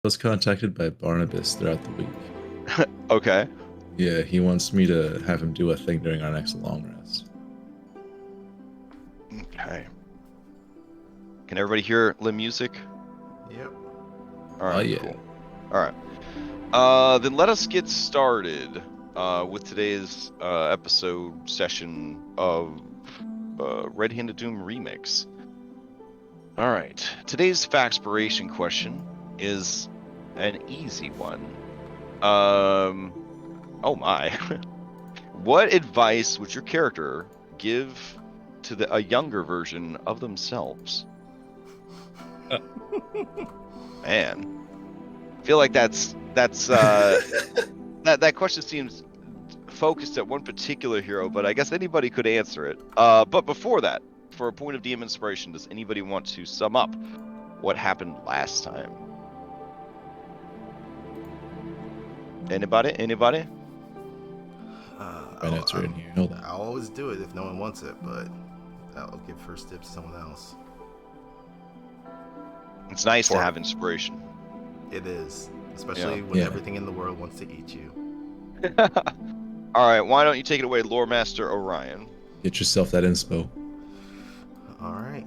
was contacted by Barnabas throughout the week. Okay. Yeah, he wants me to have him do a thing during our next long rest. Okay. Can everybody hear the music? Yep. All right, yeah. cool. All right. Then let us get started with today's episode session of Red Handed Doom ReMIX. All right. Today's Factspiration question is an easy one. Oh my. What advice would your character give to a younger version of themselves? Man, I feel like that's that question seems focused at one particular hero, but I guess anybody could answer it. But before that, for a point of DM inspiration, does anybody want to sum up what happened last time? Anybody? My notes are in here. Hold on. I'll always do it if no one wants it, but I'll give first dibs to someone else. It's nice to have inspiration. It is, especially when everything in the world wants to eat you. All right, why don't you take it away, Lore Master Orion? Get yourself that inspo. All right.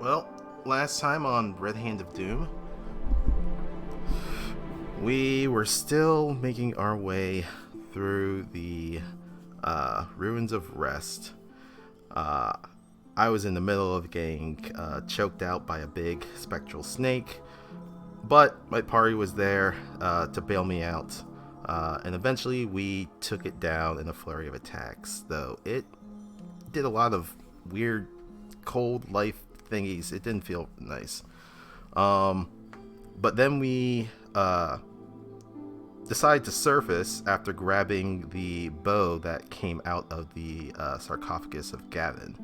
Well, last time on Red Hand of Doom, we were still making our way through the ruins of Rhest. I was in the middle of getting choked out by a big spectral snake, but my party was there to bail me out, and eventually we took it down in a flurry of attacks, though it did a lot of weird cold life thingies. It didn't feel nice. But then we decided to surface after grabbing the bow that came out of the sarcophagus of Gavin,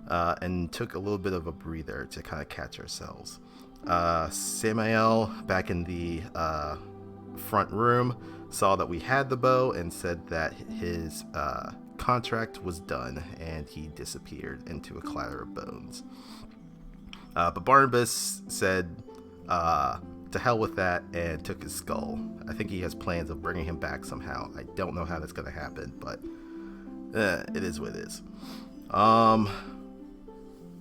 and took a little bit of a breather to kind of catch ourselves. Samael, back in the front room, saw that we had the bow and said that his contract was done, and he disappeared into a clatter of bones. But Barnabas said to hell with that and took his skull. I think he has plans of bringing him back somehow. I don't know how that's going to happen, but it is what it is.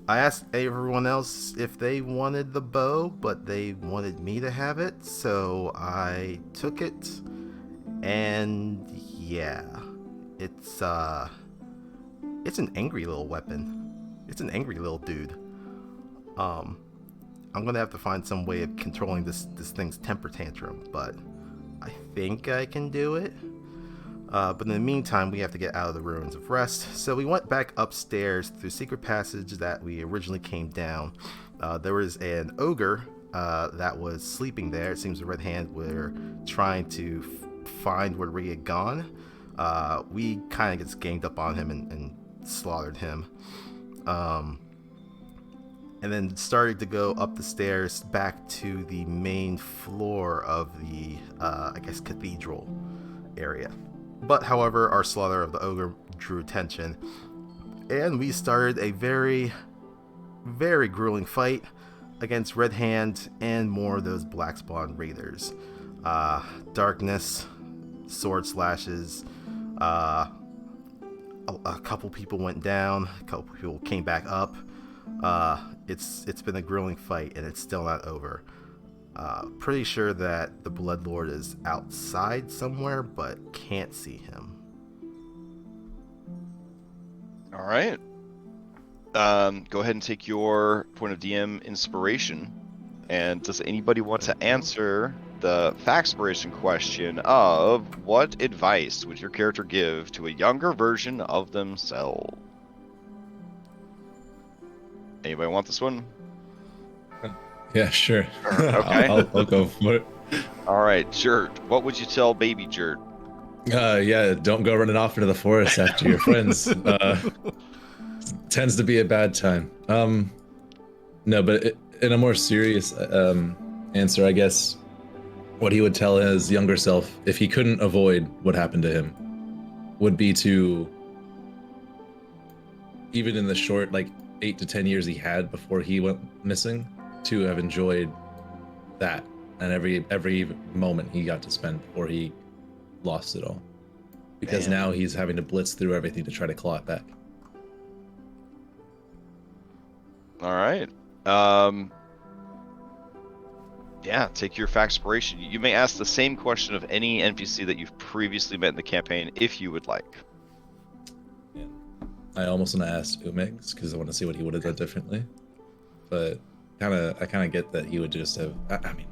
I asked everyone else if they wanted the bow, but they wanted me to have it, so I took it. And yeah, it's an angry little weapon. It's an angry little dude. I'm gonna have to find some way of controlling this thing's temper tantrum, but I think I can do it. But in the meantime, we have to get out of the ruins of Rhest. So we went back upstairs through secret passage that we originally came down. There was an ogre that was sleeping there. It seems the Red Hand were trying to find where we had gone. We kind of just ganged up on him and slaughtered him. And then started to go up the stairs back to the main floor of the, cathedral area. But, however, our slaughter of the ogre drew attention, and we started a very, very grueling fight against Red Hand and more of those Black Spawn raiders. Darkness, sword slashes, a couple people went down, a couple people came back up. It's been a grueling fight, and it's still not over. Pretty sure that the Bloodlord is outside somewhere, but can't see him. All right. Go ahead and take your point of DM inspiration. And does anybody want to answer the Factspiration question of what advice would your character give to a younger version of themselves? Anybody want this one? Yeah, sure. Okay. I'll go for it. All right, Jert. What would you tell baby Jert? Yeah, don't go running off into the forest after your friends. Tends to be a bad time. No, but in a more serious answer, I guess, what he would tell his younger self, if he couldn't avoid what happened to him, would be to, even in the short, 8 to 10 years he had before he went missing, to have enjoyed that and every moment he got to spend before he lost it all. Because Man. now he's having to blitz through everything to try to claw it back. All right. Yeah, take your factspiration. You may ask the same question of any NPC that you've previously met in the campaign, if you would like. Yeah. I almost want to ask Umix because I want to see what he would have done differently, but I kind of get that he would just have. I mean,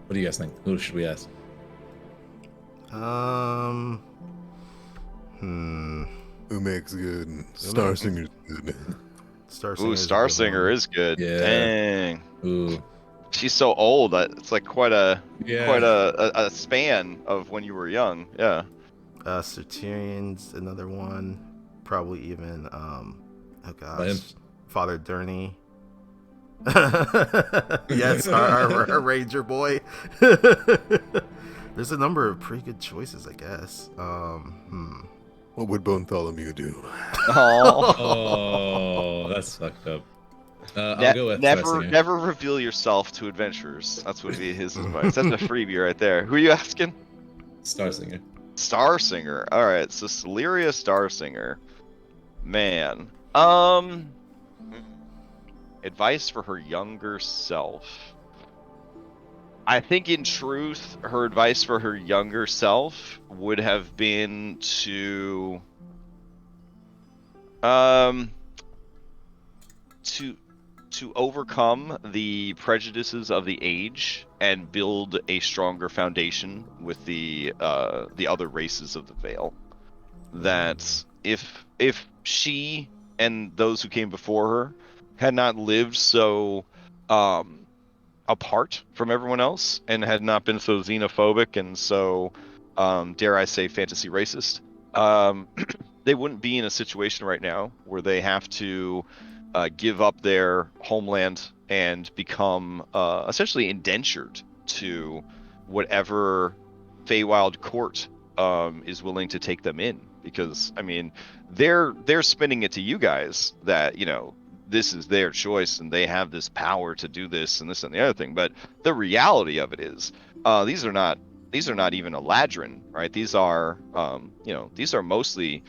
what do you guys think? Who should we ask? Umeg's good. And Star Singer's good. Ooh, Star Singer is good. Yeah. Dang. Ooh. She's so old that it's like quite a Yeah. a span of when you were young. Yeah. Sertirian's another one. Probably even oh gosh, Ryan. Father Durney. Yes, our ranger boy. There's a number of pretty good choices, I guess. What would Bartholomew do? Oh, that's fucked up. I'll go with never reveal yourself to adventurers. That's would be his advice. That's a freebie right there. Who are you asking? Star Singer. Star Singer. All right, so Celeria Star Singer. Man. Advice for her younger self. I think in truth, her advice for her younger self would have been to overcome the prejudices of the age and build a stronger foundation with the other races of the Vale. That if she and those who came before her had not lived so apart from everyone else and had not been so xenophobic and so dare I say fantasy racist, they wouldn't be in a situation right now where they have to give up their homeland and become essentially indentured to whatever Feywild court is willing to take them in. Because I mean, they're spinning it to you guys that, you know, this is their choice and they have this power to do this and this and the other thing. But the reality of it is, these are not even Eladrin, right? These are these are mostly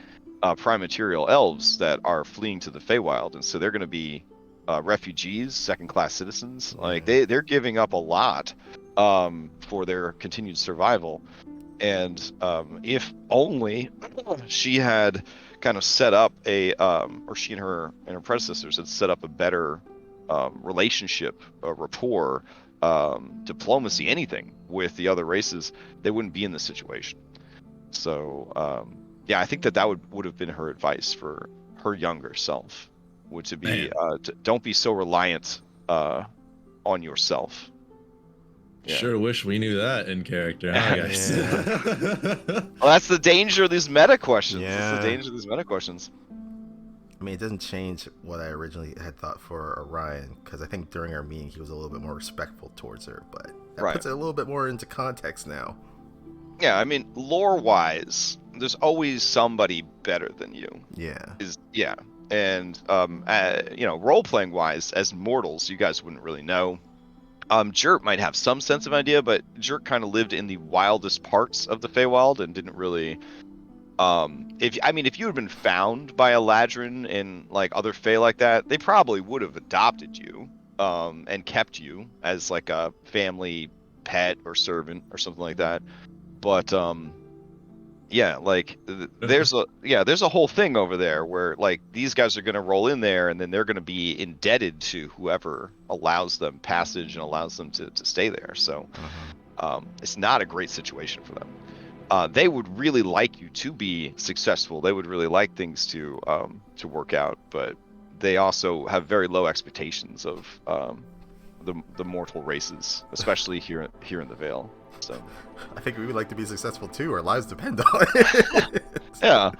prime material elves that are fleeing to the Feywild, and so they're going to be refugees, second-class citizens. Like they're giving up a lot for their continued survival. And if only she had kind of set up a, or she and her predecessors had set up a better relationship, rapport, diplomacy, anything with the other races, they wouldn't be in this situation. So yeah, I think that would have been her advice for her younger self, would to be don't be so reliant on yourself. Yeah. Sure wish we knew that in character, huh, guys? Well, that's the danger of these meta questions. Yeah. That's the danger of these meta questions. I mean, it doesn't change what I originally had thought for Orion, because I think during our meeting he was a little bit more respectful towards her, but that puts it a little bit more into context now. Yeah, I mean, lore-wise, there's always somebody better than you. Yeah. And you know, role-playing wise, as mortals, you guys wouldn't really know. Jert might have some sense of idea, but Jert kind of lived in the wildest parts of the Feywild and didn't really. If you had been found by Eladrin and like other Fey like that, they probably would have adopted you, and kept you as like a family pet or servant or something like that. But yeah, like there's a whole thing over there where like these guys are going to roll in there and then they're going to be indebted to whoever allows them passage and allows them to stay there. So it's not a great situation for them. They would really like you to be successful. They would really like things to work out, but they also have very low expectations of the mortal races, especially here in the Vale. So I think we would like to be successful too. Our lives depend on it. Yeah.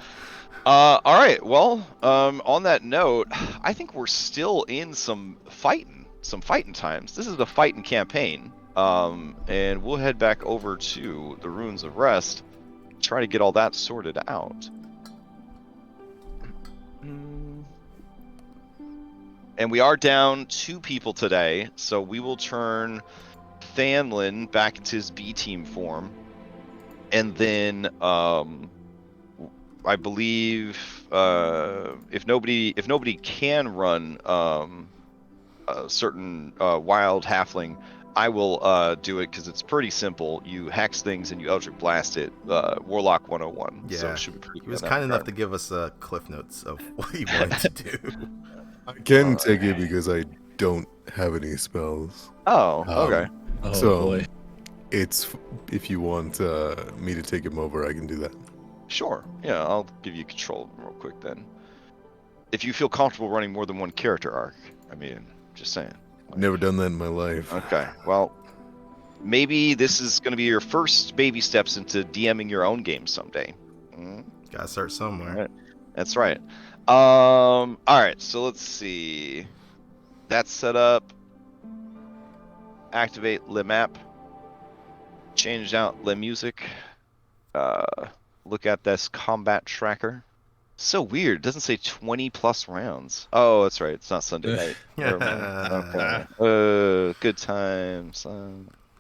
All right. Well, on that note, I think we're still in some fighting times. This is the fighting campaign. And we'll head back over to the Ruins of Rest, try to get all that sorted out. And we are down 2 people today, so we will turn Thanlin back into his B team form, and then I believe if nobody can run a certain wild halfling, I will do it because it's pretty simple. You hex things and you Eldritch Blast it. Warlock 101. Yeah, So it should be pretty he good was in that kind enough regard. to give us cliff notes of what he wanted to do. I can take it because I don't have any spells. Oh, okay. Oh So- boy. It's if you want me to take him over, I can do that. Sure. Yeah, I'll give you control real quick then. If you feel comfortable running more than one character arc, I mean, just saying. Never done that in my life. Okay, well, maybe this is going to be your first baby steps into DMing your own game someday. Gotta start somewhere. All right. That's right. All right, so let's see. That's set up. Activate Le Map. Change out Le Music. Look at this combat tracker. So weird. It doesn't say 20 plus rounds. Oh, that's right. It's not Sunday night. Never mind. Okay. Good times.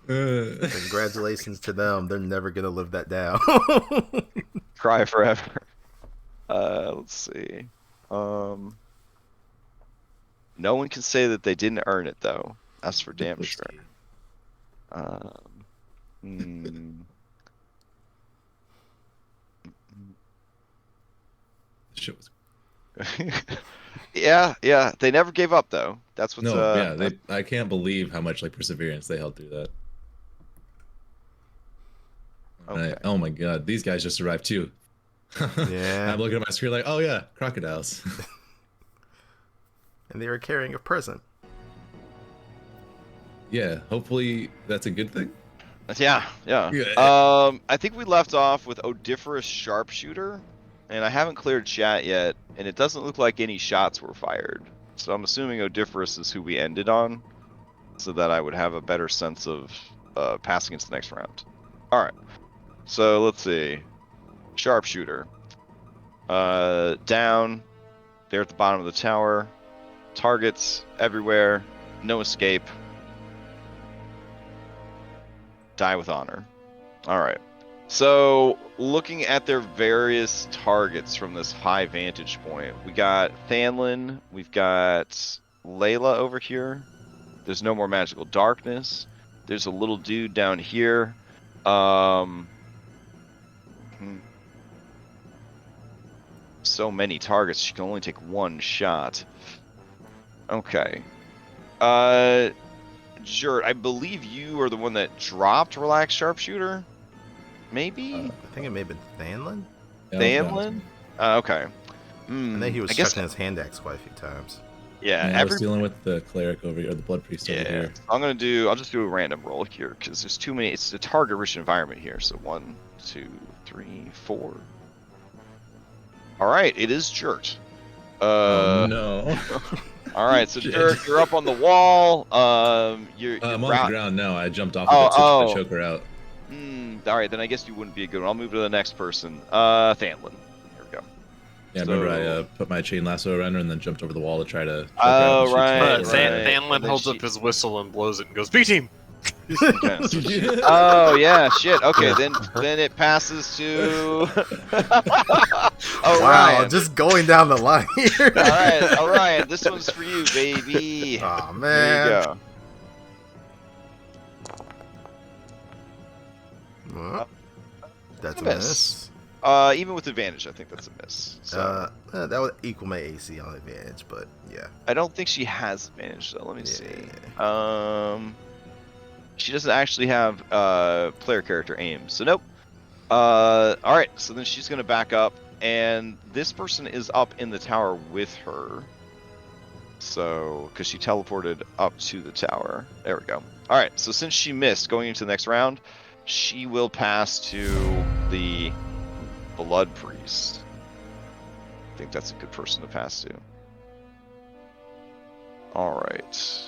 Congratulations to them. They're never gonna live that down. Cry forever. Let's see. No one can say that they didn't earn it, though. That's for damn sure. Shit was. Yeah. They never gave up, though. That's what's. No, yeah. I can't believe how much like perseverance they held through that. Okay. Oh my god, these guys just arrived too. Yeah. I'm looking at my screen like, oh yeah, crocodiles. And they were carrying a present. Yeah, hopefully that's a good thing. Yeah. Yeah. I think we left off with Odiferous Sharpshooter, and I haven't cleared chat yet, and it doesn't look like any shots were fired. So I'm assuming Odiferous is who we ended on, so that I would have a better sense of passing into the next round. All right. So let's see. Sharpshooter. Down. There at the bottom of the tower. Targets everywhere. No escape. Die with honor. Alright. So, looking at their various targets from this high vantage point, we got Thanlin, we've got Layla over here. There's no more magical darkness. There's a little dude down here. So many targets, she can only take one shot. Okay. Jurt, I believe you are the one that dropped Relaxed Sharpshooter? Maybe? I think it may have been Thanlin. Thanlin? Okay. I think he was I guess- chucking his hand axe quite a few times. Yeah, I was dealing with the cleric over here, or the blood priest over here. I'll just do a random roll here, because there's too many, it's a target-rich environment here, so 1, 2, 3, 4. Alright, it is Jurt. Oh no. Alright, so Jurt, you're up on the wall, you're I'm on the ground now. I jumped off Oh, of it to oh. choke her out. Alright, then I guess you wouldn't be a good one. I'll move to the next person. Thanlin. Here we go. Yeah, So- remember I put my chain lasso around her and then jumped over the wall to try to. choke her Oh, out, and she right, came right. over. Thanlin And then holds she- up his whistle and blows it and goes, B-team! Okay, so oh yeah, shit. Okay, then it passes to. Oh, Wow, Ryan. just going down the line here. All right. This one's for you, baby. Oh man. There you go. Well, that's a Miss. miss. Even with advantage, I think that's a miss. So That would equal my AC on advantage, but yeah. I don't think she has advantage though. Let me see. Yeah. She doesn't actually have player character aim, so nope. All right, so then she's gonna back up, and this person is up in the tower with her. So, because she teleported up to the tower. There we go. All right, so since she missed going into the next round, she will pass to the Blood Priest. I think that's a good person to pass to. All right.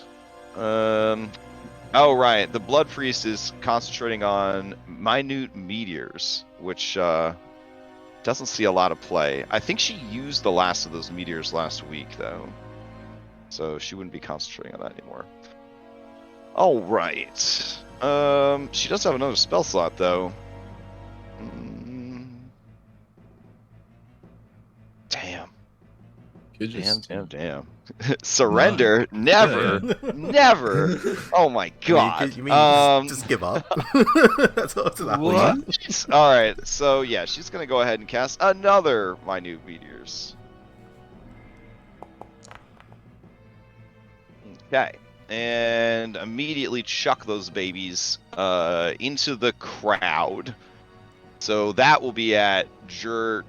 Oh, right. The Blood Priest is concentrating on minute meteors, which doesn't see a lot of play. I think she used the last of those meteors last week, though. So she wouldn't be concentrating on that anymore. All right. She does have another spell slot though. Damn. Could just Damn. Surrender? Not. Never. Yeah. Never. Oh my god. You mean just give up? That's an What? All right. So yeah, she's gonna go ahead and cast another minute meteors. Okay. And immediately chuck those babies into the crowd. So that will be at Jert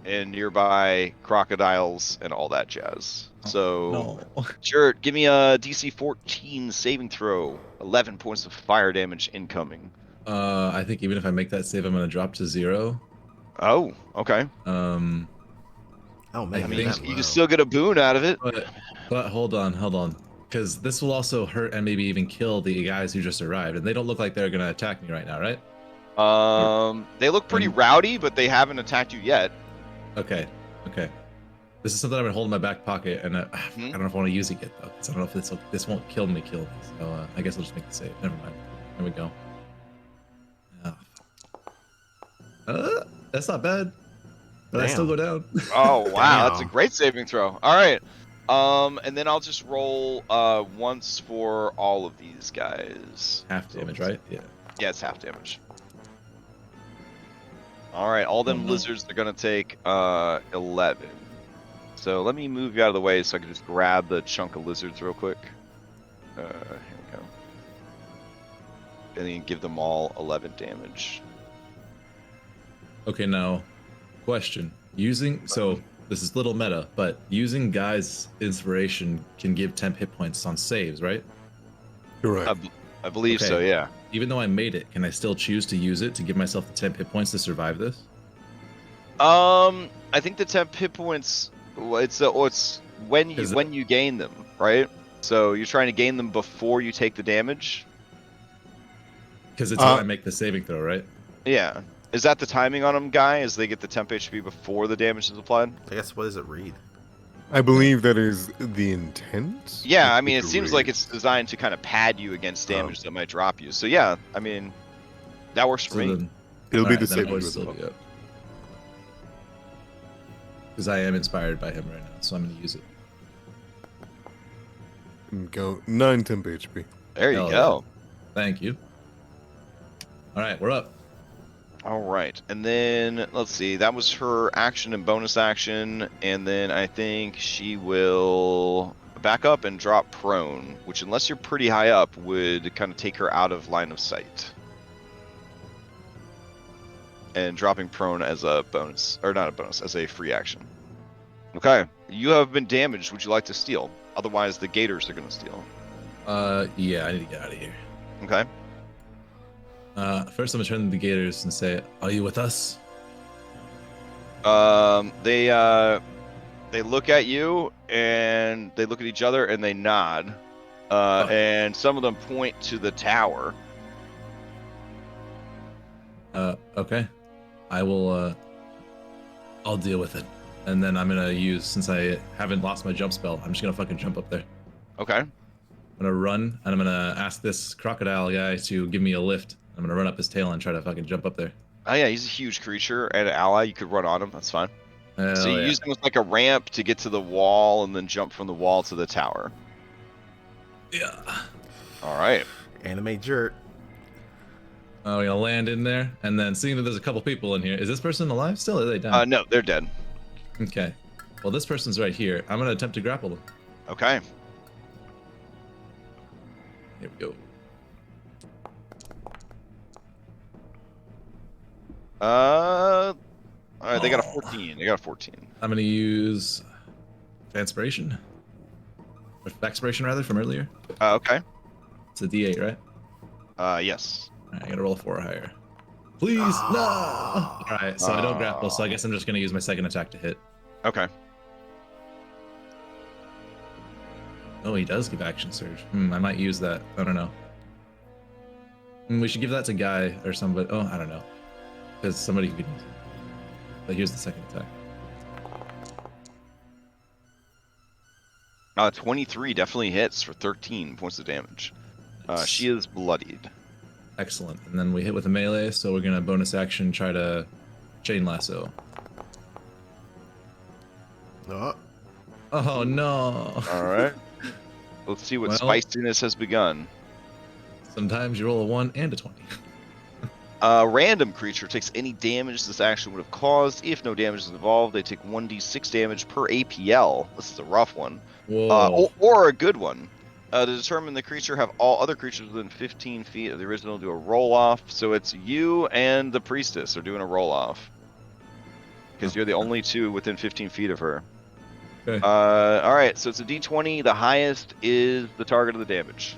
and nearby crocodiles and all that jazz. So, No. Jert, give me a DC 14 saving throw. 11 points of fire damage incoming. I think even if I make that save, I'm gonna drop to 0. Oh, okay. Oh man, I I mean, think you can still get a boon out of it. But hold on, because this will also hurt and maybe even kill the guys who just arrived, and they don't look like they're gonna attack me right now, right? They look pretty rowdy, but they haven't attacked you yet. Okay. This is something I'm gonna hold in my back pocket, and I don't know if I want to use it yet though, because I don't know if this won't kill me. So I guess I'll just make the save. Never mind. There we go. That's not bad. But I still go down. Oh wow, that's a great saving throw. All right. And then I'll just roll once for all of these guys. Half damage, right? Yeah. Yeah, it's half damage. All right, all them lizards, they're gonna take 11. So let me move you out of the way so I can just grab the chunk of lizards real quick. Here we go. And then give them all 11 damage. Okay, now, question. So this is little meta, but using Guy's inspiration can give temp hit points on saves, right? Correct. I believe so, yeah. Even though I made it, can I still choose to use it to give myself the temp hit points to survive this? I think the temp hit points, it's when you gain them, right? So you're trying to gain them before you take the damage? Because it's when I make the saving throw, right? Yeah. Is that the timing on them, Guy? Is they get the temp HP before the damage is applied? I guess, what does it read? I believe that is the intent. Yeah, I mean, it seems like it's designed to kind of pad you against damage that might drop you. So yeah, I mean, that works for me. It'll be the same. Because I am inspired by him right now, so I'm going to use it. Go 9 temp HP. There you go. Thank you. All right, we're up. All right, and then let's see. That was her action and bonus action, and then I think she will back up and drop prone, which, unless you're pretty high up, would kind of take her out of line of sight. And dropping prone as a bonus, or not a bonus, as a free action. Okay, you have been damaged. Would you like to steal? Otherwise, the gators are going to steal. Yeah, I need to get out of here. Okay. First, I'm gonna turn to the gators and say, "Are you with us?" They look at you and they look at each other and they nod. And some of them point to the tower. Okay. I will. I'll deal with it. And then I'm gonna use, since I haven't lost my jump spell, I'm just gonna fucking jump up there. Okay. I'm gonna run and I'm gonna ask this crocodile guy to give me a lift. I'm gonna run up his tail and try to fucking jump up there. Oh yeah, he's a huge creature and an ally. You could run on him. That's fine. So you use him as like a ramp to get to the wall and then jump from the wall to the tower. Yeah. All right. Anime Jert. Oh, we're gonna land in there, and then seeing that there's a couple people in here, is this person alive still? Or are they down? No, they're dead. Okay. Well, this person's right here. I'm gonna attempt to grapple them. Okay. Here we go. All right, they got a 14. They got a 14. I'm gonna use Fanspiration. Or Facspiration, rather, from earlier. Okay. It's a D8, right? Yes. Alright, I gotta roll a 4 or higher. Please, no! Alright, so I don't grapple, so I guess I'm just gonna use my second attack to hit. Okay. Oh, he does give Action Surge. I might use that. I don't know. We should give that to Guy or somebody. Oh, I don't know. Because somebody could use it. But here's the second attack. 23 definitely hits for 13 points of damage. She is bloodied. Excellent. And then we hit with a melee, so we're gonna bonus action try to chain lasso. Oh, Oh no! All right. Let's see what Well- spiciness has begun. Sometimes you roll a 1 and a 20. A random creature takes any damage this action would have caused. If no damage is involved, they take 1d6 damage per APL. This is a rough one. Whoa. Or a good one. To determine the creature, have all other creatures within 15 feet of the original do a roll-off. So it's you and the priestess are doing a roll-off. Because you're the only two within 15 feet of her. Okay. All right, so it's a d20. The highest is the target of the damage.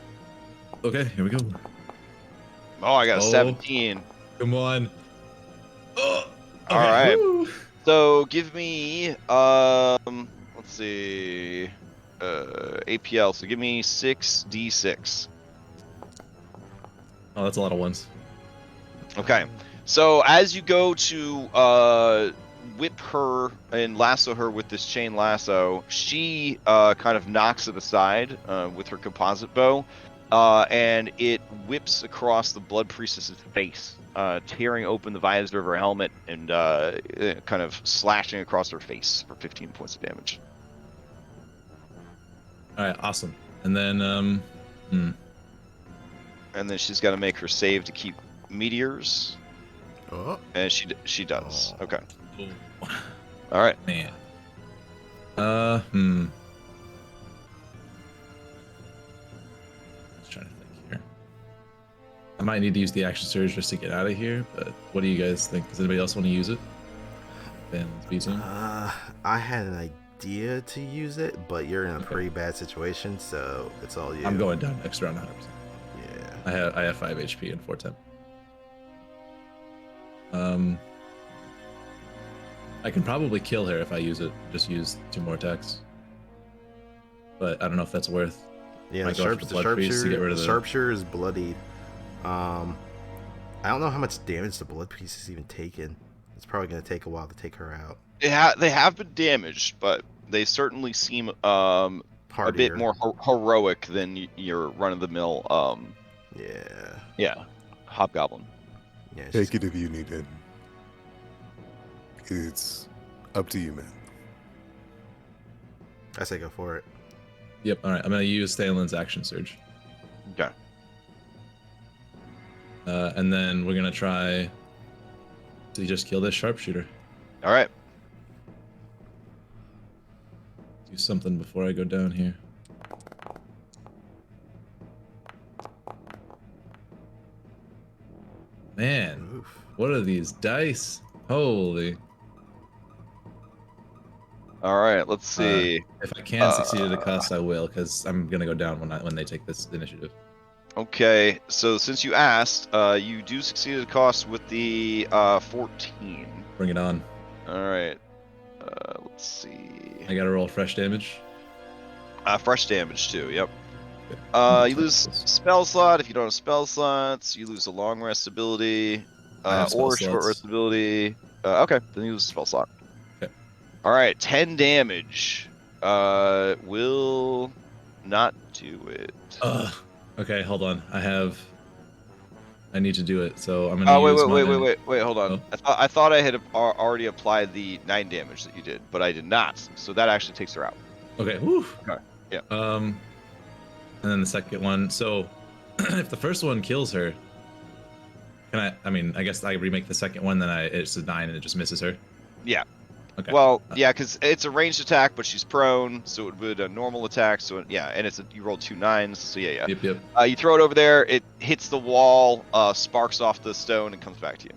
Okay, here we go. Oh, I got a Oh. 17. Come on. Oh, okay. All right. Woo. So give me, let's see, APL. So give me 6d6. Oh, that's a lot of ones. Okay. So as you go to whip her and lasso her with this chain lasso, she kind of knocks it aside with her composite bow, and it whips across the blood priestess's face, tearing open the visor of her helmet and kind of slashing across her face for 15 points of damage. All right, awesome. And then, And then she's got to make her save to keep meteors, oh, and she does. Oh. Okay. oh, All right. man. Just trying to think here. I might need to use the action surge just to get out of here, but what do you guys think? Does anybody else want to use it? Ben, B team. I had an idea to use it, but you're in a pretty bad situation, so it's all you. I'm going down next round 100%. Yeah. I have 5 HP and 410. I can probably kill her if I use it. Just use 2 more attacks. But I don't know if that's worth. Yeah, Might the, go after the blood priest to get rid of the- sharpshooter is bloodied. I don't know how much damage the blood priest has even taken. It's probably going to take a while to take her out. They have been damaged, but they certainly seem a bit Hardier. more heroic than your run-of-the-mill Yeah. hobgoblin. Yeah. it's Take just- it if you need it. It's up to you, man. I say go for it. Yep. All right. I'm gonna use Stalin's action surge, Okay. and then we're gonna try to just kill this sharpshooter. All right. Do something before I go down here. Man, Oof. what are these dice? Holy! All right. Let's see. If I can succeed at a cost, I will, because I'm gonna go down when they take this initiative. Okay. So since you asked, you do succeed at a cost with the 14. Bring it on. All right. Let's see. I gotta roll fresh damage. Fresh damage too. Yep. Okay. You lose spell slot. If you don't have spell slots, you lose a long rest ability I have spell or a short slots. rest ability. Okay, then you lose a spell slot. Okay. All right, 10 damage. Will not do it. Okay, hold on. I need to do it, so I'm gonna Oh use wait! Hold on. Oh. I thought I had already applied the 9 damage that you did, but I did not. So that actually takes her out. Okay, whew. Okay, yeah. And then the second one. So, if the first one kills her, can I mean, I guess I remake the second one, then it's a 9 and it just misses her. Yeah. Okay. Well, yeah, because it's a ranged attack, but she's prone, so it would a normal attack. So yeah, and you rolled 2 9s, so yeah. Yep. You throw it over there, it hits the wall, sparks off the stone, and comes back to you.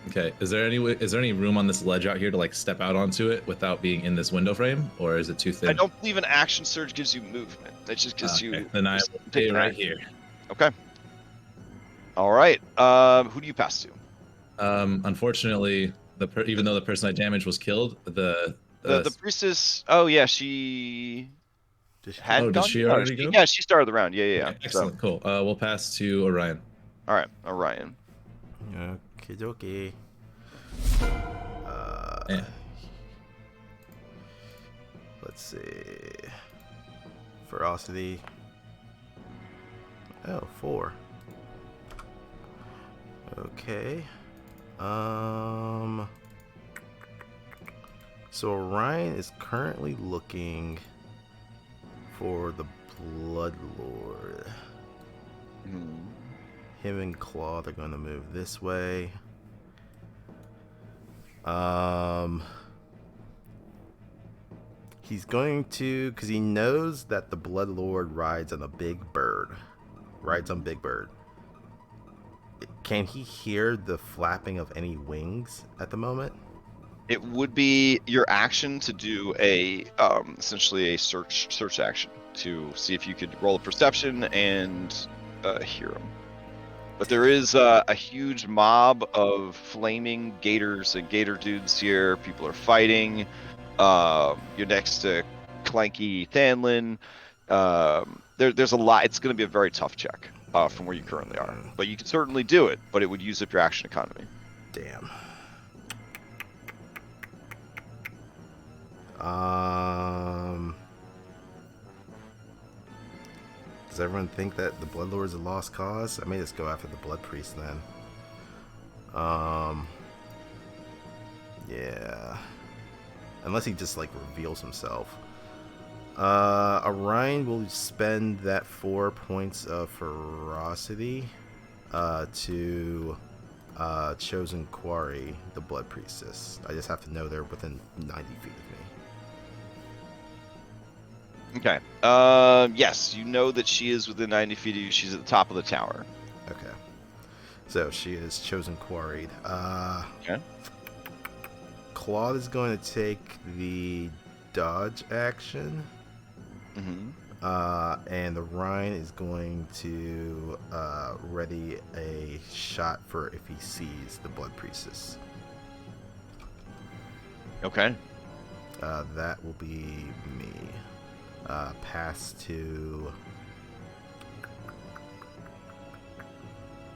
Okay. Is there any room on this ledge out here to like step out onto it without being in this window frame, or is it too thin? I don't believe an action surge gives you movement. It just gives you. Then I just will take stay an right action. here. Okay. All right. Who do you pass to? Unfortunately, even though the person I damaged was killed, the priestess. Oh yeah, she Did she- had. Oh, did gone? she No, already go? Yeah, she started the round. Yeah. Okay, excellent, cool. We'll pass to Orion. All right, Orion. Okay, dokie. Yeah. Let's see. Ferocity. Oh, 4. Okay. So Orion is currently looking for the Bloodlord. Him and Claude are going to move this way. He's going to, because he knows that the Bloodlord rides on Big Bird. Can he hear the flapping of any wings at the moment? It would be your action to do a essentially a search action to see if you could roll a perception and hear him. But there is a huge mob of flaming gators and gator dudes here. People are fighting. You're next to Clanky Thanlin. There's a lot. It's going to be a very tough check from where you currently are. But you can certainly do it, but it would use up your action economy. Damn. Does everyone think that the Bloodlord is a lost cause? I may just go after the Blood Priest then. Yeah. Unless he just like reveals himself. Orion will spend that 4 points of ferocity to Chosen Quarry, the Blood Priestess. I just have to know they're within 90 feet of me. Okay. Yes, you know that she is within 90 feet of you. She's at the top of the tower. Okay. So she is Chosen Quarried. Okay. Claude is going to take the dodge action. And the Rhine is going to ready a shot for if he sees the Blood Priestess. Okay. That will be me. Pass to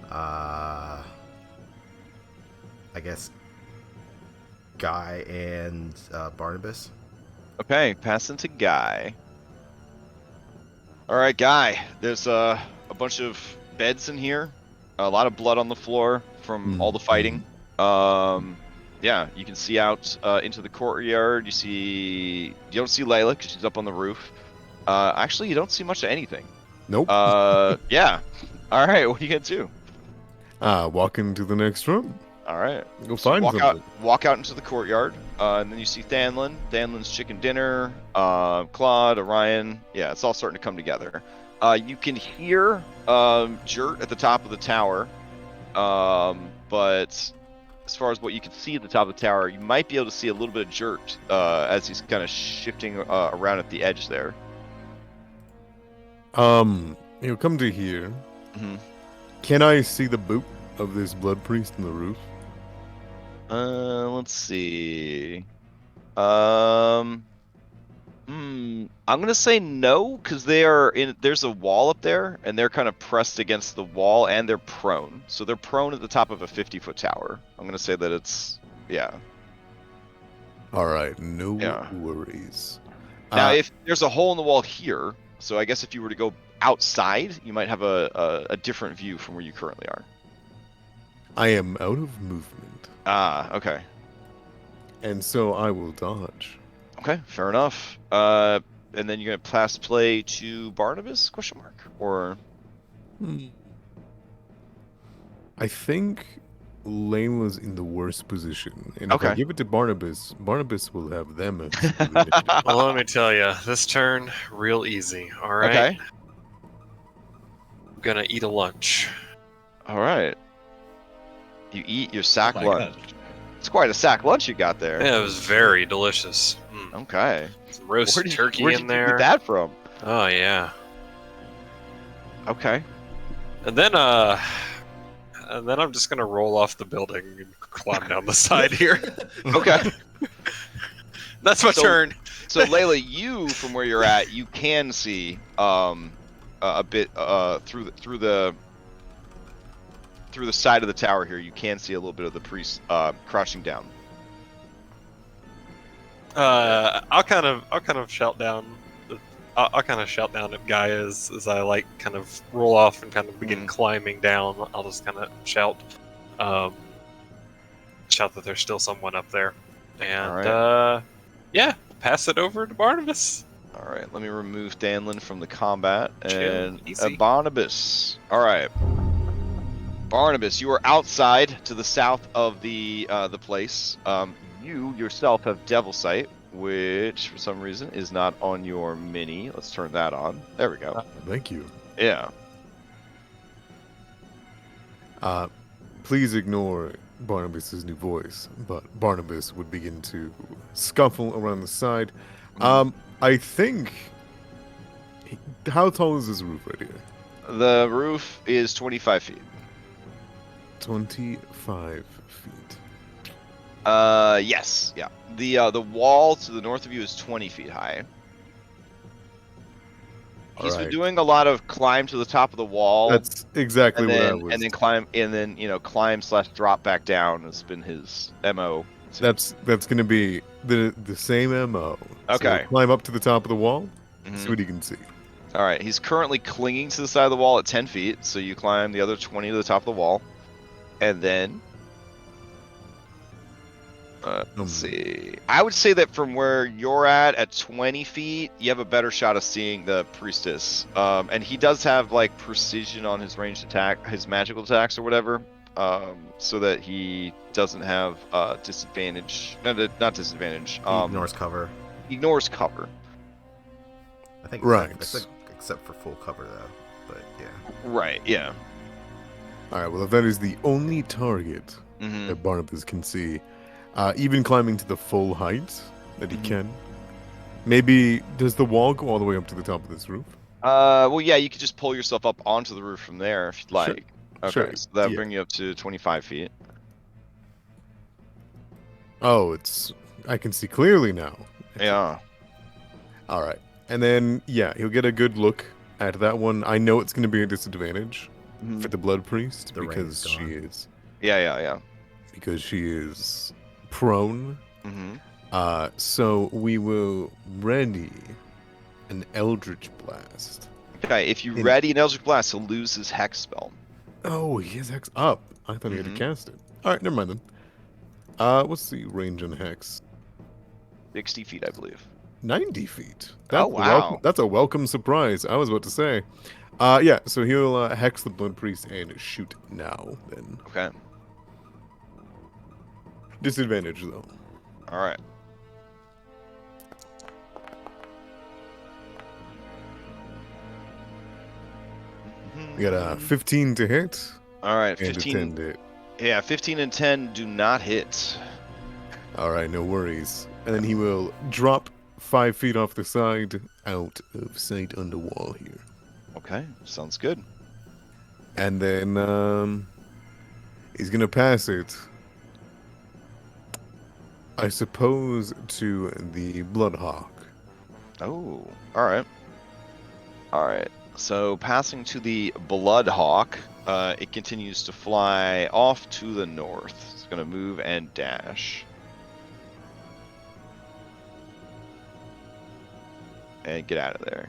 I guess Guy and Barnabas. Okay, passing to Guy. All right, Guy. There's a bunch of beds in here. A lot of blood on the floor from all the fighting. Yeah, you can see out into the courtyard. You don't see Layla because she's up on the roof. Actually, you don't see much of anything. Nope. Yeah. All right, what are you gonna do? Walk into the next room. All right. Go So find something. walk out into the courtyard, and then you see Thanlin. Thanlin's chicken dinner. Claude, Orion. Yeah, it's all starting to come together. You can hear Jert at the top of the tower, but as far as what you can see at the top of the tower, you might be able to see a little bit of Jert as he's kind of shifting around at the edge there. He'll come to here. Can I see the boot of this blood priest in the roof? Let's see. I'm gonna say no, because there's a wall up there, and they're kind of pressed against the wall, and they're prone. So they're prone at the top of a 50-foot tower. I'm gonna say that it's, yeah. All right, no worries. Now, if there's a hole in the wall here, so I guess if you were to go outside, you might have a different view from where you currently are. I am out of movement. Ah, okay. And so I will dodge. Okay, fair enough. And then you're gonna pass play to Barnabas? ? Or I think Layla's in the worst position, and if Okay. I give it to Barnabas, Barnabas will have them. Well, let me tell you, this turn, real easy. All right. Okay. I'm gonna eat a lunch. All right. You eat your Oh sack my lunch. God. It's quite a sack lunch you got there. Yeah, it was very delicious. Okay. Some roasted turkey where'd in you there. get that from? Oh yeah. Okay. And then I'm just gonna roll off the building and climb down the side here. Okay. That's my So- turn. So Layla, you from where you're at, you can see a bit through the side of the tower here. You can see a little bit of the priest crouching down. I'll kind of shout down I'll kind of shout down at Guy as I like kind of roll off and kind of begin climbing down. I'll just kind of shout that there's still someone up there, and yeah, pass it over to Barnabas. All right, let me remove Danlin from the combat and easy. Barnabas. All right, Barnabas, you are outside to the south of the place. You yourself have Devil Sight, which for some reason is not on your mini. Let's turn that on. There we go. Thank you. Yeah. Please ignore Barnabas's new voice, but Barnabas would begin to scuffle around the side. I think. How tall is this roof right here? The roof is 25 feet. 25 feet. Yes, yeah. The wall to the north of you is 20 feet high. He's been doing a lot of climb to the top of the wall. That's exactly what I was. And then climb, and then climb/drop back down has been his MO. That's going to be the same MO. Okay. So climb up to the top of the wall. See what you can see. All right. He's currently clinging to the side of the wall at 10 feet. So you climb the other 20 to the top of the wall, and then. Let's see. I would say that from where you're at 20 feet, you have a better shot of seeing the priestess. And he does have like precision on his ranged attack, his magical attacks or whatever, so that he doesn't have disadvantage. No, not disadvantage. He ignores cover. Ignores cover. I think right. Except for full cover though. But yeah. Right. Yeah. All right. Well, if that is the only target that Barnabas can see. Even climbing to the full height that he can. Maybe, does the wall go all the way up to the top of this roof? Well, yeah, you could just pull yourself up onto the roof from there if you'd like. Sure. Okay, so that'll bring you up to 25 feet. Oh, I can see clearly now. Yeah. All right. And then, yeah, he'll get a good look at that one. I know it's going to be a disadvantage for the Blood Priest because she is... Yeah. Because she is... prone. So we will ready an Eldritch Blast. Okay, if you ready an Eldritch Blast, he'll lose his Hex spell. Oh, he has Hex up. I thought he had to cast it. Alright, never mind then. What's the range on Hex? 60 feet, I believe. 90 feet. Oh, wow. That's a welcome surprise. I was about to say. Yeah, so he'll Hex the Blood Priest and shoot now, then. Okay. Disadvantage, though. Alright. We got a 15 to hit. Alright, And 15. a 10 to hit. Yeah, 15 and 10 do not hit. Alright, no worries. And then he will drop 5 feet off the side, out of sight on the wall here. Okay, sounds good. And then, he's gonna pass it, I suppose, to the Bloodhawk. Oh, alright. Alright, so passing to the Bloodhawk, it continues to fly off to the north. It's going to move and dash. And get out of there.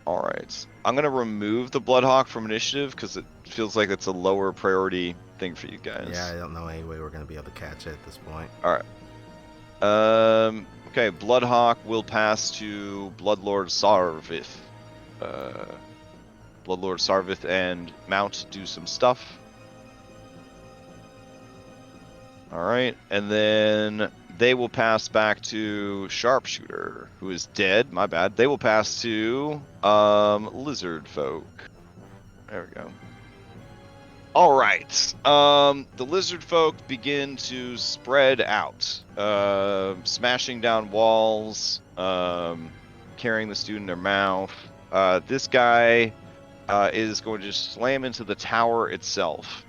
Alright, I'm going to remove the Bloodhawk from initiative because it feels like it's a lower priority thing for you guys. Yeah, I don't know any way we're going to be able to catch it at this point. Alright. Okay, Bloodhawk will pass to Bloodlord Saarvith. Bloodlord Saarvith and Mount do some stuff. Alright, and then they will pass back to Sharpshooter, who is dead, my bad. They will pass to Lizard Folk. There we go. Alright, the lizard folk begin to spread out, smashing down walls, carrying the student in their mouth. This guy is going to just slam into the tower itself.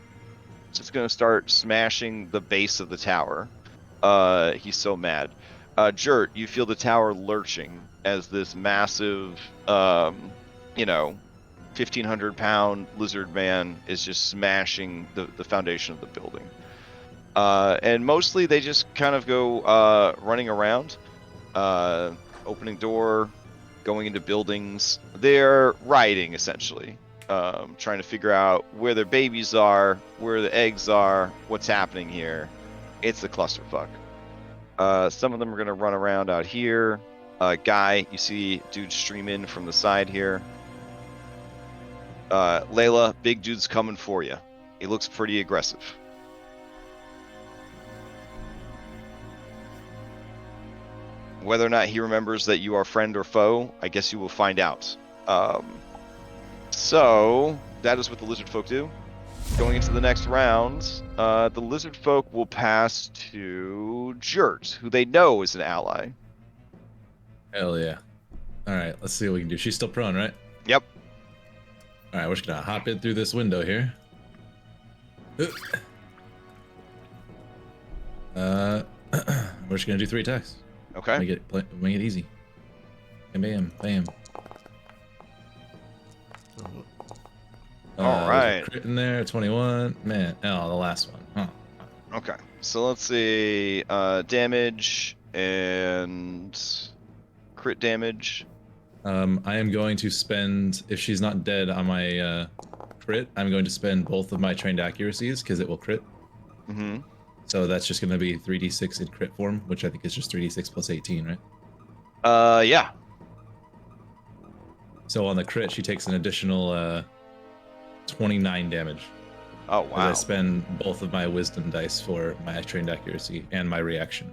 Just going to start smashing the base of the tower. He's so mad. Jert, you feel the tower lurching as this massive, 1,500-pound lizard man is just smashing the foundation of the building. And mostly they just kind of go running around. opening door, going into buildings. They're rioting, essentially. Trying to figure out where their babies are, where the eggs are, what's happening here. It's a clusterfuck. Some of them are going to run around out here. Guy, you see dude stream in from the side here. Layla, big dude's coming for you. He looks pretty aggressive. Whether or not he remembers that you are friend or foe, I guess you will find out. So, that is what the lizard folk do. Going into the next round, the lizard folk will pass to Jert, who they know is an ally. Hell yeah. Alright, let's see what we can do. She's still prone, right? Yep. Alright, we're just gonna hop in through this window here. We're just gonna do 3 attacks. Okay. Make it easy. Bam, bam, bam. All there's a right. crit in there, 21. Man, oh, the last one. Huh. Okay. So let's see. Damage and crit damage. I am going to spend, if she's not dead on my crit, I'm going to spend both of my trained accuracies because it will crit. Mm-hmm. So that's just going to be 3d6 in crit form, which I think is just 3d6 plus 18, right? Yeah. So on the crit, she takes an additional 29 damage. Oh, As wow. I spend both of my wisdom dice for my trained accuracy and my reaction.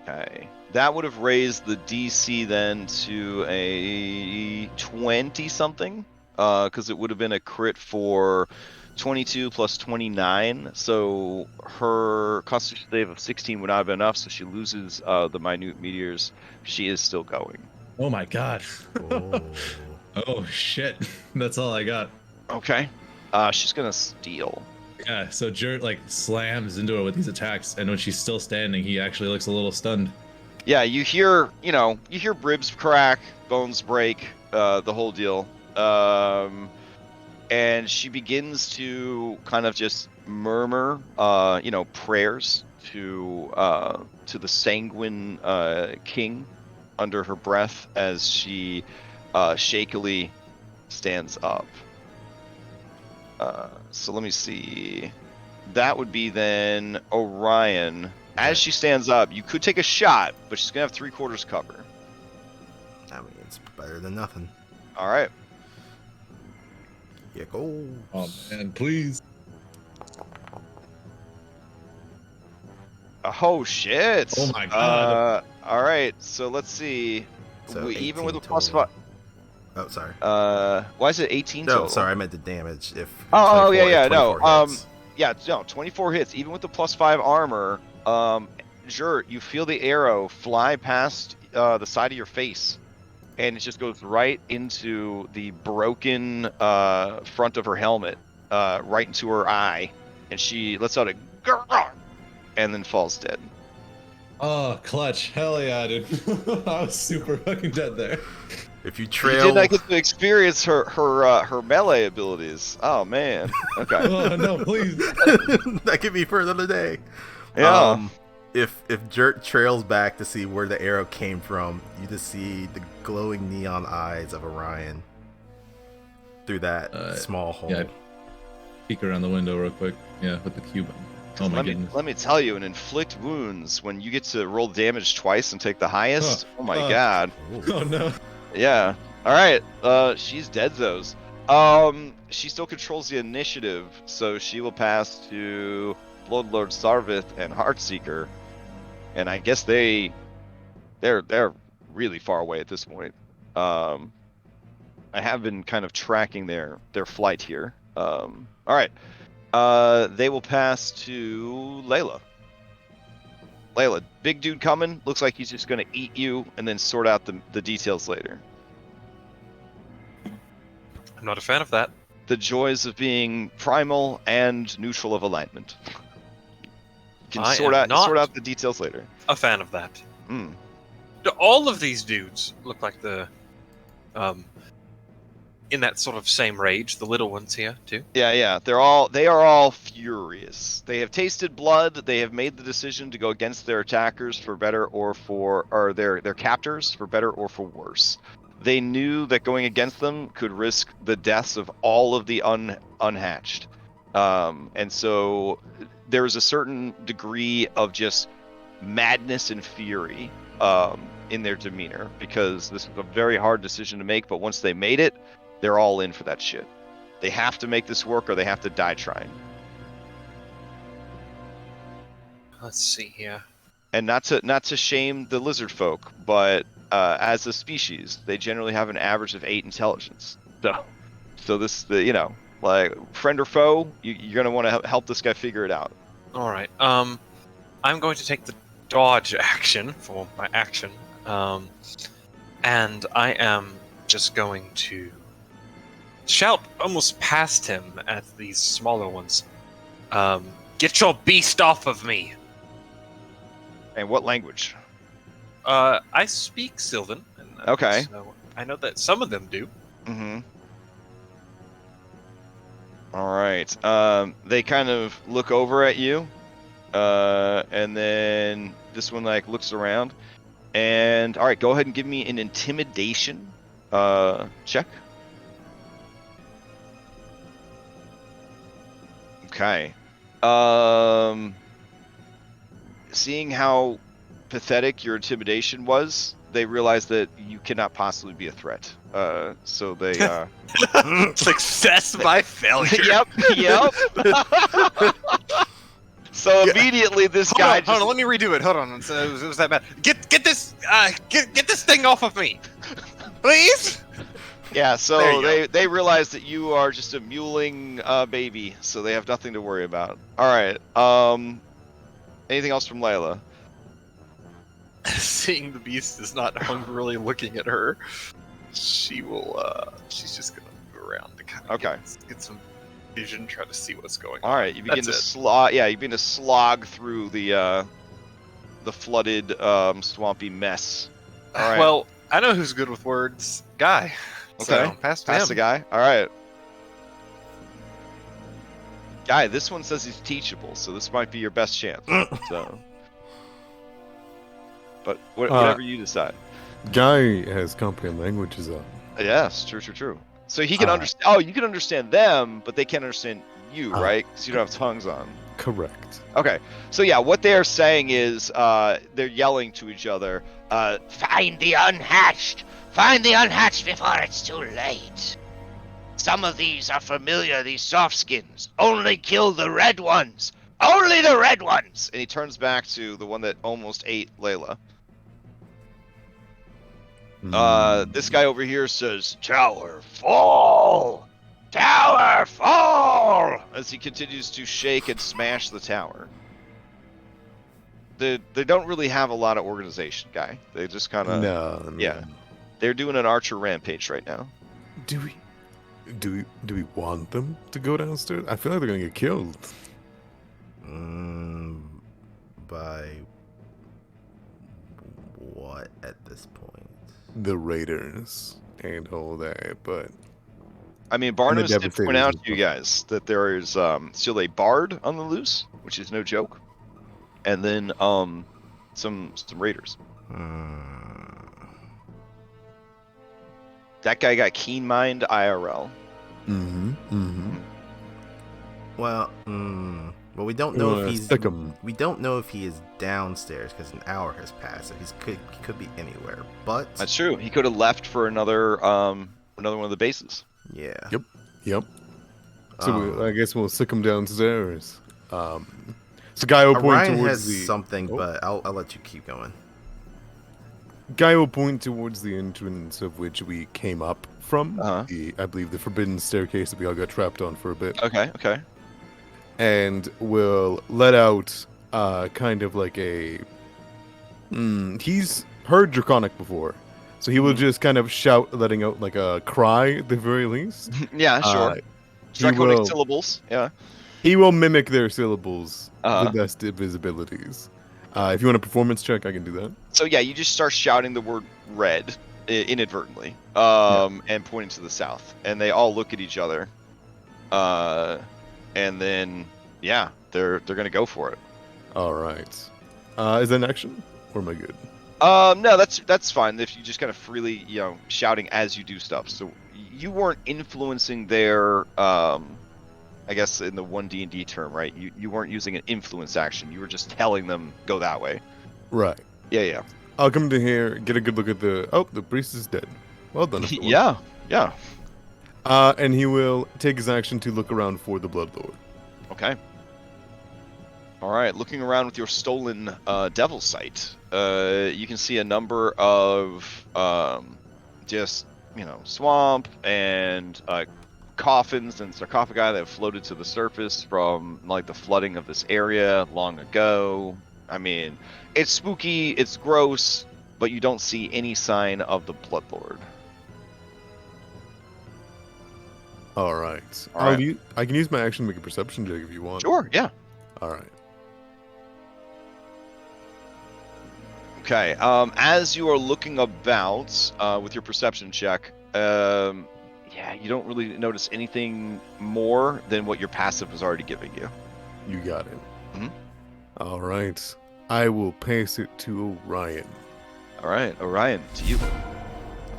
Okay. That would have raised the DC then to a 20-something, because it would have been a crit for 22 plus 29, so her constitution save of 16 would not have been enough, so she loses the minute meteors. She is still going. Oh my god. Oh. Oh shit. That's all I got. Okay. She's gonna steal. Yeah, so Jert like slams into her with these attacks, and when she's still standing, he actually looks a little stunned. Yeah, you hear ribs crack, bones break, the whole deal. And she begins to kind of just murmur, prayers to the sanguine king under her breath as she shakily stands up. So let me see. That would be then Orion. As she stands up, you could take a shot, but she's gonna have 3/4 cover. I mean, it's better than nothing. All right. Yeah, go. Oh man, please. Oh shit! Oh my god. All right, so let's see. So Even with a 18 +5. total. Oh, sorry. Why is it 18 No, total? sorry, I meant the damage. If Oh, 24 yeah, if no. 24 hits. Yeah, no, 24 hits. Even with the +5 armor, Jert, you feel the arrow fly past the side of your face, and it just goes right into the broken front of her helmet, right into her eye, and she lets out a grrr, and then falls dead. Oh, clutch. Hell yeah, dude. I was super fucking dead there. If you You trail, did not get to experience her melee abilities. Oh man. Okay. Oh no, please. that could be for another day. Yeah. If Jert trails back to see where the arrow came from, you just see the glowing neon eyes of Orion through that small hole. Yeah. Peek around the window real quick. Yeah, with the cube. Oh my goodness. Let me tell you, and inflict wounds when you get to roll damage twice and take the highest. Oh my god. Oh no. Yeah. All right. She's dead those. She still controls the initiative, so she will pass to Bloodlord Saarvith and Heartseeker, and I guess they're really far away at this point. I have been kind of tracking their flight here. All right. They will pass to Layla. Layla, big dude coming. Looks like he's just going to eat you and then sort out the details later. I'm not a fan of that. The joys of being primal and neutral of alignment. You can I sort am out the details later. A fan of that. Mm. All of these dudes look like the in that sort of same rage. The little ones here too. Yeah. They are all furious. They have tasted blood. They have made the decision to go against their attackers for better or their captors for better or for worse. They knew that going against them could risk the deaths of all of the unhatched. And so there's a certain degree of just madness and fury in their demeanor, because this was a very hard decision to make, but once they made it, they're all in for that shit. They have to make this work or they have to die trying. Let's see here. And not to shame the lizard folk, but as a species, they generally have an average of 8 intelligence. So this, like friend or foe, you're gonna want to help this guy figure it out. All right. I'm going to take the dodge action for my action, and I am just going to shout almost past him at these smaller ones. Get your beast off of me! And what language? I speak Sylvan. And, Okay. So I know that some of them do. Mm-hmm. All right. They kind of look over at you, and then this one like looks around. And all right, go ahead and give me an intimidation check. Okay. Seeing how pathetic your intimidation was, they realize that you cannot possibly be a threat. So they Success by failure. Yep. So immediately this guy Hold on, let me redo it. Hold on. So it was that bad. Get this get this thing off of me. Please? Yeah, There so you they realize that you are just a mewling baby, so they have nothing to worry about. All right. Anything else from Layla? Seeing the beast is not hungrily looking at her, she will she's just gonna move around to kind of get some vision, try to see what's going on. All right, you begin That's to slog. Yeah, you begin to slog through the flooded, swampy mess. All right. Well, I know who's good with words. Guy. Okay. So, pass to Pass him. the guy. All right. Guy, this one says he's teachable, so this might be your best chance. So, but whatever you decide. Guy has comprehend languages up. Yes, true. So he can understand. Oh, you can understand them, but they can't understand you, right? Because you don't have tongues on. Correct. Okay. So yeah, what they are saying is they're yelling to each other. Find the unhatched! Find the unhatched before it's too late! Some of these are familiar, these soft skins. Only kill the red ones! Only the red ones! And he turns back to the one that almost ate Layla. This guy over here says, Tower fall! Tower fall! As he continues to shake and smash the tower. They don't really have a lot of organization, Guy. They just kind of... No. Yeah. They're doing an archer rampage right now. Do we want them to go downstairs? I feel like they're gonna get killed. By what at this point? The raiders and all that, but I mean, Barnabas did point out to you Devastators. guys that there is still a bard on the loose, which is no joke, and then some raiders. That guy got keen mind IRL. Well, but we don't know if he's. Stick 'em. We don't know if he is downstairs because an hour has passed. So he could be anywhere. But That's true. He could have left for another one of the bases. yeah. Yep. So I guess we'll stick them downstairs. So Guy will point Orion towards has the something, but I'll let you keep going. Guy will point towards the entrance of which we came up from. Uh-huh. I believe the forbidden staircase that we all got trapped on for a bit. Okay. And will let out kind of like a... he's heard Draconic before. So he will just kind of shout, letting out like a cry at the very least. Yeah, sure. He Draconic will- syllables. Yeah. He will mimic their syllables Uh-huh. the best of his abilities. If you want a performance check, I can do that. So yeah, you just start shouting the word red, inadvertently, and pointing to the south, and they all look at each other, and then yeah, they're gonna go for it. All right. Is that an action, or am I good? No, that's fine. If you just kind of freely, shouting as you do stuff. So you weren't influencing their, I guess in the 1D&D term, right? You weren't using an influence action. You were just telling them go that way. Right. Yeah. I'll come to here, get a good look at the. Oh, the priest is dead. Well done, everyone. Yeah. And he will take his action to look around for the Bloodlord. Okay. All right, looking around with your stolen devil sight, you can see a number of just swamp and coffins and sarcophagi that have floated to the surface from like the flooding of this area long ago. I mean, it's spooky, it's gross, but you don't see any sign of the Bloodlord. All right. All right. I can use my action to make a perception check if you want. Sure, yeah. All right. Okay, as you are looking about with your perception check, you don't really notice anything more than what your passive is already giving you. You got it. Mhm. All right. I will pass it to Orion. All right, Orion, to you.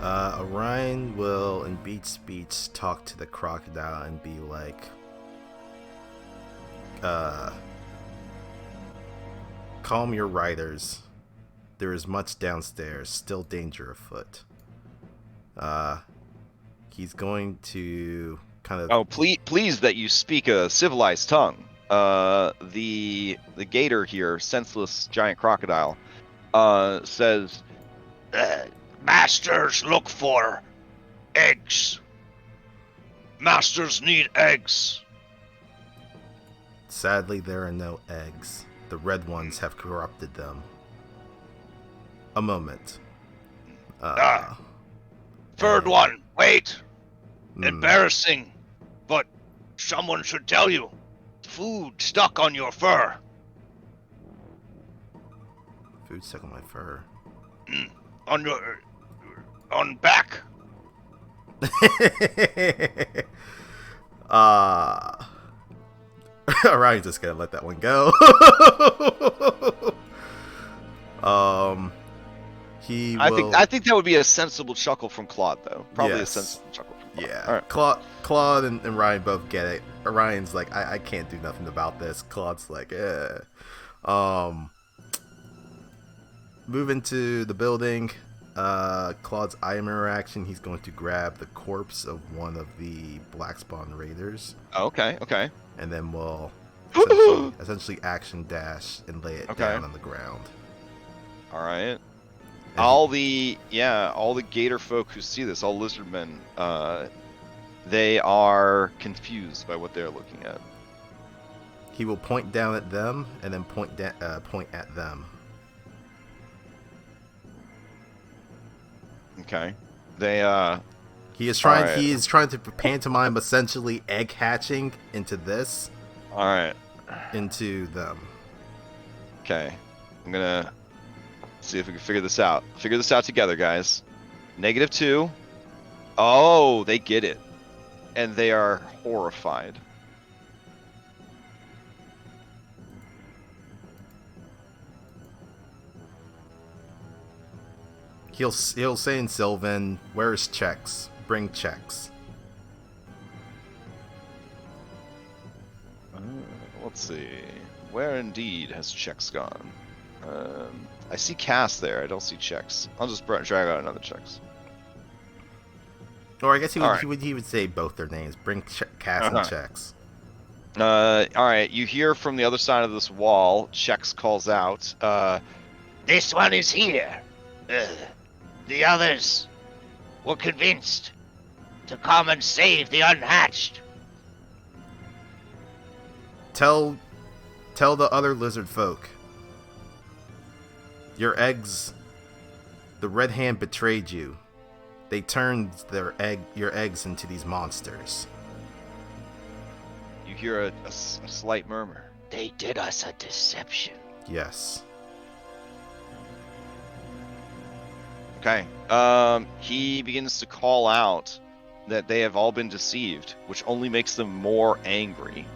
Orion will, in beat speech, talk to the crocodile and be like, calm your riders. There is much downstairs, still danger afoot. He's going to kind of... Oh, please that you speak a civilized tongue. The gator here, senseless giant crocodile, says, masters look for eggs. Masters need eggs. Sadly, there are no eggs. The red ones have corrupted them. A moment. Third one, wait. Embarrassing, but someone should tell you. Food stuck on your fur. Food stuck on my fur. On back. Orion's just gonna let that one go. I think that would be a sensible chuckle from Claude, though. Probably Yes. a sensible chuckle from Claude. Yeah. All right. Claude and Ryan both get it. Orion's like, I can't do nothing about this. Claude's like, Moving to the building. Claude's item interaction, he's going to grab the corpse of one of the Black Spawn Raiders. Okay. And then we'll essentially action dash and lay it down on the ground. All right. All the gator folk who see this, all lizard men, they are confused by what they're looking at. He will point down at them and then point at them. Okay. They He is trying to pantomime essentially egg hatching into this. All right. Into them. Okay. I'm gonna see if we can figure this out. Figure this out together, guys. -2. Oh, they get it. And they are horrified. He'll say in Sylvan, "Where's checks? Bring checks." Let's see. Where indeed has checks gone? I see Cass there. I don't see checks. I'll just drag out another checks. Or I guess he would say both their names. Bring Cass and checks. All right. You hear from the other side of this wall. Checks calls out. This one is here. The others were convinced to come and save the Unhatched. Tell the other lizard folk. Your eggs. The Red Hand betrayed you. They turned your eggs into these monsters. You hear a slight murmur. They did us a deception. Yes. Okay. He begins to call out that they have all been deceived, which only makes them more angry.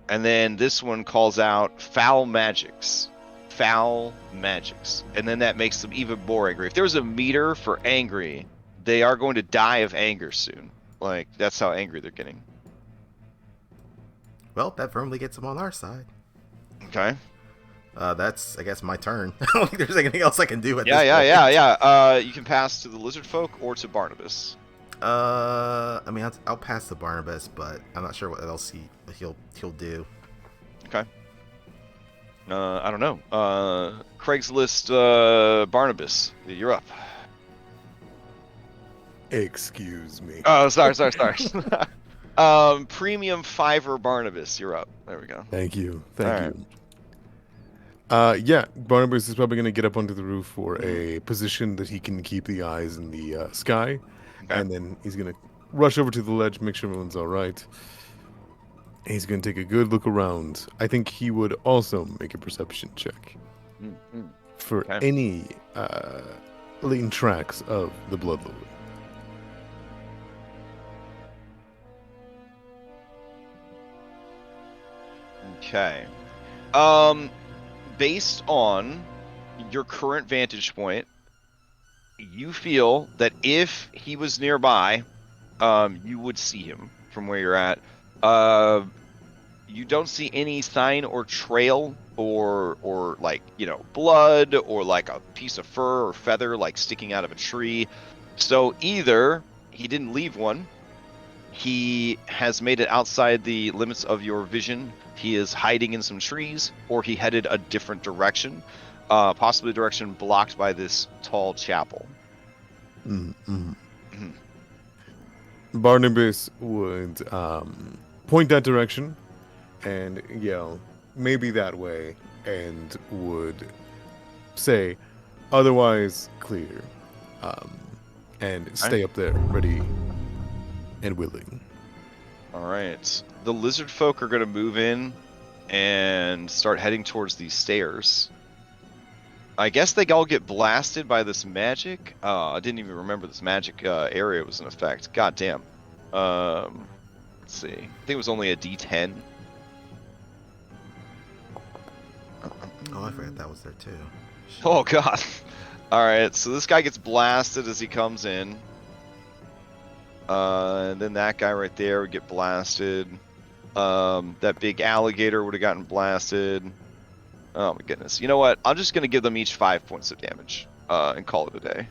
And then this one calls out foul magics. Foul magics. And then that makes them even more angry. If there's a meter for angry, they are going to die of anger soon. Like, that's how angry they're getting. Well, that firmly gets them on our side. Okay. That's, I guess, my turn. I don't think there's anything else I can do at this point. Yeah. You can pass to the lizard folk or to Barnabas. I mean, I'll pass to Barnabas, but I'm not sure what else he'll do. Okay. I don't know. Craigslist Barnabas, you're up. Excuse me. Oh, sorry. Premium Fiver Barnabas, you're up. There we go. Thank you. All Yeah, Barnabas is probably going to get up onto the roof for a position that he can keep the eyes in the sky. Okay. And then he's going to rush over to the ledge, make sure everyone's all right. He's going to take a good look around. I think he would also make a perception check for any latent tracks of the Bloodlord. Okay. Based on your current vantage point, you feel that if he was nearby, you would see him from where you're at. You don't see any sign or trail or like, blood or like a piece of fur or feather like sticking out of a tree. So either he didn't leave one, he has made it outside the limits of your vision, he is hiding in some trees, or he headed a different direction, possibly a direction blocked by this tall chapel. Barnabas would point that direction and yell, maybe that way, and would say, otherwise clear, and stay up there, ready and willing. All right. The lizard folk are going to move in and start heading towards these stairs. I guess they all get blasted by this magic. I didn't even remember this magic area was in effect. God damn. Let's see. I think it was only a D10. Oh, I forgot that was there too. Oh, God. All right. So this guy gets blasted as he comes in. And then that guy right there would get blasted. That big alligator would have gotten blasted. Oh my goodness. You know what? I'm just going to give them each 5 points of damage and call it a day.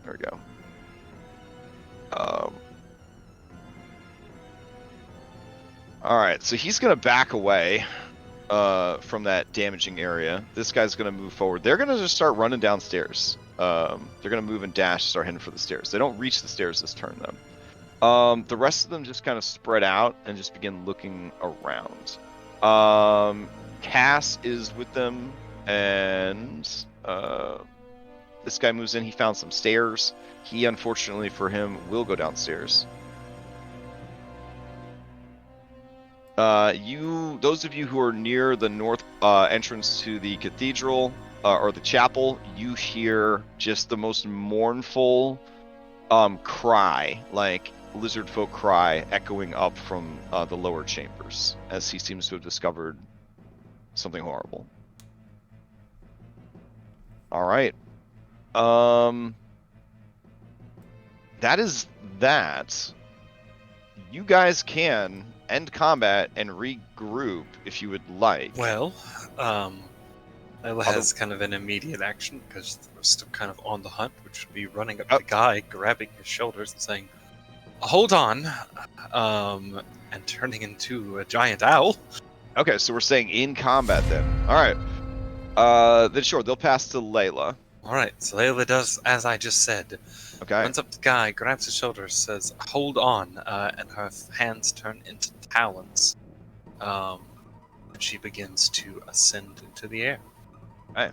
There we go. Alright, so he's going to back away from that damaging area. This guy's going to move forward. They're going to just start running downstairs. They're going to move and dash, start heading for the stairs. They don't reach the stairs this turn, though. The rest of them just kind of spread out and just begin looking around. Cass is with them, and this guy moves in. He found some stairs. He, unfortunately for him, will go downstairs. Those of you who are near the north entrance to the cathedral or the chapel, you hear just the most mournful cry, like lizard folk cry, echoing up from the lower chambers, as he seems to have discovered something horrible. All right. That is that. You guys can end combat and regroup if you would like. Well, Layla has kind of an immediate action because we're still kind of on the hunt, which would be running up to the guy, grabbing his shoulders and saying, "Hold on," and turning into a giant owl. Okay, so we're saying in combat then. All right. Then sure, they'll pass to Layla. All right, so Layla does as I just said. Okay. Runs up to the guy, grabs his shoulders, says, "Hold on," and her hands turn into talons. And she begins to ascend into the air. Right.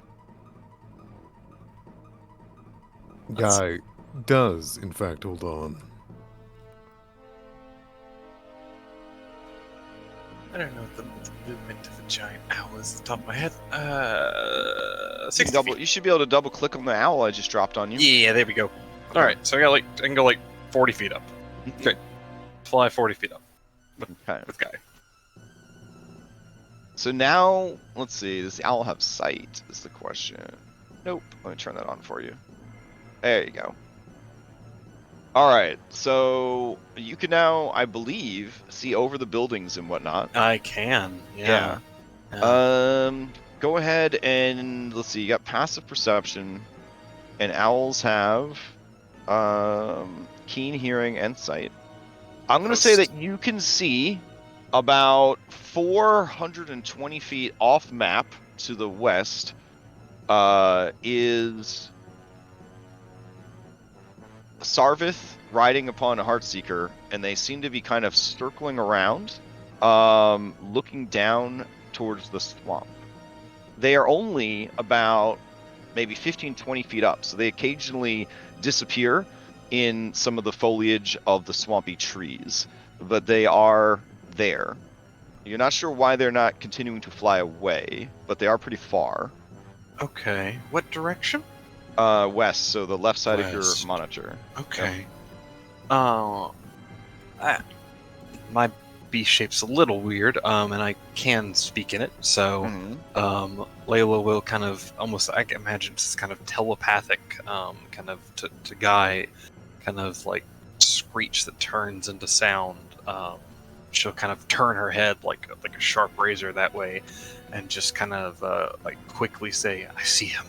Guy does, in fact, hold on. I don't know what the movement of a giant owl is off the top of my head. 60 feet. You should be able to double click on the owl I just dropped on you. Yeah, there we go. Okay. All right, so I can go 40 feet up. Okay, fly 40 feet up Okay. with Guy. So now, let's see. Does the owl have sight? Is the question. Nope. Let me turn that on for you. There you go. All right. So you can now, I believe, see over the buildings and whatnot. I can. Yeah. Go ahead and let's see. You got passive perception, and owls have keen hearing and sight. I'm gonna say that you can see about 420 feet off map to the west is Saarvith riding upon a Heartseeker, and they seem to be kind of circling around, looking down towards the swamp. They are only about maybe 15-20 feet up, so they occasionally disappear in some of the foliage of the swampy trees, but they are there. You're not sure why they're not continuing to fly away, but they are pretty far. Okay. What direction? West, so the left side of your West. monitor. Okay. My B shape's a little weird, and I can speak in it, so Layla will kind of almost, I can imagine, just kind of telepathic, kind of to Guy, kind of like screech that turns into sound. She'll kind of turn her head like a sharp razor that way, and just kind of like quickly say, "I see him."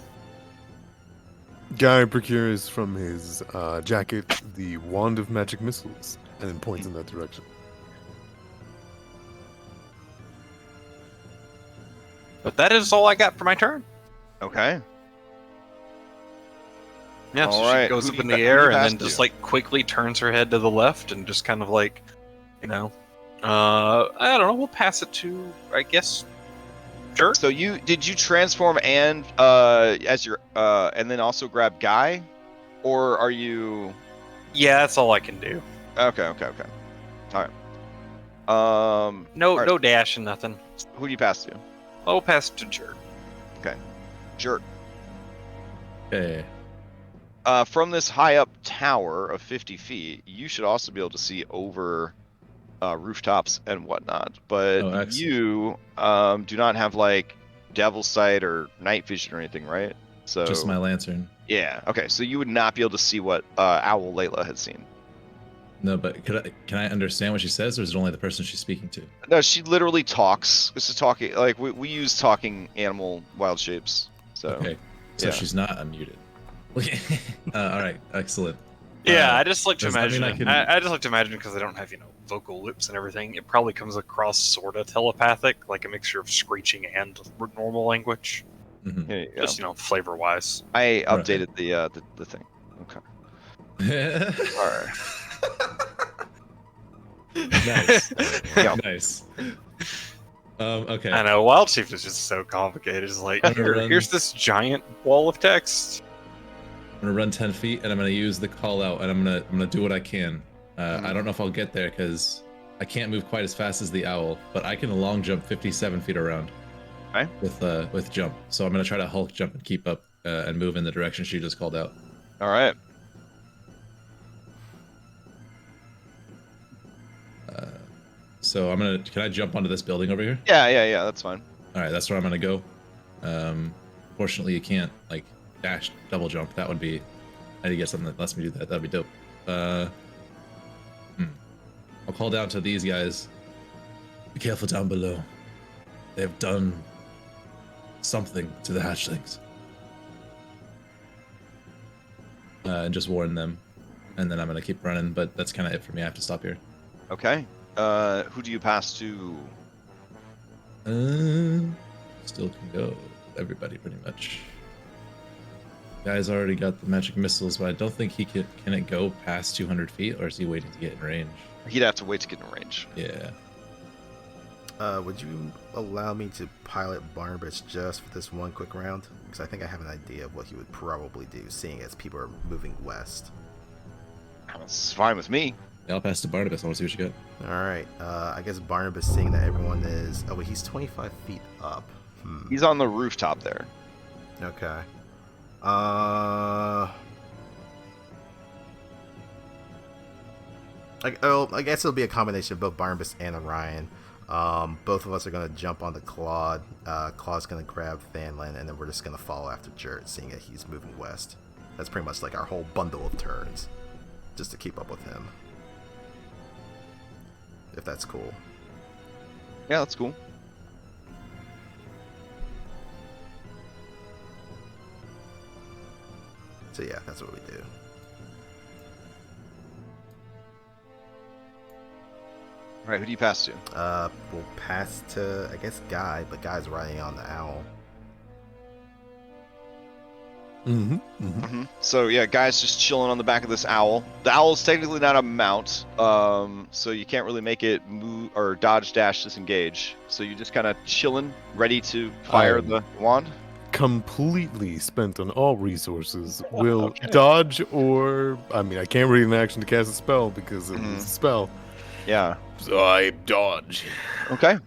Guy procures from his jacket the wand of magic missiles and then points in that direction. But that is all I got for my turn. Okay. Yeah, so Alright, she goes who up do in you the pa- who air do you and pass then to? just like quickly turns her head to the left and just kind of like, I don't know. We'll pass it to, I guess, Jerk. So did you transform and as your and then also grab Guy, or are you? Yeah, that's all I can do. Okay. All right. No, all right. no dash and nothing. Who do you pass to? I'll pass to Jerk. Jerk. Okay. From this high up tower of 50 feet, you should also be able to see over rooftops and whatnot. But Oh, excellent. you do not have like devil's sight or night vision or anything, right? So Just my lantern. yeah. Okay. So you would not be able to see what Owl Layla had seen. No, but can I understand what she says, or is it only the person she's speaking to? No, she literally talks. This is talking. Like we use talking animal wild shapes. So Okay. So yeah. she's not unmuted. All right. Excellent. Yeah, I just like to does that mean imagine. I can- I just like to imagine because I don't have vocal loops and everything. It probably comes across sort of telepathic, like a mixture of screeching and normal language. Mhm. Here you go. Just flavor wise. I updated the thing. Okay. All right. Nice. Yeah. Nice. Okay. I know. Wild Chief is just so complicated. It's like here's this giant wall of text. I'm gonna run 10 feet, and I'm gonna use the call out, and I'm gonna do what I can. I don't know if I'll get there because I can't move quite as fast as the owl, but I can long jump 57 feet around. Okay. With jump. So I'm gonna try to Hulk jump and keep up and move in the direction she just called out. All right. So can I jump onto this building over here? Yeah. That's fine. All right, that's where I'm gonna go. Fortunately, you can't like dash double jump. That would be. I need to get something that lets me do that. That'd be dope. I'll call down to these guys. Be careful down below. They have done something to the hatchlings. And just warn them. And then I'm gonna keep running, but that's kind of it for me. I have to stop here. Okay. Who do you pass to? Still can go. Everybody, pretty much. Guy's already got the magic missiles, but I don't think he can it go past 200 feet, or is he waiting to get in range? He'd have to wait to get in range. Yeah. Would you allow me to pilot Barnabas just for this one quick round? Because I think I have an idea of what he would probably do, seeing as people are moving west. It's fine with me. I'll pass to Barnabas. I want to see what you got. All right. I guess Barnabas, seeing that everyone is. Oh, wait, he's 25 feet up. He's on the rooftop there. Okay. I guess it'll be a combination of both Barnabas and Orion. Both of us are going to jump onto Claude. Claude's going to grab Thanlin, and then we're just going to follow after Jert, seeing that he's moving west. That's pretty much like our whole bundle of turns, just to keep up with him. If that's cool. Yeah, that's cool. So yeah, that's what we do. All right, who do you pass to? We'll pass to, I guess, Guy, but Guy's riding on the owl. So yeah, Guy's just chilling on the back of this owl. The owl is technically not a mount, so you can't really make it move or dodge, dash, disengage. So you're just kind of chilling, ready to fire the wand. Completely spent on all resources. Will dodge or... I mean, I can't read an action to cast a spell because it is a spell. Yeah. So I dodge. Okay.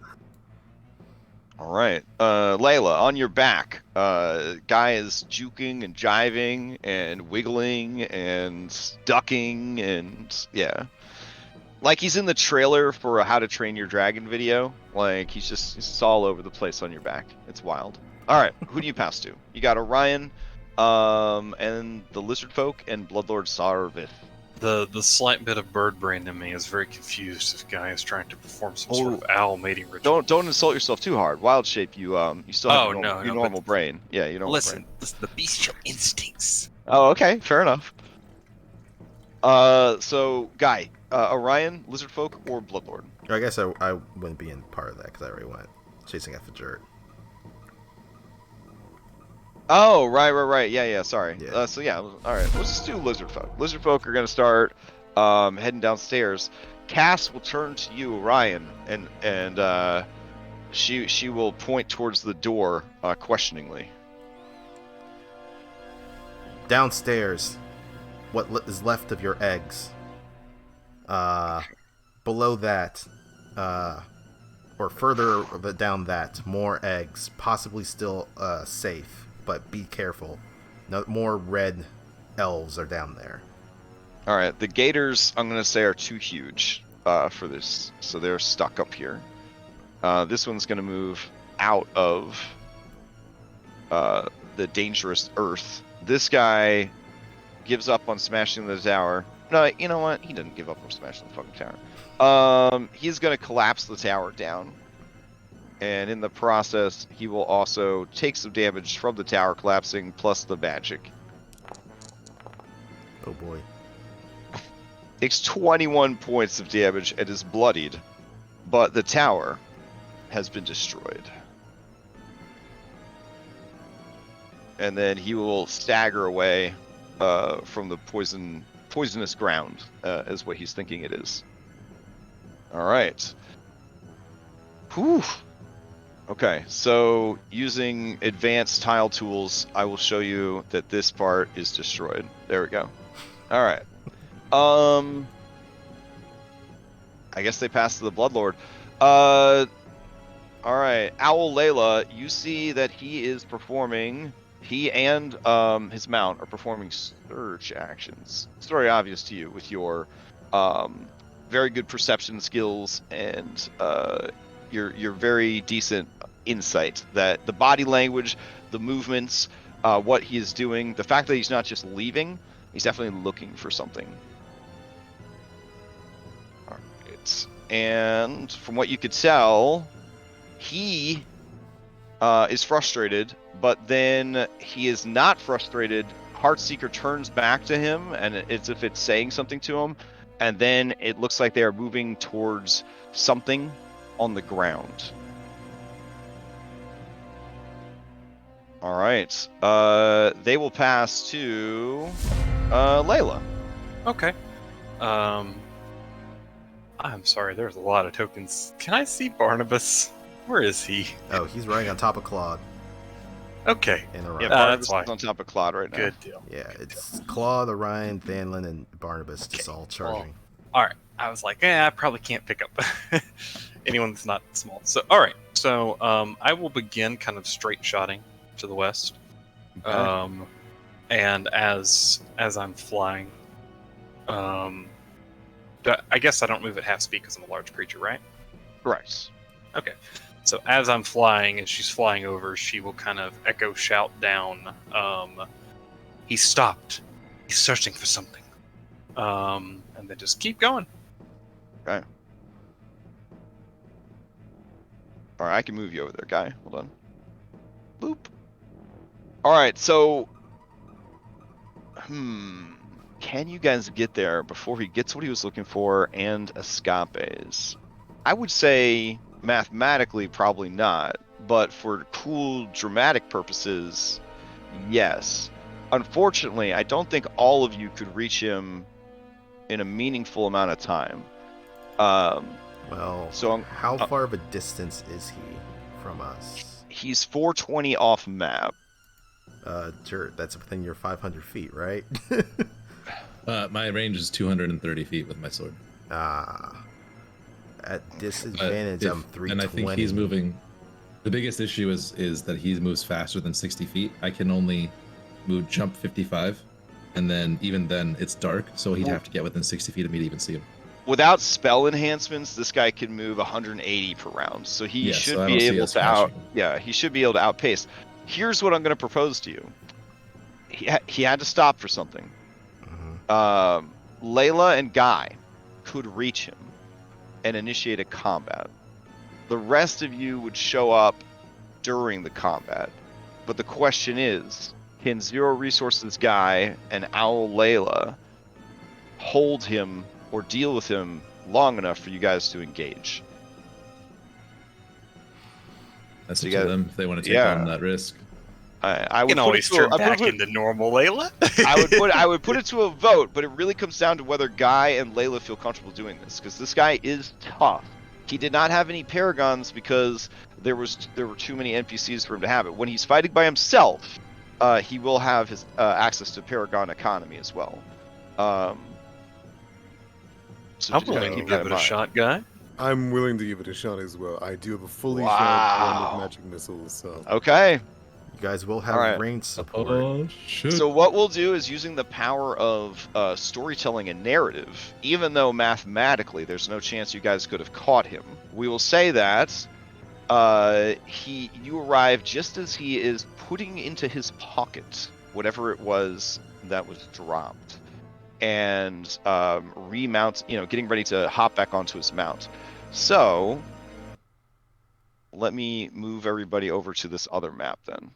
All right. Layla, on your back. Guy is juking and jiving and wiggling and ducking and yeah. Like he's in the trailer for a How to Train Your Dragon video. Like he's just all over the place on your back. It's wild. All right. Who do you pass to? You got Orion, and the Lizard Folk and Bloodlord Saarvith. The slight bit of bird brain in me is very confused if Guy is trying to perform some sort of owl mating ritual. Don't insult yourself too hard. Wild shape, you still have your normal brain. Yeah, you normal listen, brain. the bestial instincts. Oh, okay, fair enough. So Guy, Orion, Lizard Folk, or Bloodlord? I guess I wouldn't be in part of that because I already went chasing after Jert. Oh, right. Yeah, sorry. Yeah. So yeah, all right. Let's just do Lizard Folk. Lizard Folk are gonna start heading downstairs. Cass will turn to you, Orion, and she will point towards the door questioningly. Downstairs, what is left of your eggs? Below that, or further down that, more eggs, possibly still safe. But be careful. No more red elves are down there. All right, the gators I'm gonna say are too huge for this, so they're stuck up here. This one's gonna move out of the dangerous earth. This guy gives up on smashing the tower. No, you know what? He didn't give up on smashing the fucking tower. He's gonna collapse the tower down. And in the process, he will also take some damage from the tower collapsing, plus the magic. Oh boy. Takes 21 points of damage and is bloodied, but the tower has been destroyed. And then he will stagger away from the poisonous ground, is what he's thinking it is. All right. Whew. Okay, so using advanced tile tools, I will show you that this part is destroyed. There we go. All right. I guess they passed to the Bloodlord. All right, Owl Layla, you see that he is performing. He and his mount are performing surge actions. It's very obvious to you with your very good perception skills and your very decent insight that the body language, the movements, what he is doing, the fact that he's not just leaving, he's definitely looking for something. All right. And from what you could tell, he is frustrated, but then he is not frustrated. Heartseeker turns back to him, and it's as if it's saying something to him, and then it looks like they are moving towards something on the ground. All right. They will pass to Layla. Okay. I'm sorry, there's a lot of tokens. Can I see Barnabas? Where is he? Oh, he's riding on top of Claude. Okay. In a row. Yeah, that's Barnabas fine. is on top of Claude right now. Good deal. Yeah, it's Claude, Orion, Thanlin, and Barnabas just all charging. All right. I was like, I probably can't pick up anyone that's not small. So, all right. So, I will begin kind of straight shotting to the west. Okay. And as I'm flying, I guess I don't move at half speed because I'm a large creature, right? Correct. Okay. So as I'm flying, as she's flying over, she will kind of echo shout down, he stopped. He's searching for something. And then just keep going. Okay. All right, I can move you over there, guy. Hold on. Boop. All right, so, can you guys get there before he gets what he was looking for and escapes? I would say mathematically probably not, but for cool dramatic purposes, yes. Unfortunately, I don't think all of you could reach him in a meaningful amount of time. Well, So how far of a distance is he from us? he's 420 off map. Sure, that's within your 500 feet, right? My range is 230 feet with my sword. At disadvantage, I'm 320. And I think he's moving. The biggest issue is that he moves faster than 60 feet. I can only jump 55, and then even then it's dark, so he'd have to get within 60 feet of me to even see him. Without spell enhancements, this guy can move 180 per round, so he should be able to he should be able to outpace. Here's what I'm going to propose to you. He had to stop for something. Layla and Guy could reach him and initiate a combat. The rest of you would show up during the combat. But the question is, can Zero Resources Guy and Owl Layla hold him or deal with him long enough for you guys to engage? That's up to them if they want to take on that risk. I would can always turn back into normal, Layla. I would put it to a vote, but it really comes down to whether Guy and Layla feel comfortable doing this, because this guy is tough. He did not have any paragons because there were too many NPCs for him to have it. When he's fighting by himself, he will have his access to paragon economy as well. I'm willing to give it a shot, Guy. I'm willing to give it a shot as well. I do have a fully charged wand of magic missiles, so... Okay. You guys will have range support. Oh, shoot. So what we'll do is, using the power of storytelling and narrative, even though mathematically there's no chance you guys could have caught him, we will say that you arrive just as he is putting into his pocket whatever it was that was dropped, and remounts, getting ready to hop back onto his mount. So let me move everybody over to this other map then.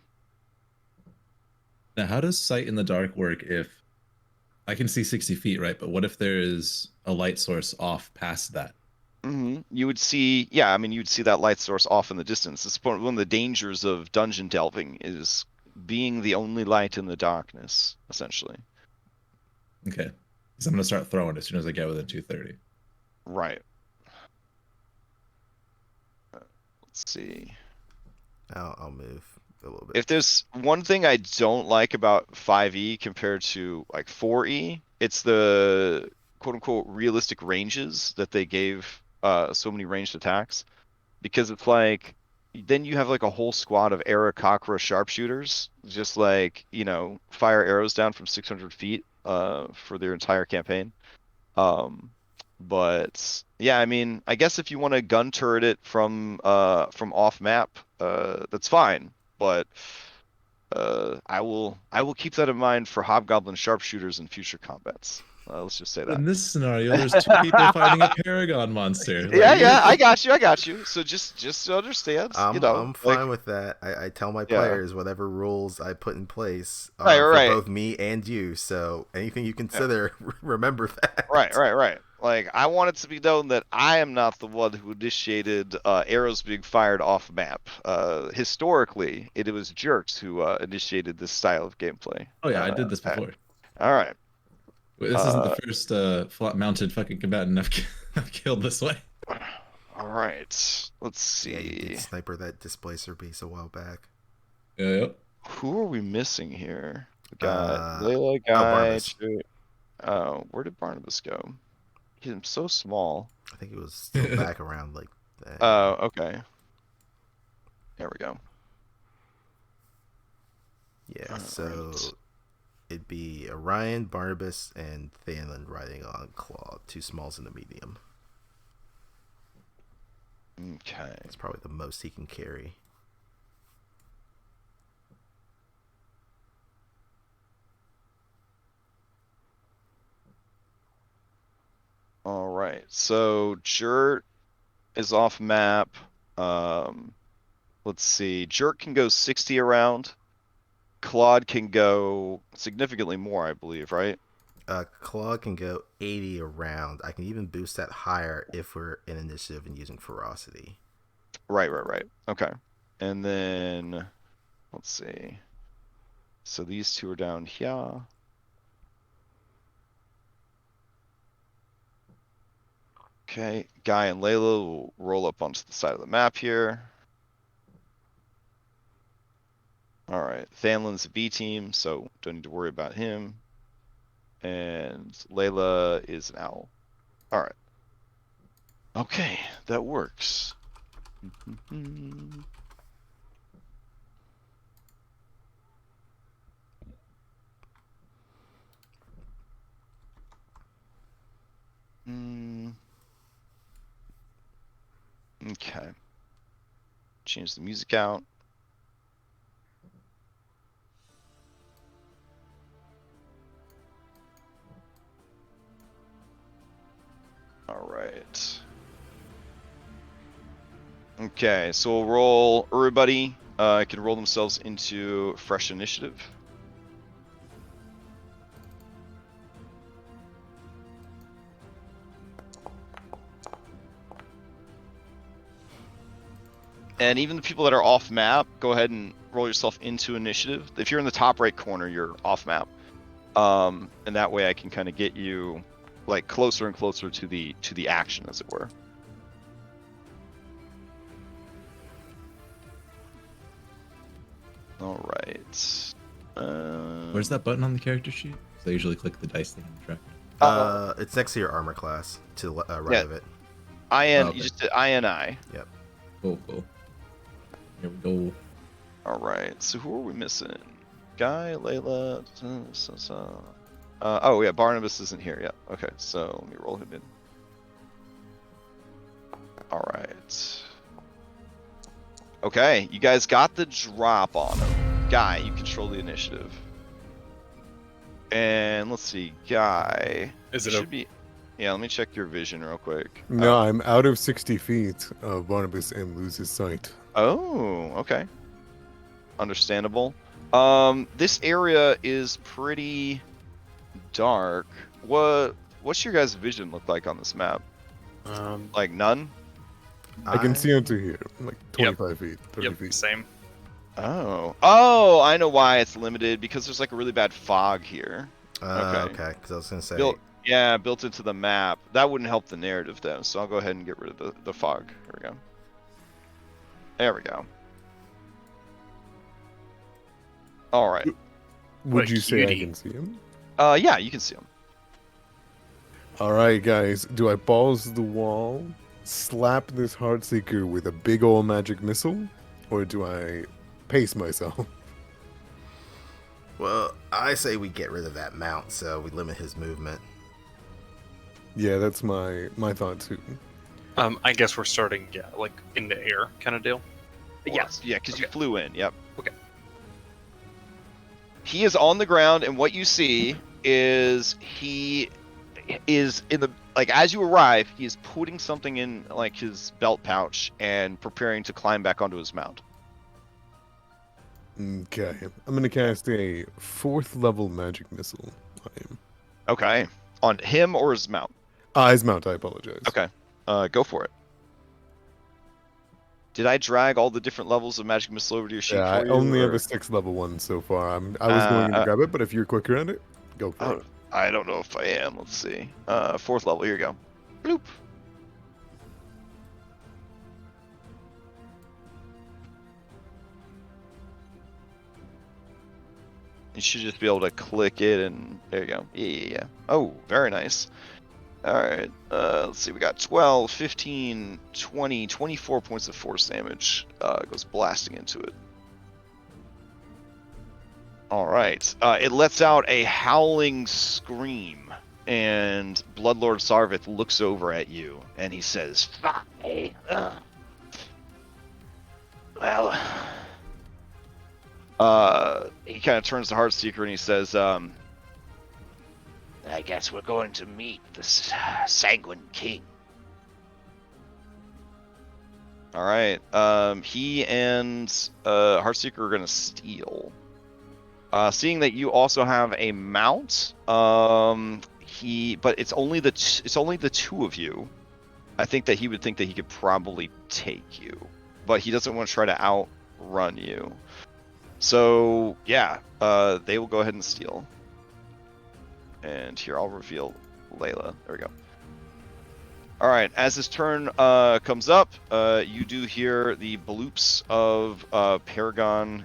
Now, how does sight in the dark work if I can see 60 feet, right? But what if there is a light source off past that? You would see, you'd see that light source off in the distance. This is one of the dangers of dungeon delving, is being the only light in the darkness, essentially. Okay. Because I'm going to start throwing as soon as I get within 230. Right. Let's see. I'll move a little bit. If there's one thing I don't like about 5e compared to like 4e, it's the quote-unquote realistic ranges that they gave so many ranged attacks. Because it's like, then you have like a whole squad of Aarakocra sharpshooters, just like, fire arrows down from 600 feet for their entire campaign. But yeah, I guess if you want to gun turret it from off map, that's fine. But I will keep that in mind for hobgoblin sharpshooters in future combats. Let's just say that. In this scenario, there's two people fighting a paragon monster. Yeah, I got you. So just to understand, I'm fine with that. I tell my players whatever rules I put in place for both me and you. So anything you consider, remember that. Right. Like, I want it to be known that I am not the one who initiated arrows being fired off map. Historically, it was Jerks who initiated this style of gameplay. Oh yeah, I did this before. All right. This isn't the first flat-mounted fucking combatant I've killed this way. All right. Let's see. Yeah, you did sniper that displacer base a while back. Yep. Who are we missing here? We got Layla, Guy. Where did Barnabas go? He's so small. I think it was still back around like that. Oh, okay. There we go. Yeah, All so right. it'd be Orion, Barnabas, and Thanlin riding on Claw, 2 smalls and a medium. Okay. That's probably the most he can carry. All right. So Jert is off map. Let's see. Jert can go 60 around. Claude can go significantly more, I believe, right? Claw can go 80 around. I can even boost that higher if we're in initiative and using ferocity. Right. Okay. And then let's see. So these two are down here. Okay, Guy and Layla will roll up onto the side of the map here. All right, Thanlin's a B team, so don't need to worry about him. And Layla is an owl. All right. Okay, that works. Okay. Change the music out. All right. Okay, so we'll roll. Everybody can roll themselves into fresh initiative. And even the people that are off map, go ahead and roll yourself into initiative. If you're in the top right corner, you're off map. And that way I can kind of get you like closer and closer to the action, as it were. All right. Where's that button on the character sheet? 'Cause I usually click the dice thing on the track. It's next to your armor class, to the right Yeah. of it. IN, Okay. you just did INI. Yep. Cool. Here we go. All right. So who are we missing? Guy, Layla. Oh yeah, Barnabas isn't here yet. Okay, so let me roll him in. All right. Okay, you guys got the drop on him. Guy, you control the initiative. And let's see, Guy. Is you it should be? Yeah, let me check your vision real quick. No, I'm out of 60 feet of Barnabas and loses sight. Oh, okay. Understandable. This area is pretty dark. What's your guys' vision look like on this map? Like none? I can see into here, like 25 feet, 30 feet. Same. Oh, I know why it's limited, because there's like a really bad fog here. Okay, because I was going to say... Built into the map. That wouldn't help the narrative though, so I'll go ahead and get rid of the fog. Here we go. There we go. All right. Would you say I cutie. can see him? Yeah, you can see him. All right, guys. Do I balls the wall, slap this Heartseeker with a big ol' magic missile, or do I pace myself? Well, I say we get rid of that mount, so we limit his movement. Yeah, that's my thought too. I guess we're starting, like in the air kind of deal. Yes, yeah, because you flew in. Yep. Okay. He is on the ground, and what you see is he is in the as you arrive, he is putting something in like his belt pouch and preparing to climb back onto his mount. Okay, I'm gonna cast a 4th level magic missile on him. Okay, on him or his mount? His mount. I apologize. Okay, go for it. Did I drag all the different levels of magic missile over to your sheet Yeah, for I you? only have or- a 6th level one so far. I was going to grab it, but if you're quicker at it, go for it. I don't know if I am. Let's see. 4th level. Here you go. Bloop. You should just be able to click it, and there you go. Yeah. Oh, very nice. All right. Let's see. We got 12, 15, 20, 24 points of force damage. Goes blasting into it. All right. It lets out a howling scream, and Bloodlord Saarvith looks over at you, and he says, "Fine. Well." He kind of turns to Heartseeker and he says, I guess we're going to meet the Sanguine King. All right. He and Heartseeker are going to steal. Seeing that you also have a mount, but it's only the two of you. I think that he would think that he could probably take you, but he doesn't want to try to outrun you. So yeah, they will go ahead and steal. And here I'll reveal Layla. There we go. All right, as his turn comes up, you do hear the bloops of Paragon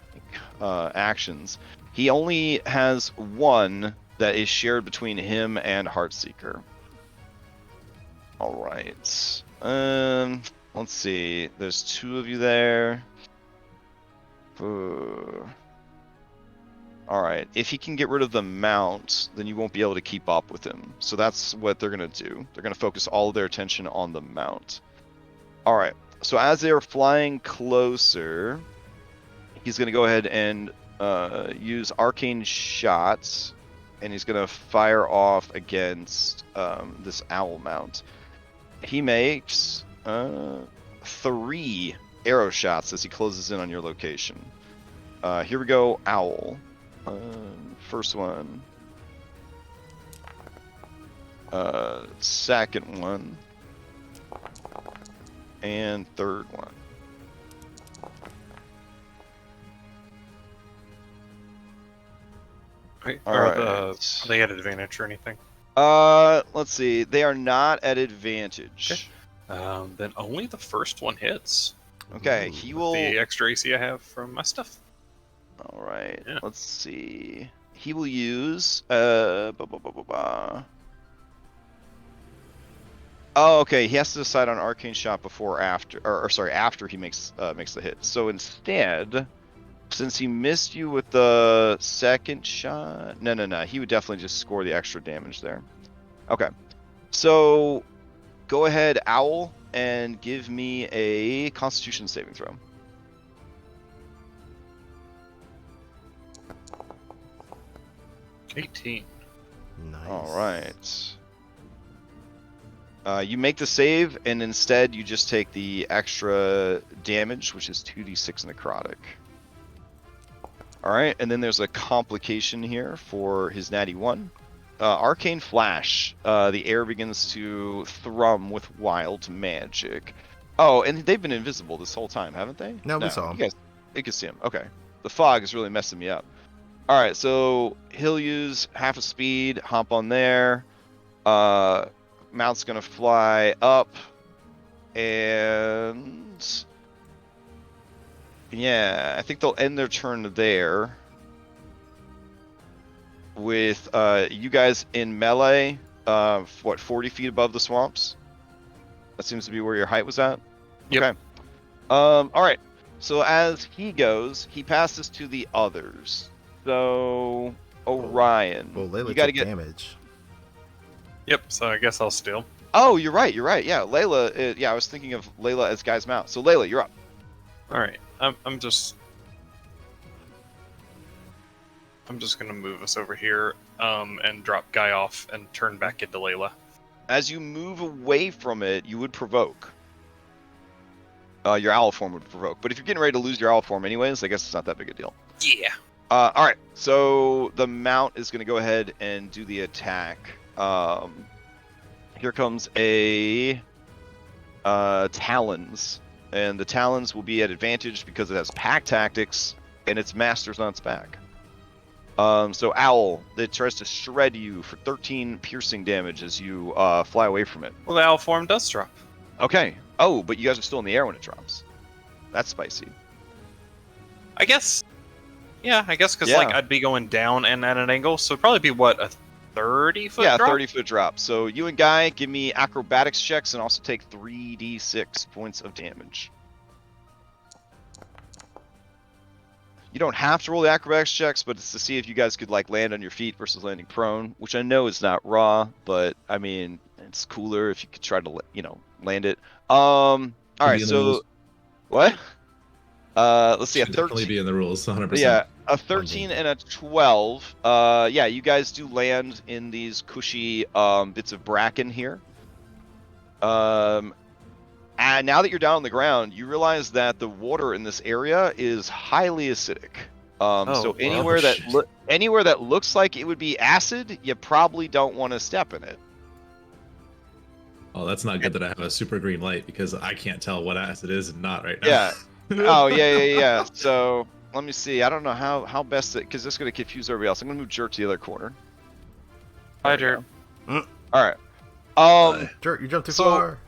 actions. He only has one that is shared between him and Heartseeker. All right. Let's see. There's two of you there. All right. If he can get rid of the mount, then you won't be able to keep up with him. So that's what they're going to do. They're going to focus all of their attention on the mount. All right. So as they're flying closer, he's going to go ahead and use arcane shots, and he's going to fire off against this owl mount. He makes 3 arrow shots as he closes in on your location. Here we go, owl. First one. Second one. And third one. Right. All Are right. they at advantage or anything? Let's see. They are not at advantage. Okay. Then only the first one hits. Okay, he will. The extra AC I have from my stuff. All right. Yeah. Let's see. He will use. Oh, okay. He has to decide on arcane shot before or after, or sorry, after he makes the hit. So instead, since he missed you with the second shot, no, he would definitely just score the extra damage there. Okay. So go ahead, Owl, and give me a Constitution saving throw. 18. Nice. All right. You make the save, and instead you just take the extra damage, which is 2d6 necrotic. All right, and then there's a complication here for his natty 1. Arcane Flash. The air begins to thrum with wild magic. Oh, and they've been invisible this whole time, haven't they? No, we saw 'em. You can see them. Okay. The fog is really messing me up. All right, so he'll use half a speed, hop on there. Mount's gonna fly up, and yeah, I think they'll end their turn there. With you guys in melee, 40 feet above the swamps? That seems to be where your height was at? Yep. Okay. All right. So as he goes, he passes to the others. So, Orion. Well, Layla you gotta took get damage. Yep, so I guess I'll steal. Oh, you're right. Yeah, Layla. Yeah, I was thinking of Layla as Guy's mount. So, Layla, you're up. Alright, I'm just gonna move us over here, and drop Guy off and turn back into Layla. As you move away from it, you would provoke. Your owl form would provoke. But if you're getting ready to lose your owl form anyways, I guess it's not that big a deal. Yeah. All right, so the mount is going to go ahead and do the attack. Here comes a Talons, and the Talons will be at advantage because it has pack tactics and its master's on its back. So Owl, it tries to shred you for 13 piercing damage as you fly away from it. Well, the owl form does drop. Okay. Oh, but you guys are still in the air when it drops. That's spicy. I guess. Yeah, I guess because Yeah. like I'd be going down and at an angle, so it'd probably be what 30-foot Yeah, drop? 30-foot drop. So you and Guy, give me acrobatics checks and also take 3d6 points of damage. You don't have to roll the acrobatics checks, but it's to see if you guys could like land on your feet versus landing prone, which I know is not raw, but I mean it's cooler if you could try to land it. All right, so what? Let's see, a Should definitely 13. be in the rules, 100%. Yeah, a 13 and a 12. Yeah, you guys do land in these cushy bits of bracken here. And now that you're down on the ground, you realize that the water in this area is highly acidic. So anywhere anywhere that looks like it would be acid, you probably don't want to step in it. Oh, that's not good that I have a super green light because I can't tell what acid is and not right now. Yeah. Oh, yeah. So let me see. I don't know how best it, because this is going to confuse everybody else. I'm going to move Jert to the other corner. Hi, Jert. All right. Jert, you jumped too far.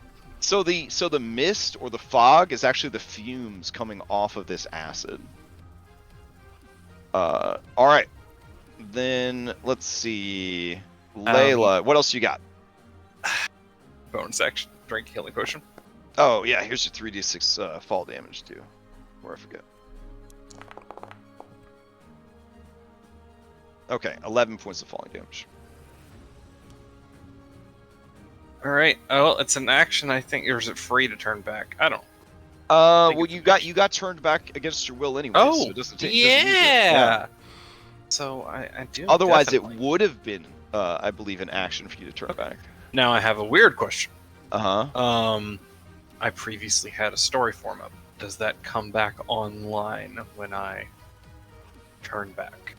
So the mist or the fog is actually the fumes coming off of this acid. All right. Then let's see. Layla, what else you got? Bonus action. Drink healing potion. Oh yeah, here's your 3d6 fall damage too. Before I forget. Okay, 11 points of falling damage. All right. Oh, it's an action. I think, or is it free to turn back? I don't. Well, you got turned back against your will anyway. Oh, so it doesn't yeah. So I do. Otherwise, definitely. it would have been, I believe, an action for you to turn back. Now I have a weird question. Uh-huh. I previously had a story form up. Does that come back online when I turn back?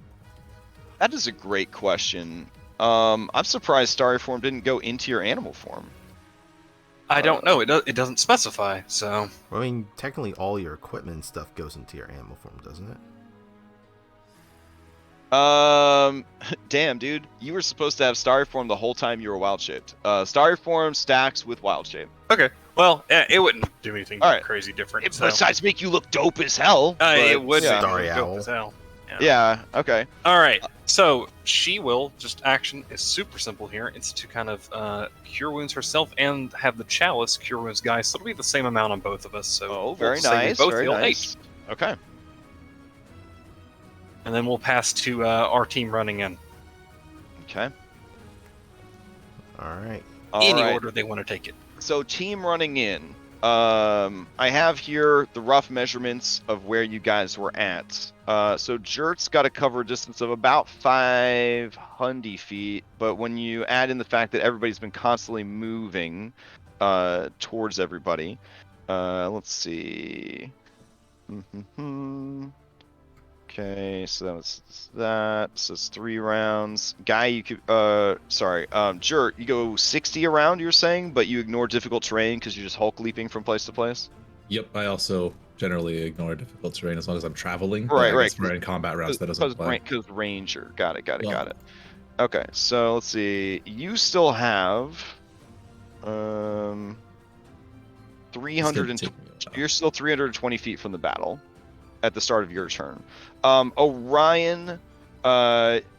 That is a great question. I'm surprised Starry Form didn't go into your animal form. I don't know. It doesn't specify. So I mean, technically, all your equipment and stuff goes into your animal form, doesn't it? Damn, dude, you were supposed to have Starry Form the whole time you were wild shaped. Starry Form stacks with wild shape. okay. Well, it wouldn't do anything crazy different. Besides make you look dope as hell. It would. Yeah. Starry Dope Owl. as hell. Yeah. Okay. All right. So she will just action is super simple here. It's to kind of cure wounds herself and have the chalice cure wounds guys. So it'll be the same amount on both of us. So Oh, we'll very say we nice. both Very heal nice. 8. Okay. And then we'll pass to our team running in. Okay. All right. Any Alright. order they want to take it. So team running in. I have here the rough measurements of where you guys were at. So Jert's got to cover a distance of about 500 feet, but when you add in the fact that everybody's been constantly moving towards everybody, let's see. Okay, so that was that. So it's 3 rounds. Guy, you could, Jert, you go 60 around, you're saying, but you ignore difficult terrain because you're just Hulk leaping from place to place? Yep, I also generally ignore difficult terrain as long as I'm traveling. Right, right. We're in combat routes, that doesn't apply. Because ranger. Got it. Okay, so let's see. You still have 300. You're still 320 feet from the battle at the start of your turn. Orion,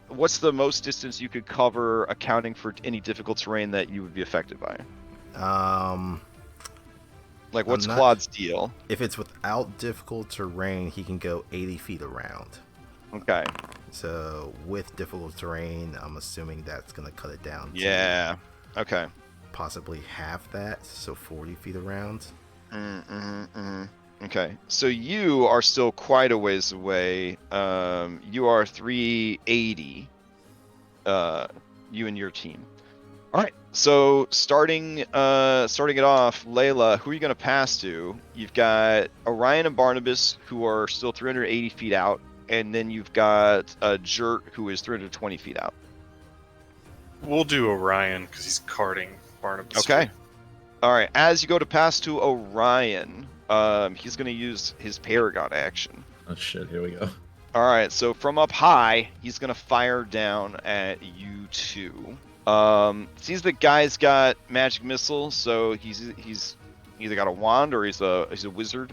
what's the most distance you could cover, accounting for any difficult terrain that you would be affected by? Like, what's Claude's deal? If it's without difficult terrain, he can go 80 feet around. Okay. So with difficult terrain, I'm assuming that's gonna cut it down. Yeah. Okay. Possibly half that, so 40 feet around. Okay, so you are still quite a ways away. You are 380. You and your team. All right. So starting it off, Layla, who are you going to pass to? You've got Orion and Barnabas, who are still 380 feet out, and then you've got Jert, who is 320 feet out. We'll do Orion because he's carting Barnabas. Okay. All right. As you go to pass to Orion, he's going to use his Paragon action. Oh shit, here we go. All right. So from up high, he's going to fire down at you two. Sees the guy's got magic missile, so he's either got a wand or he's a wizard.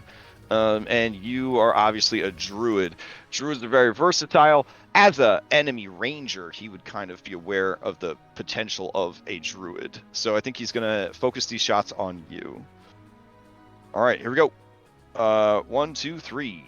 And you are obviously a druid. Druids are very versatile. as a enemy ranger, he would kind of be aware of the potential of a druid. So I think he's gonna focus these shots on you. All right, here we go. 1, 2, 3.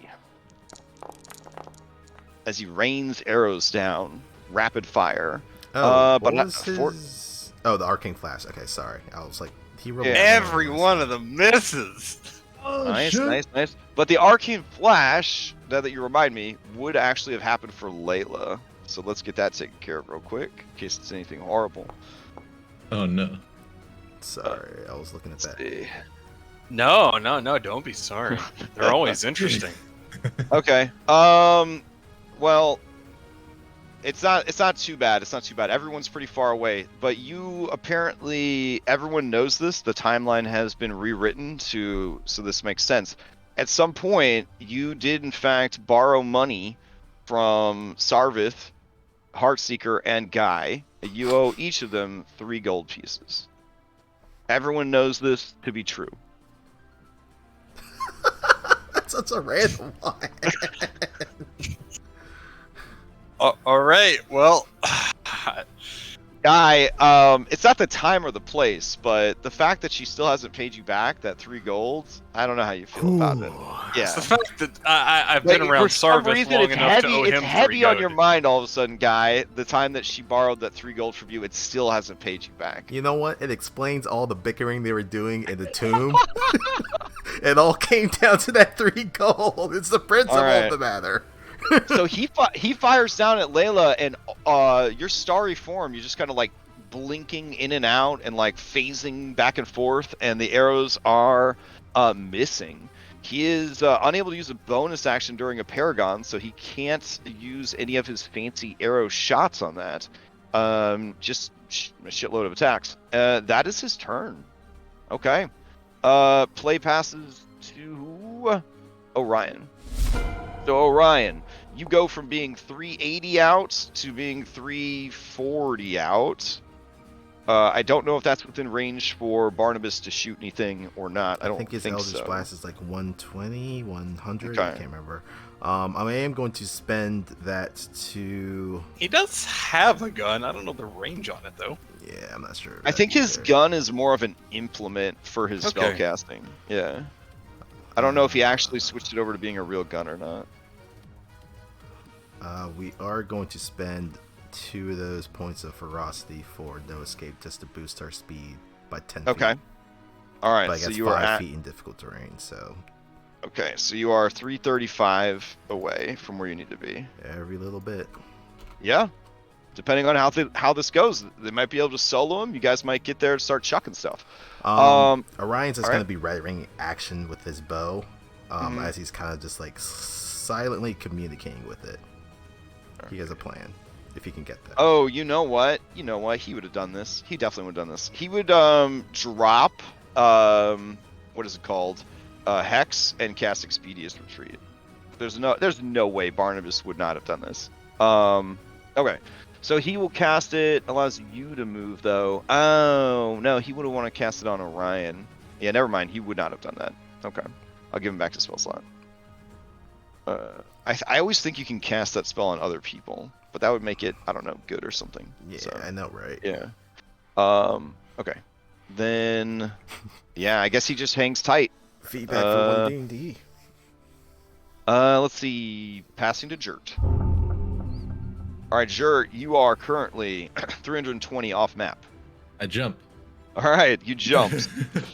As he rains arrows down, rapid fire. Oh, but what not was for, his... Oh, the arcane flash. Okay, sorry. I was like, he rolled Yeah. Every one of them misses. Oh, nice, shit. nice. But the arcane flash, now that you remind me, would actually have happened for Layla. So let's get that taken care of real quick, in case it's anything horrible. Oh no. Sorry, I was looking at Let's that. see. No, don't be sorry. They're always interesting. Okay. Well, it's not too bad. It's not too bad. Everyone's pretty far away, but you apparently everyone knows this. The timeline has been rewritten so this makes sense. At some point, you did in fact borrow money from Saarvith, Heartseeker, and Guy. You owe each of them 3 gold pieces. Everyone knows this to be true. That's such a random line. All right. Well, Guy, it's not the time or the place, but the fact that she still hasn't paid you back that 3 gold, I don't know how you feel about it. Yeah. it's the fact that I've been Like, around for some Saarvith reason, long it's enough heavy. to owe It's him heavy 3 on your gold. mind all of a sudden, Guy. The time that she borrowed that 3 gold from you, it still hasn't paid you back. You know what? It explains all the bickering they were doing in the tomb. It all came down to that 3 gold. It's the principle Alright. of the matter. So he fires down at Layla, and your starry form, you're just kind of like blinking in and out and like phasing back and forth, and the arrows are missing. He is unable to use a bonus action during a Paragon, so he can't use any of his fancy arrow shots on that. Just a shitload of attacks. That is his turn. Okay. Play passes to Orion. So Orion, you go from being 380 out to being 340 out. I don't know if that's within range for Barnabas to shoot anything or not. I don't think his think Eldritch so. Blast is like 120, 100. Okay. I can't remember. I am going to spend that to... He does have a gun. I don't know the range on it though. Yeah, I'm not sure. I think his gun is more of an implement for his Okay. spellcasting. Yeah. I don't know if he actually switched it over to being a real gun or not. We are going to spend 2 of those points of ferocity for no escape just to boost our speed by 10 Okay. feet. All right. But I So guess you 5 are at. feet in difficult terrain, so Okay. So you are 335 away from where you need to be. every little bit. Yeah. Depending on how this goes, they might be able to solo him. You guys might get there and start chucking stuff. Orion's just all going right. to be readying action with his bow as he's kind of just like silently communicating with it. He has a plan, if he can get that. Oh, you know what? He would have done this. He definitely would have done this. He would drop what is it called? Hex and cast Expeditious Retreat. There's no way Barnabas would not have done this. Okay. So he will cast it, allows you to move though. Oh, no, he would have want to cast it on Orion. Yeah, never mind. He would not have done that. Okay. I'll give him back to spell slot. I always think you can cast that spell on other people, but that would make it, I don't know, good or something. Yeah, So, I know, right? yeah. Okay. Then, yeah, I guess he just hangs tight. Feedback for 1 D&D. Let's see. Passing to Jert. All right, Jert, you are currently 320 off map. I jump. All right, you jumped.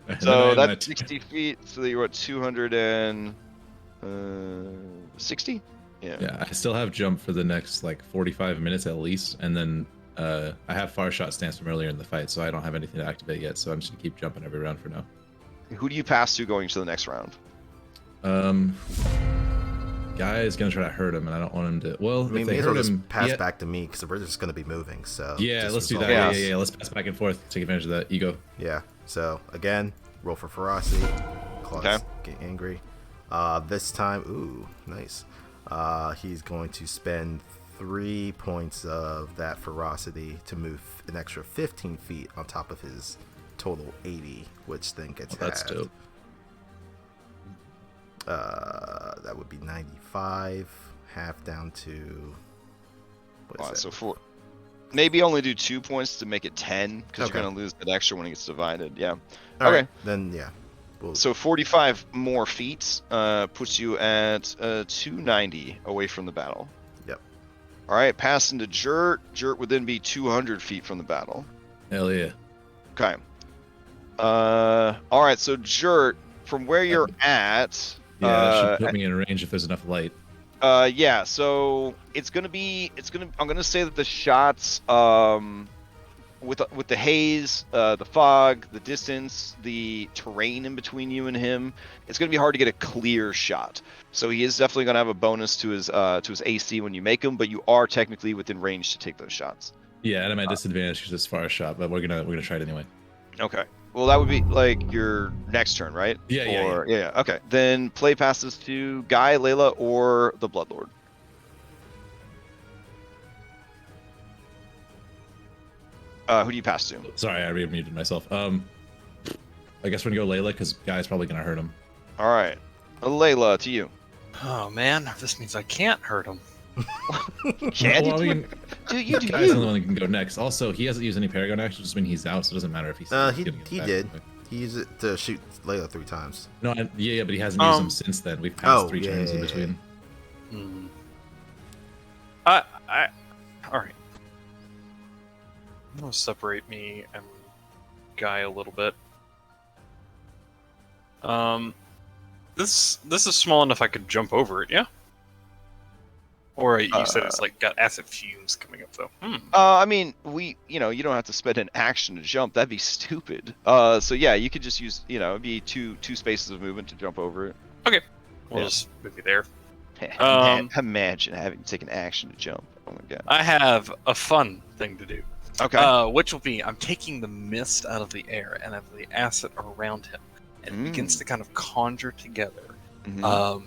And So then I that's 60 feet. So you're at 260? Yeah, I still have jump for the next like 45 minutes at least, and then I have far shot stance from earlier in the fight, so I don't have anything to activate yet. So I'm just gonna keep jumping every round for now. Who do you pass to going to the next round? Guy is gonna try to hurt him, and I don't want him to. Well, I mean, if may they as well hurt just him, pass back to me because we're just going to be moving. So Yeah, just let's do that. resolve Yes. Yeah. Let's pass back and forth. Take advantage of that ego. Yeah. So again, roll for ferocity. Claws Okay. get angry. This time, ooh, nice. He's going to spend 3 points of that ferocity to move an extra 15 feet on top of his total 80, which then gets That's halved. dope. That would be 95, half down to What is Alright, that? so maybe only do 2 points to make it 10, because Okay. you're going to lose that extra when it gets divided. Yeah. All Okay. right, then yeah. We'll, So 45 more feet puts you at 290 away from the battle. Yep. All right, passing to Jert. Jert would then be 200 feet from the battle. Hell yeah. Okay. All right, so Jert, from where you're at. Yeah, that should put me in range if there's enough light. Yeah. So I'm gonna say that the shots, with the haze, the fog, the distance, the terrain in between you and him, it's going to be hard to get a clear shot. So he is definitely going to have a bonus to his AC when you make him, but you are technically within range to take those shots. Yeah, and I'm at disadvantage because it's far shot, but we're gonna try it anyway. Okay. Well, that would be like your next turn, right? Yeah. Yeah. Okay. Then play passes to Guy, Layla, or the Bloodlord. Who do you pass to? Sorry, I re-muted myself. I guess we're gonna go Layla because Guy's probably gonna hurt him. All right. Layla, to you. Oh man, this means I can't hurt him. Can't Well, you? You do Guy's you. the only one that can go next. Also, he hasn't used any Paragon action, just mean he's out, so it doesn't matter if he's. he did. He used it to shoot Layla 3 times. No, yeah, but he hasn't used them since then. We've passed 3 turns in between. All right. I'm gonna separate me and Guy a little bit. This is small enough I could jump over it, yeah? Or you said it's like got acid fumes coming up though. I mean, you don't have to spend an action to jump. That'd be stupid. So yeah, you could just use, it'd be two spaces of movement to jump over it. Okay. We'll just move you there. Imagine having to take an action to jump. Oh my god. I have a fun thing to do. Okay. Which will be, I'm taking the mist out of the air and of the acid around him, and it begins to kind of conjure together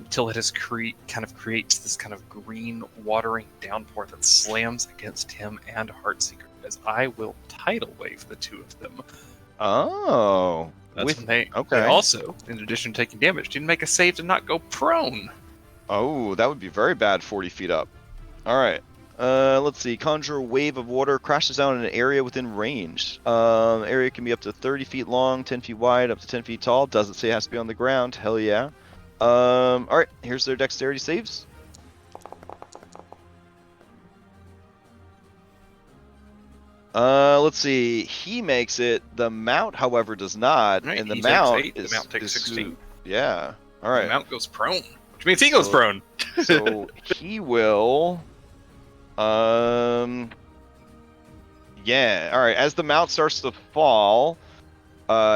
till it has creates this kind of green watering downpour that slams against him and Heartseeker, as I will tidal wave the two of them. Oh. That's when they also, in addition to taking damage, didn't make a save to not go prone. Oh, that would be very bad 40 feet up. All right. Let's see. Conjure a wave of water, crashes down in an area within range. Area can be up to 30 feet long, 10 feet wide, up to 10 feet tall. Doesn't say it has to be on the ground. Hell yeah. All right. Here's their dexterity saves. Let's see. He makes it. The mount, however, does not. Right, and the he mount takes 8, the mount takes 16. Yeah. All right. The mount goes prone, which means he goes prone. So he will. Yeah. All right. As the mount starts to fall,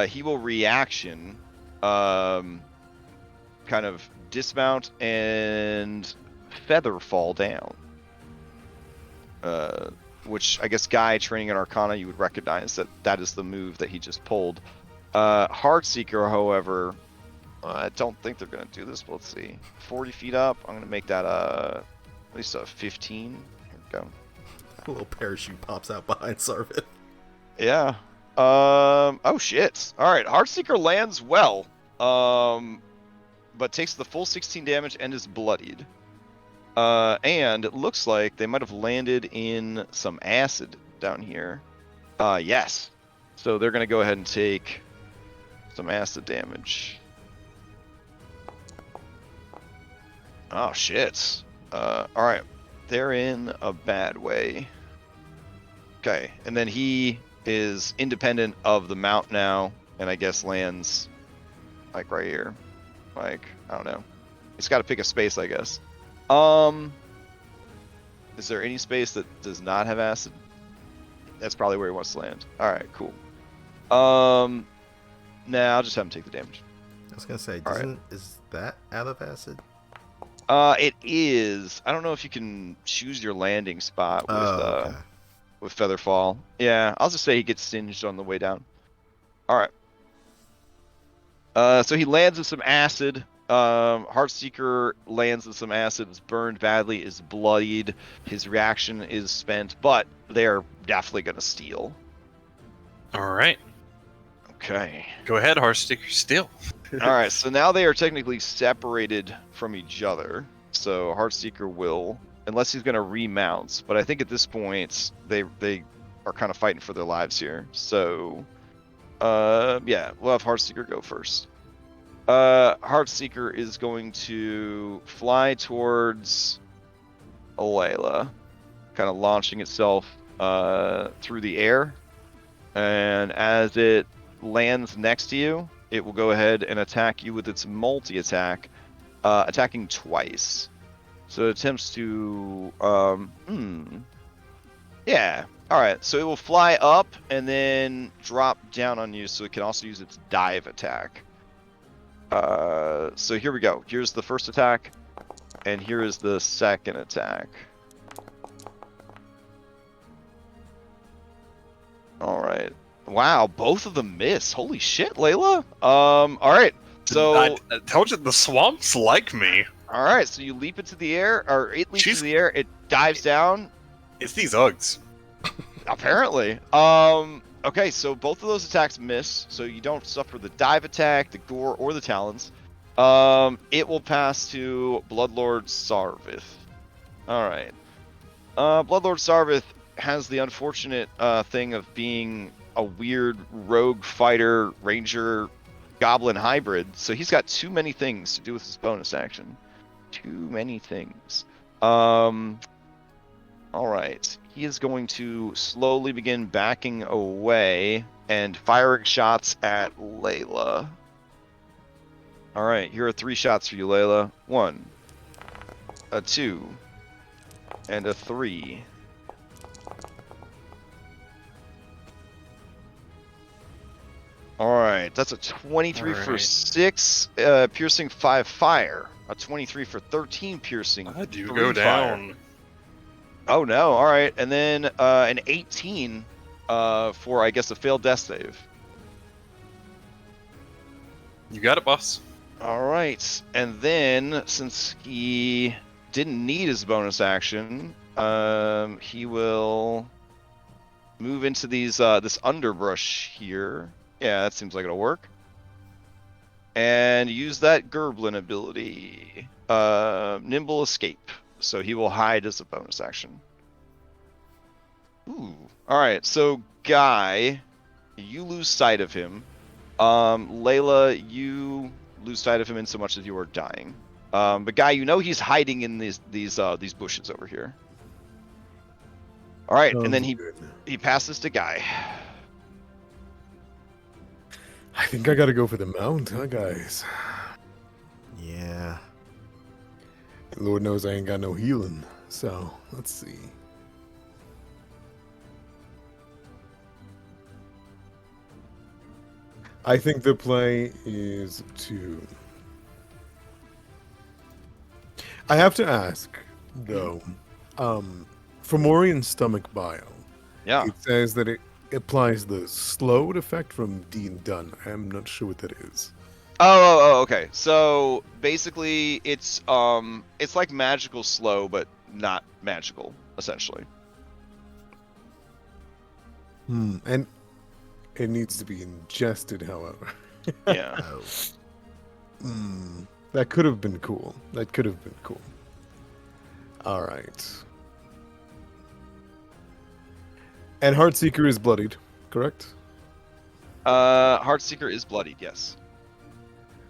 he will reaction, kind of dismount and feather fall down. Which I guess Guy training in Arcana, you would recognize that is the move that he just pulled. Heartseeker, however, I don't think they're gonna do this. But let's see. 40 feet up. I'm gonna make that at least a 15. Here we go. A little parachute pops out behind Saarvith. Yeah. Oh shit. All right. Heartseeker lands well. But takes the full 16 damage and is bloodied. And it looks like they might have landed in some acid down here. Yes. So they're gonna go ahead and take some acid damage. Oh shit. All right. They're in a bad way. Okay, and then he is independent of the mount now, and I guess lands like right here. Like, I don't know. He's got to pick a space, I guess. Is there any space that does not have acid? That's probably where he wants to land. All right, cool. Nah, I'll just have him take the damage. I was gonna say, is that out of acid? It is. I don't know if you can choose your landing spot with with Featherfall. Yeah, I'll just say he gets singed on the way down. All right. So he lands in some acid. Heartseeker lands in some acid, is burned badly, is bloodied. His reaction is spent, but they're definitely gonna steal. All right. Okay. Go ahead, Heartseeker, steal. All right. So now they are technically separated from each other. So Heartseeker will unless he's gonna remount. But I think at this point they are kind of fighting for their lives here. So, yeah, we'll have Heartseeker go first. Heartseeker is going to fly towards Layla, kind of launching itself through the air, and as it lands next to you, it will go ahead and attack you with its multi-attack, attacking twice. So it attempts to, yeah, alright, so it will fly up and then drop down on you, so it can also use its dive attack. So here we go. Here's the first attack, and here is the second attack. Alright. Wow, both of them miss. Holy shit, Layla. Alright. So I told you the swamps like me. alright, so you leap into the air, or it leaps into the air, it dives down. It's these Uggs. Apparently. Okay, so both of those attacks miss, so you don't suffer the dive attack, the gore, or the talons. It will pass to Bloodlord Saarvith. Alright. Bloodlord Saarvith has the unfortunate thing of being a weird rogue fighter, ranger, goblin hybrid, so he's got too many things to do with his bonus action. Too many things. Alright. He is going to slowly begin backing away and firing shots at Layla. Alright, here are 3 shots for you, Layla. 1, a 2, and a 3. Alright, that's a 23 for 6, piercing 5 fire. A 23 for 13 piercing. I do 3 go down. Fire. Oh no, alright. And then an 18 for, I guess, a failed death save. You got it, boss. Alright, and then, since he didn't need his bonus action, he will move into these this underbrush here. Yeah, that seems like it'll work. And use that Gerblin ability. Nimble Escape. So he will hide as a bonus action. Ooh. Alright, so Guy, you lose sight of him. Layla, you lose sight of him in so much as you are dying. But Guy, you know he's hiding in these bushes over here. Alright, and then he passes to Guy. I think I gotta go for the mount, huh, guys? Yeah. Lord knows I ain't got no healing, so let's see. I think the play is to... I have to ask, though, for Morian's stomach bio, Yeah. it says that it applies the slowed effect from D and Done. I'm not sure what that is. Oh, okay. So basically, it's like magical slow, but not magical, essentially. And it needs to be ingested, however. Yeah. Oh. That could have been cool. That could have been cool. All right. And Heartseeker is bloodied, correct? Heartseeker is bloodied, yes.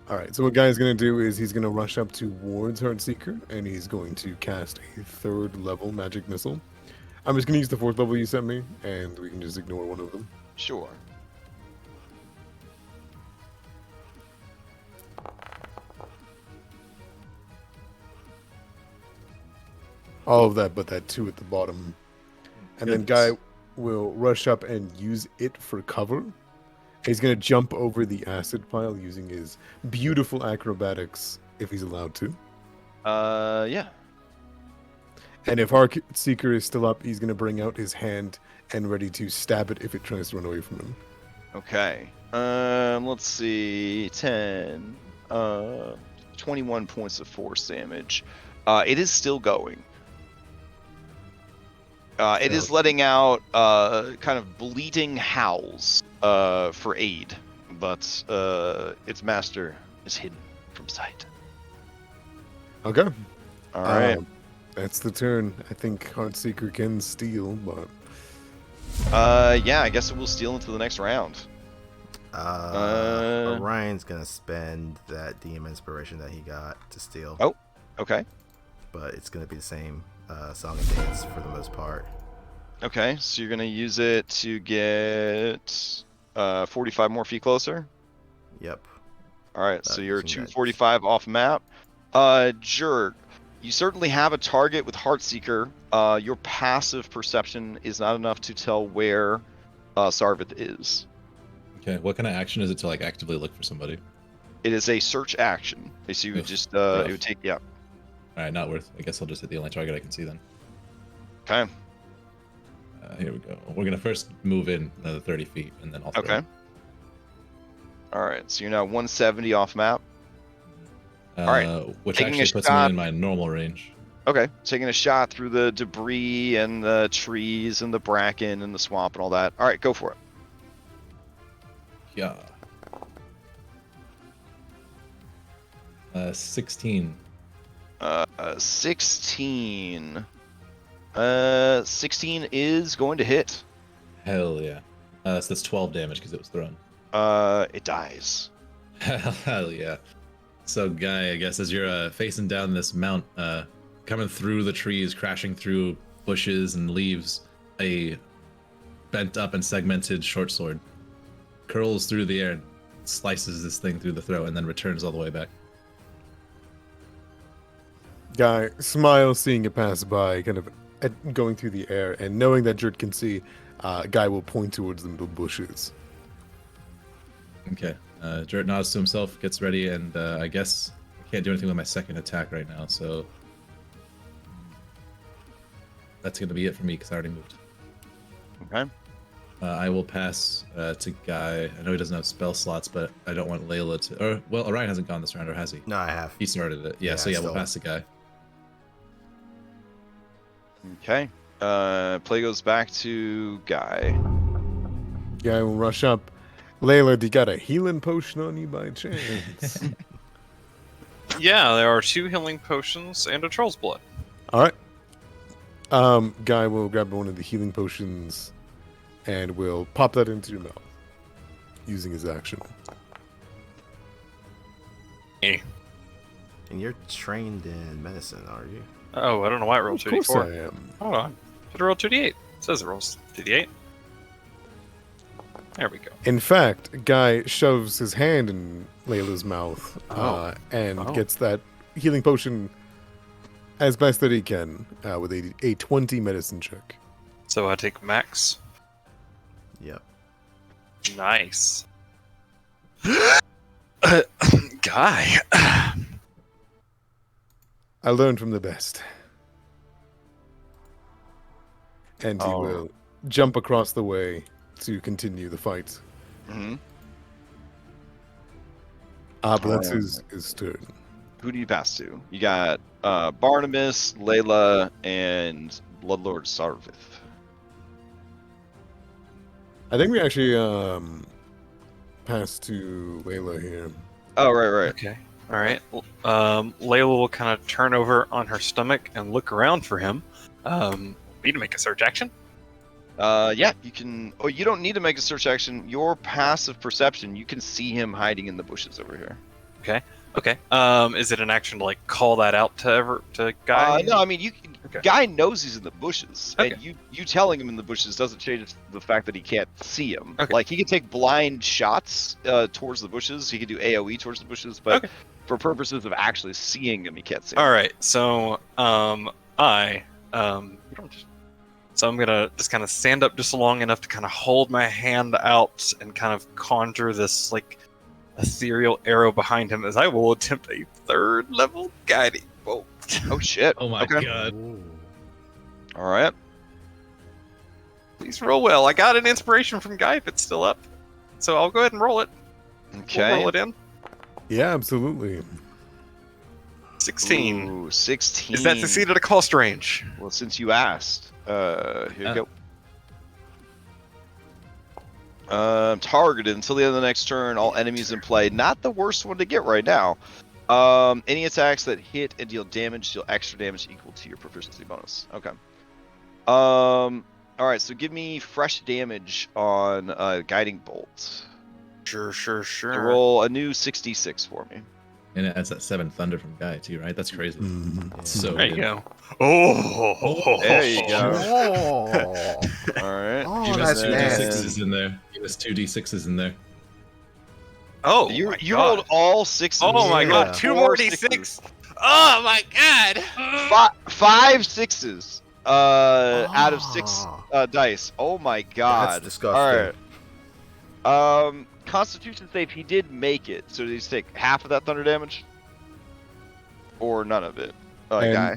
All right, so what Guy's going to do is he's going to rush up towards Heartseeker, and he's going to cast a 3rd level magic missile. I'm just going to use the 4th level you sent me, and we can just ignore one of them. Sure. All of that, but that 2 at the bottom. And then Guy will rush up and use it for cover. He's going to jump over the acid pile using his beautiful acrobatics, if he's allowed to. Yeah. And if Heartseeker is still up, he's going to bring out his hand and ready to stab it if it tries to run away from him. Okay. Let's see. 10. 21 points of force damage. It is still going. It is letting out kind of bleating howls for aid, but its master is hidden from sight. Okay. All right. That's the turn. I think Heartseeker can steal, but Yeah, I guess it will steal into the next round. Orion's gonna spend that DM inspiration that he got to steal. Oh, okay. But it's gonna be the same song and dance for the most part. Okay, so you're gonna use it to get 45 more feet closer. Yep. All right, so you're using that. 245 off map. Jurt, you certainly have a target with Heartseeker. Your passive perception is not enough to tell where Saarvith is. Okay, what kind of action is it to like actively look for somebody? It is a search action. So you would Oof, just rough. it would take, yeah. All right, not worth. I guess I'll just hit the only target I can see then. Okay. Here we go. We're gonna first move in another 30 feet, and then I'll throw. Okay. All right, so you're now 170 off map. All right, Which taking a actually puts me shot. in my normal range. Okay, taking a shot through the debris and the trees and the bracken and the swamp and all that. All right, go for it. Yeah. 16. 16. 16 is going to hit. Hell yeah. That's 12 damage because it was thrown. It dies. Hell yeah. So, Guy, I guess as you're facing down this mount, coming through the trees, crashing through bushes and leaves, a bent up and segmented short sword curls through the air and slices this thing through the throat and then returns all the way back. Guy smiles seeing it pass by, kind of going through the air, and knowing that Jurt can see, Guy will point towards the middle bushes. Okay. Jurt nods to himself, gets ready, and I guess I can't do anything with my second attack right now, so that's going to be it for me because I already moved. Okay. I will pass to Guy. I know he doesn't have spell slots, but I don't want Layla to... Or, well, Orion hasn't gone this round, or has he? No, I have. He started it. Yeah, Yeah, so yeah, I we'll stole pass to Guy. Okay. Play goes back to Guy. Guy will rush up. Layla, do you got a healing potion on you by chance? Yeah, there are 2 healing potions and a troll's blood. All right. Guy will grab one of the healing potions and will pop that into your mouth using his action. Eh. And you're trained in medicine, are you? Oh, I don't know why it rolled Of course 2d4. I am. Hold on. Should roll 2d8. It says it rolls 2d8. There we go. In fact, Guy shoves his hand in Layla's mouth and gets that healing potion as best that he can with a 20 medicine check. So I take max. Yep. Nice. Guy. I learned from the best. And he Oh. will jump across the way to continue the fight. Mm-hmm. But that's his turn. Who do you pass to? You got Barnabas, Layla, and Bloodlord Saarvith. I think we actually pass to Layla here. Oh, right. Okay. All right. Layla will kind of turn over on her stomach and look around for him. Need to make a search action. Yeah, you can. Oh, you don't need to make a search action. Your passive perception, you can see him hiding in the bushes over here. Okay. Is it an action to like call that out to Guy? No, I mean you. Okay. Guy knows he's in the bushes, Okay. and you telling him in the bushes doesn't change the fact that he can't see him. Okay. Like he can take blind shots towards the bushes. He can do AOE towards the bushes, but Okay. for purposes of actually seeing him, he can't see him. All right. So So I'm gonna just kind of stand up just long enough to kind of hold my hand out and kind of conjure this like ethereal arrow behind him as I will attempt a 3rd level guiding bolt. Oh shit! Oh my Okay. god. Ooh. All right. Please roll well. I got an inspiration from Guy if it's still up, so I'll go ahead and roll it. Okay. We'll roll it in. Yeah, absolutely. 16. Ooh, 16. Is that succeeded at a cost range? Well, since you asked, here you go. Targeted until the end of the next turn. All enemies in play. Not the worst one to get right now. Any attacks that hit and deal extra damage equal to your proficiency bonus. Okay. All right, so give me fresh damage on guiding bolt. Sure. So roll a new 66 for me. And it has that 7 thunder from Guy too, right? That's crazy. So There you good. go. Oh, There you go. Oh, All right. oh Give that's us 2 nasty. d6s in there. Give us 2 d6s in there. Oh, You my you God. rolled all 6s. Oh my Yeah. God! 2 Four more sixes. d6. Oh my God! 5 6s. Out of 6 Ah. dice. Oh my God. That's disgusting. All right. Constitution save. He did make it. So did he take half of that thunder damage, or none of it? And Guy.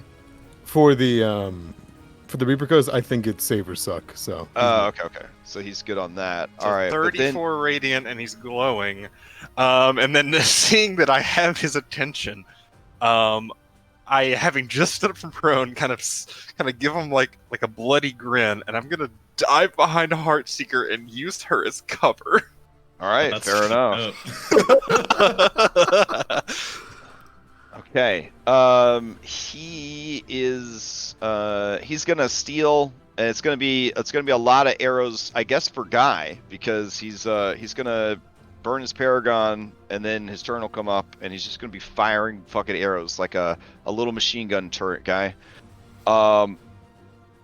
For the Reapers, I think it's save or suck. So. Okay. So he's good on that. So All right. But 34 radiant, and he's glowing. And then seeing that I have his attention, I, having just stood up from prone, kind of give him like a bloody grin, and I'm gonna dive behind Heartseeker and use her as cover. All right. That's Fair enough. Okay. He is. He's gonna steal, and it's gonna be a lot of arrows, I guess, for Guy, because he's gonna burn his Paragon, and then his turn will come up, and he's just gonna be firing fucking arrows like a little machine gun turret guy. All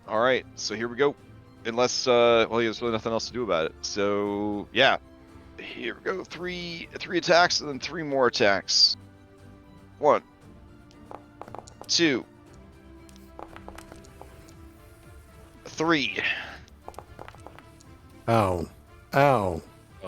right. So here we go. Unless there's really nothing else to do about it. So yeah. Here we go. 3 attacks, and then 3 more attacks. 1, 2, 3. Ow! Oh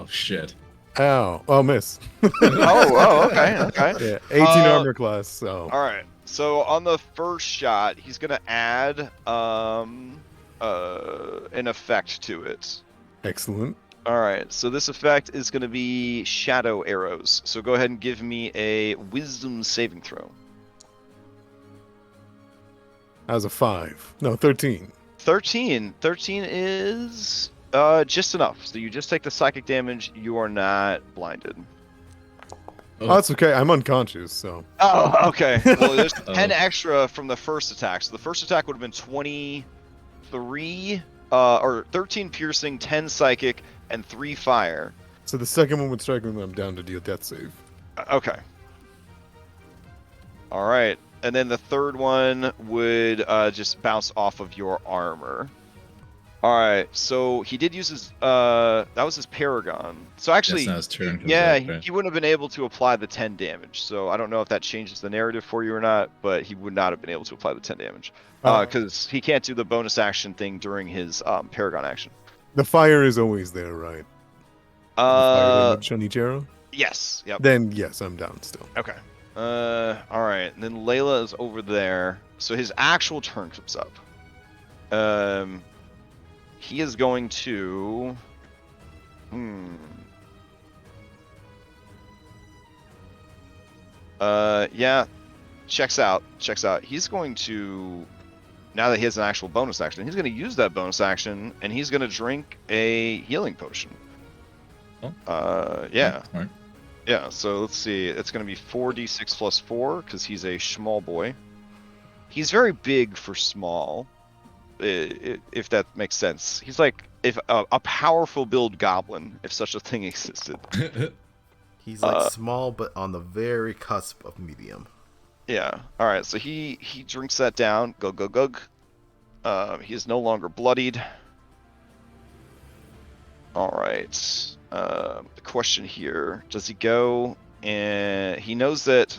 shit. Ow! Oh, miss. Okay. Yeah, 18 armor class. So. All right. So on the first shot, he's gonna add an effect to it. Excellent. All right. So this effect is gonna be shadow arrows. So go ahead and give me a Wisdom saving throw. That was a 5. No, 13. 13 is just enough. So you just take the psychic damage. You are not blinded. Oh, that's okay. I'm unconscious, so. Oh, okay. Well, there's 10 extra from the first attack. So the first attack would have been 23, or 13 piercing, 10 psychic, and 3 fire. So the second one would strike me when I'm down to deal death save. Okay. All right. And then the third one would just bounce off of your armor. All right. So he did use his that was his Paragon. So actually, That's not his turn, yeah, right? he wouldn't have been able to apply the 10 damage. So I don't know if that changes the narrative for you or not, but he would not have been able to apply the 10 damage because he can't do the bonus action thing during his Paragon action. The fire is always there, right? Fire damage on each arrow? Yes. Yep. Then yes, I'm down still. Okay. All right. And then Layla is over there. So his actual turn comes up. He is going to. Yeah. Checks out. He's going to. Now that he has an actual bonus action, he's going to use that bonus action, and he's going to drink a healing potion. Oh. Yeah. All right. Yeah, so let's see. It's going to be 4d6 plus 4 because he's a small boy. He's very big for small, if that makes sense. He's like if a powerful build goblin, if such a thing existed. He's like small, but on the very cusp of medium. Yeah. All right. So he drinks that down. Gug. He is no longer bloodied. All right. The question here: does he go? And he knows that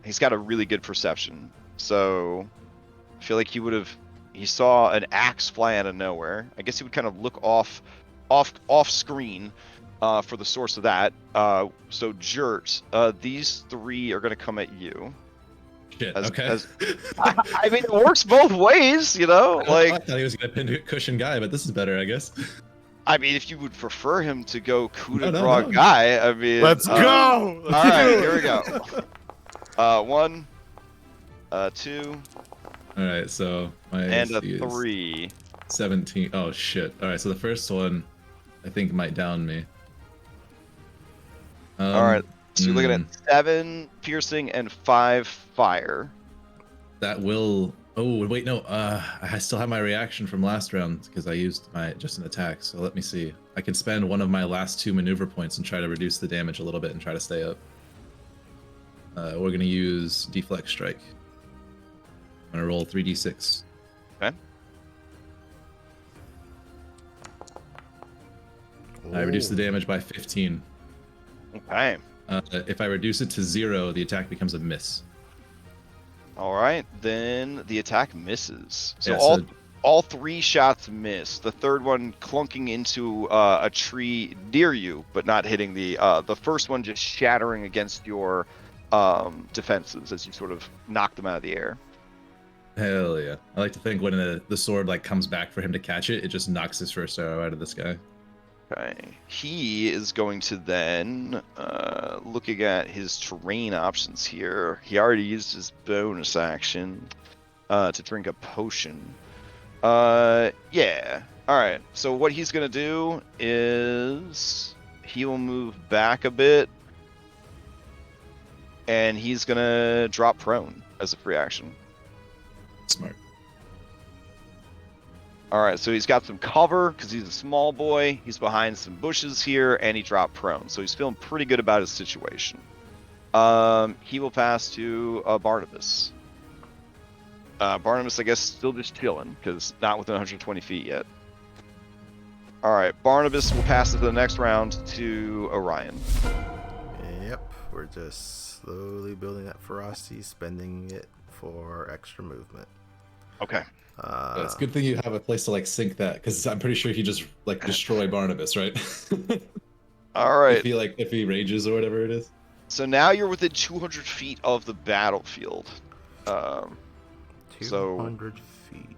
he's got a really good perception. So I feel like he would have. He saw an axe fly out of nowhere. I guess he would kind of look off screen for the source of that. So Jert, these 3 are going to come at you. Shit. Okay. I mean, it works both ways, you know. I thought he was gonna pin cushion Guy, but this is better, I guess. I mean, if you would prefer him to go coup de No. grace Guy, I mean, Let's go! All right, here we go. 1, 2, All right, so my and a AC is 3. 17. Oh shit. All right, so the first one, I think might down me. All right, So you're looking at 7 piercing and 5 fire. That will. Oh wait, no. I still have my reaction from last round because I used my just an attack. So let me see. I can spend one of my last 2 maneuver points and try to reduce the damage a little bit and try to stay up. We're gonna use deflect strike. I'm gonna roll 3d6. Okay. I reduce the damage by 15. Okay. If I reduce it to 0, the attack becomes a miss. All right, then the attack misses. So Yeah, all 3 shots miss. The third one clunking into a tree near you, but not hitting the first one, just shattering against your defenses as you sort of knock them out of the air. Hell yeah! I like to think when the sword like comes back for him to catch it, it just knocks his first arrow out of this guy. Okay, he is going to then, looking at his terrain options here, he already used his bonus action to drink a potion. Yeah. Alright, so what he's going to do is he will move back a bit, and he's going to drop prone as a free action. Smart. Alright, so he's got some cover because he's a small boy. He's behind some bushes here, and he dropped prone. So he's feeling pretty good about his situation. He will pass to Barnabas. Barnabas, I guess, still just chilling because not within 120 feet yet. Alright, Barnabas will pass to the next round to Orion. Yep, we're just slowly building that ferocity, spending it for extra movement. Okay. It's a good thing you have a place to like sync that, because I'm pretty sure he just like destroy Barnabas, right? All right. If he rages or whatever it is. So now you're within 200 feet of the battlefield. 200 feet.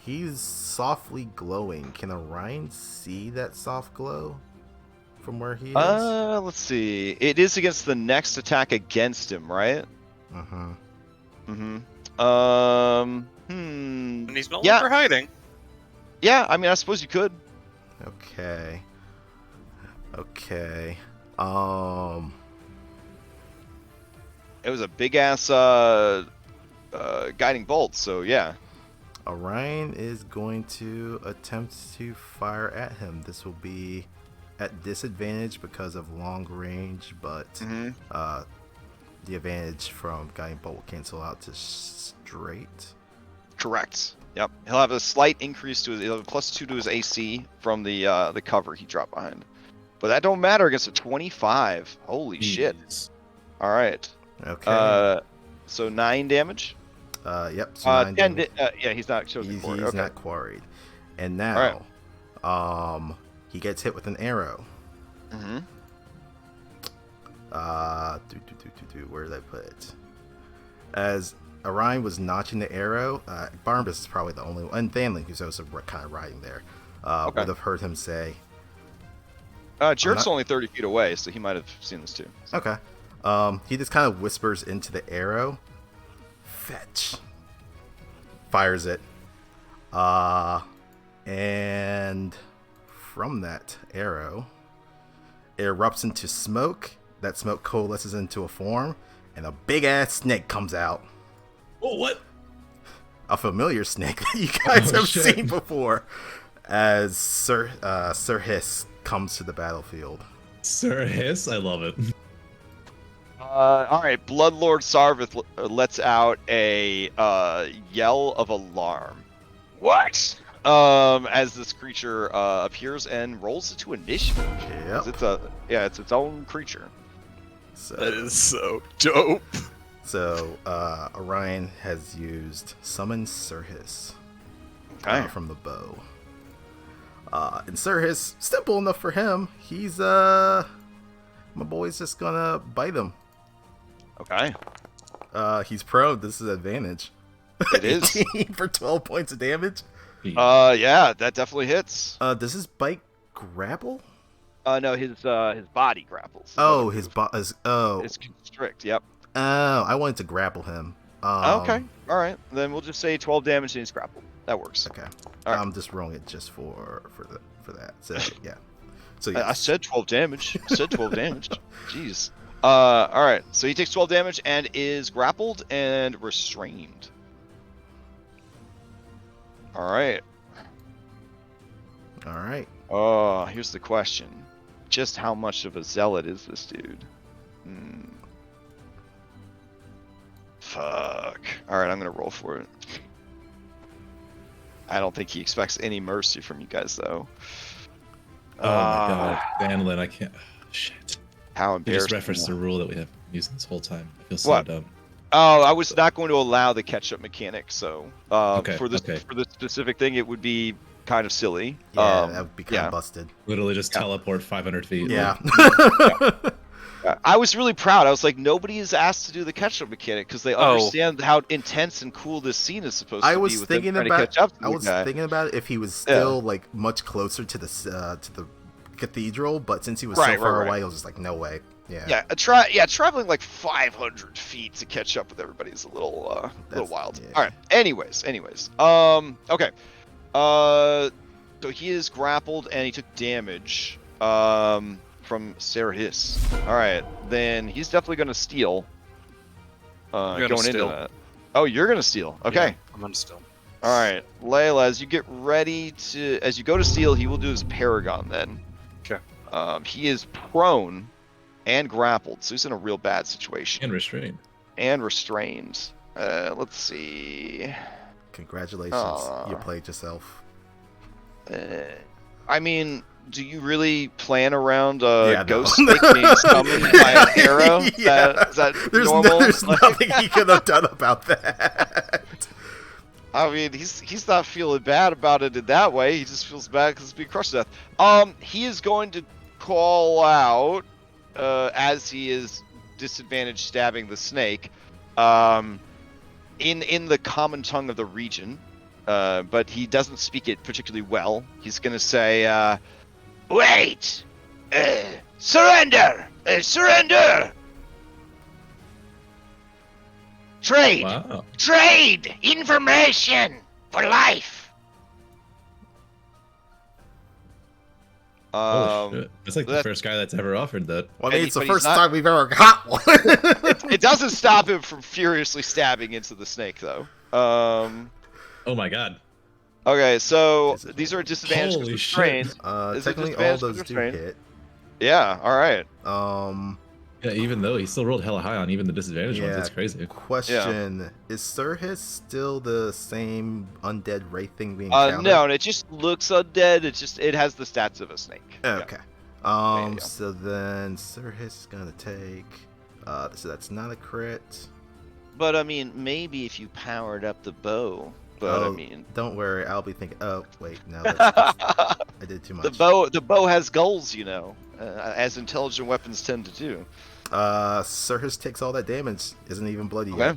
He's softly glowing. Can Orion see that soft glow from where he is? Let's see. It is against the next attack against him, right? And he's no Yeah. longer hiding. Yeah, I mean, I suppose you could. Okay. It was a big ass guiding bolt, so yeah. Orion is going to attempt to fire at him. This will be at disadvantage because of long range, but the advantage from guiding bolt will cancel out to straight. Correct. Yep. He'll have a slight increase to his, he'll have a +2 to his AC from the cover he dropped behind. But that don't matter against a 25. Holy shit. All right. Okay. So 9 damage. Yep. So 9 damage. Yeah, he's not. He's not quarried. And now, he gets hit with an arrow. Where did I put it? As Orion was notching the arrow, Barnabas is probably the only one, and Thanley, who's also kind of riding there, would have heard him say. Jerk's only 30 feet away, so he might have seen this too. Okay. He just kind of whispers into the arrow. Fetch. Fires it. And from that arrow, it erupts into smoke. That smoke coalesces into a form, and a big-ass snake comes out. Oh, what? A familiar snake that you guys have seen before, as Sir Hiss comes to the battlefield. Sir Hiss? I love it. All right, Bloodlord Saarvith lets out a yell of alarm. What? As this creature appears and rolls into initiative. Yep. It's its own creature. So, That is so dope. So Orion has used Summon Sir Hiss from the bow. And Sir Hiss, simple enough for him. He's my boy's just gonna bite him. Okay. He's prone. This is advantage. It is 18 for 12 points of damage. Yeah, that definitely hits. Does his bite grapple? No, his body grapples. Oh, his It's constrict. Yep. Oh, I wanted to grapple him. Okay. All right. Then we'll just say 12 damage and he's grappled. That works. Okay. All right. I'm just rolling it just for that. So yeah. So I yes. said 12 damage. I said 12 damage. Jeez. All right. So he takes 12 damage and is grappled and restrained. All right. All right. Oh, here's the question. Just how much of a zealot is this dude? Fuck. All right, I'm gonna roll for it. I don't think he expects any mercy from you guys, though. Oh my god, Danlin, I can't. Shit. How You embarrassing. just referenced the rule that we have been using this whole time. I feel so What? dumb. Oh, I was not going to allow the catch-up mechanic, so Okay, for this for the specific thing, it would be kind of silly. Yeah, that would be kind of busted. Literally just teleport 500 feet. Yeah. I was really proud. I was like, nobody is asked to do the catch-up mechanic because they understand how intense and cool this scene is supposed to be. I was with them thinking trying about. to catch up to I the was guy. thinking about if he was still like much closer to the cathedral, but since he was so far away, I was just like, no way. Yeah. Traveling like 500 feet to catch up with everybody is a little wild. Yeah. All right. Anyways. Okay. So he is grappled and he took damage. From Serhis. All right, then he's definitely gonna steal. Going into that. Oh, you're gonna steal. Okay. Yeah, I'm gonna steal. All right, Layla, as you get ready to, as you go to steal, he will do his Paragon then. Okay. He is prone and grappled, so he's in a real bad situation. And restrained. Let's see. Congratulations, you played yourself. I mean, do you really plan around a ghost no. snake being summoned by an arrow? Is that normal? There's nothing he could have done about that. I mean, he's not feeling bad about it in that way. He just feels bad because it's being crushed to death. He is going to call out as he is disadvantaged stabbing the snake in the common tongue of the region. But he doesn't speak it particularly well. He's going to say, wait! Surrender! Surrender! Trade! Wow. Trade! Information! For life! Holy shit. That's like the first guy that's ever offered that. Well, I mean, it's the first time we've ever got one. It doesn't stop him from furiously stabbing into the snake, though. Oh my god. Okay, so these are disadvantaged Holy restrained. shit. Technically, all those do hit. Yeah, alright. Yeah, even though he still rolled hella high on even the disadvantaged ones, Yeah. that's crazy. Question: is Serhis still the same undead wraith thing we encountered? No, it just looks undead. It has the stats of a snake. Okay. Yeah. So then Serhis is gonna take. So that's not a crit. But I mean, maybe if you powered up the bow. But I mean, don't worry, I'll be thinking. Oh wait, no, I did too much. The bow has goals, as intelligent weapons tend to do. Serhis takes all that damage. Isn't even bloody yet.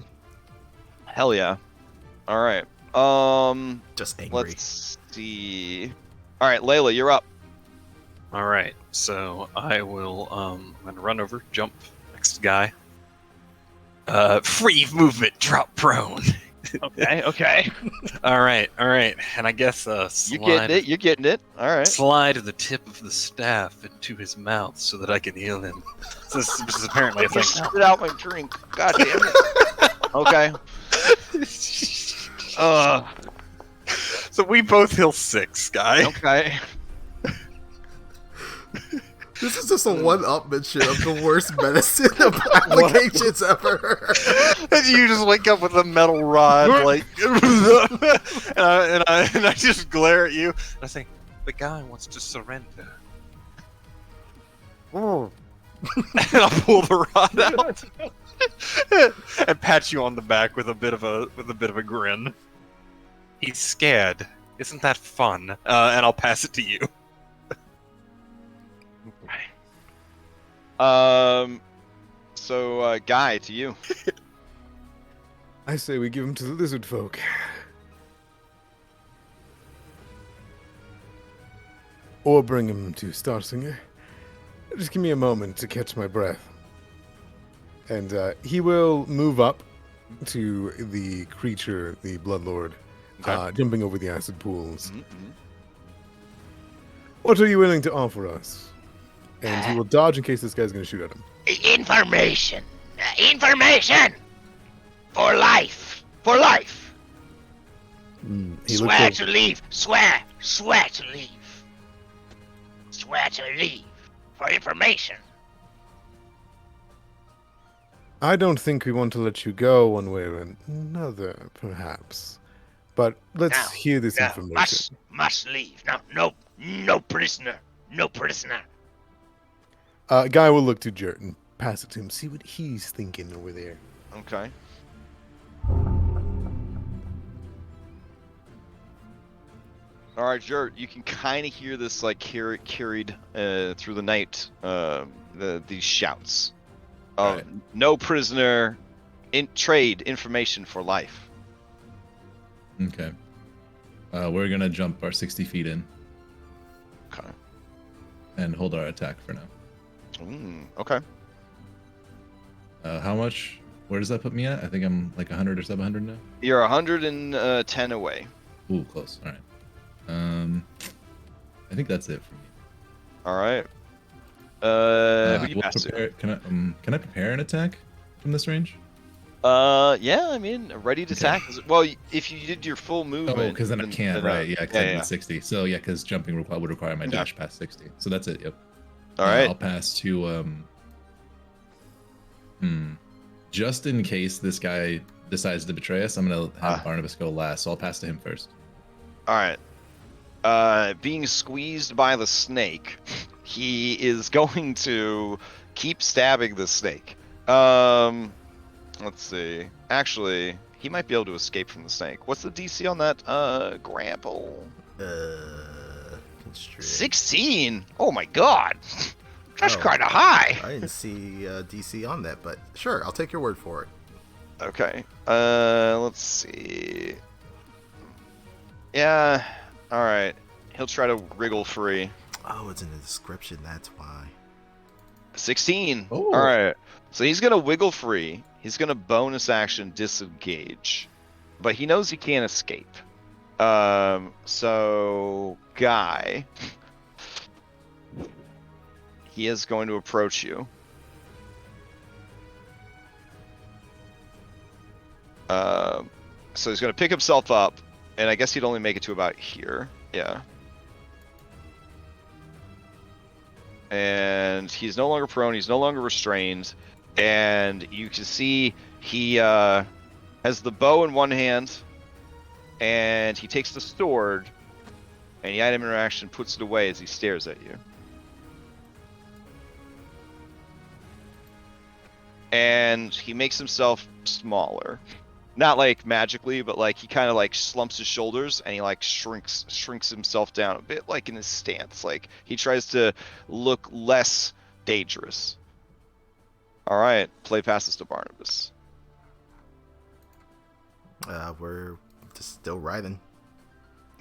Hell yeah. All right. Just angry. Let's see. All right, Layla, you're up. All right, so I will. I'm gonna run over, jump next to guy. Free movement, drop prone. Okay. All right, and I guess slide. You're getting it. All right. Slide the tip of the staff into his mouth so that I can heal him. So this is apparently a thing now. Spit out my drink. God damn it. Okay. So we both heal 6, guy. Okay. This is just a one-upmanship of the worst medicine applications ever. And you just wake up with a metal rod, like, and I just glare at you. And I say, the guy wants to surrender. And I'll pull the rod out and pat you on the back with a bit of a grin. He's scared. Isn't that fun? And I'll pass it to you. So, Guy, to you. I say we give him to the lizard folk. Or bring him to Starsinger. Just give me a moment to catch my breath. And he will move up to the creature, the Bloodlord, jumping over the acid pools. Mm-hmm. What are you willing to offer us? and he will dodge in case this guy's going to shoot at him. Information. Information. For life. For life. He Swear looks to leave. Swear. Swear to leave. Swear to leave. For information. I don't think we want to let you go one way or another, perhaps. But let's No, hear this No, information. must leave. No prisoner. No prisoner. Guy will look to Jert and pass it to him, see what he's thinking over there. Okay. All right, Jert, you can kind of hear this like carried through the night. These shouts of Right. no prisoner, trade information for life. Okay. We're gonna jump our 60 feet in Okay. and hold our attack for now. Okay. How much? Where does that put me at? I think I'm like 100 or 700 now. You're 110 away. Ooh, close. All right. I think that's it for me. All right. Who you We'll pass to? prepare, can I prepare an attack from this range? Yeah, I mean, ready to attack. Well, if you did your full movement. Oh, because then I can't, right? Yeah, because I yeah. did 60. So yeah, because jumping would require my dash past 60. So that's it. Yep. All right. I'll pass to just in case this guy decides to betray us, I'm gonna have Barnabas go last. So I'll pass to him first. All right. Being squeezed by the snake, he is going to keep stabbing the snake. Let's see. Actually, he might be able to escape from the snake. What's the DC on that grapple? Constrict. 16. Oh my god. That's Oh. kind of high. I didn't see DC on that, but sure, I'll take your word for it. Okay. Let's see. Yeah. All right. He'll try to wriggle free. Oh, it's in the description, that's why. 16. Oh. All right. So he's going to wiggle free. He's going to bonus action disengage. But he knows he can't escape. So Guy, he is going to approach you. So he's going to pick himself up, and I guess he'd only make it to about here. Yeah. And he's no longer prone, he's no longer restrained, and you can see he has the bow in one hand, and he takes the sword, and the item interaction puts it away as he stares at you. And he makes himself smaller. Not like magically, but like he kind of like slumps his shoulders and he like shrinks himself down a bit, like in his stance. Like he tries to look less dangerous. All right, play passes to Barnabas. We're just still riding.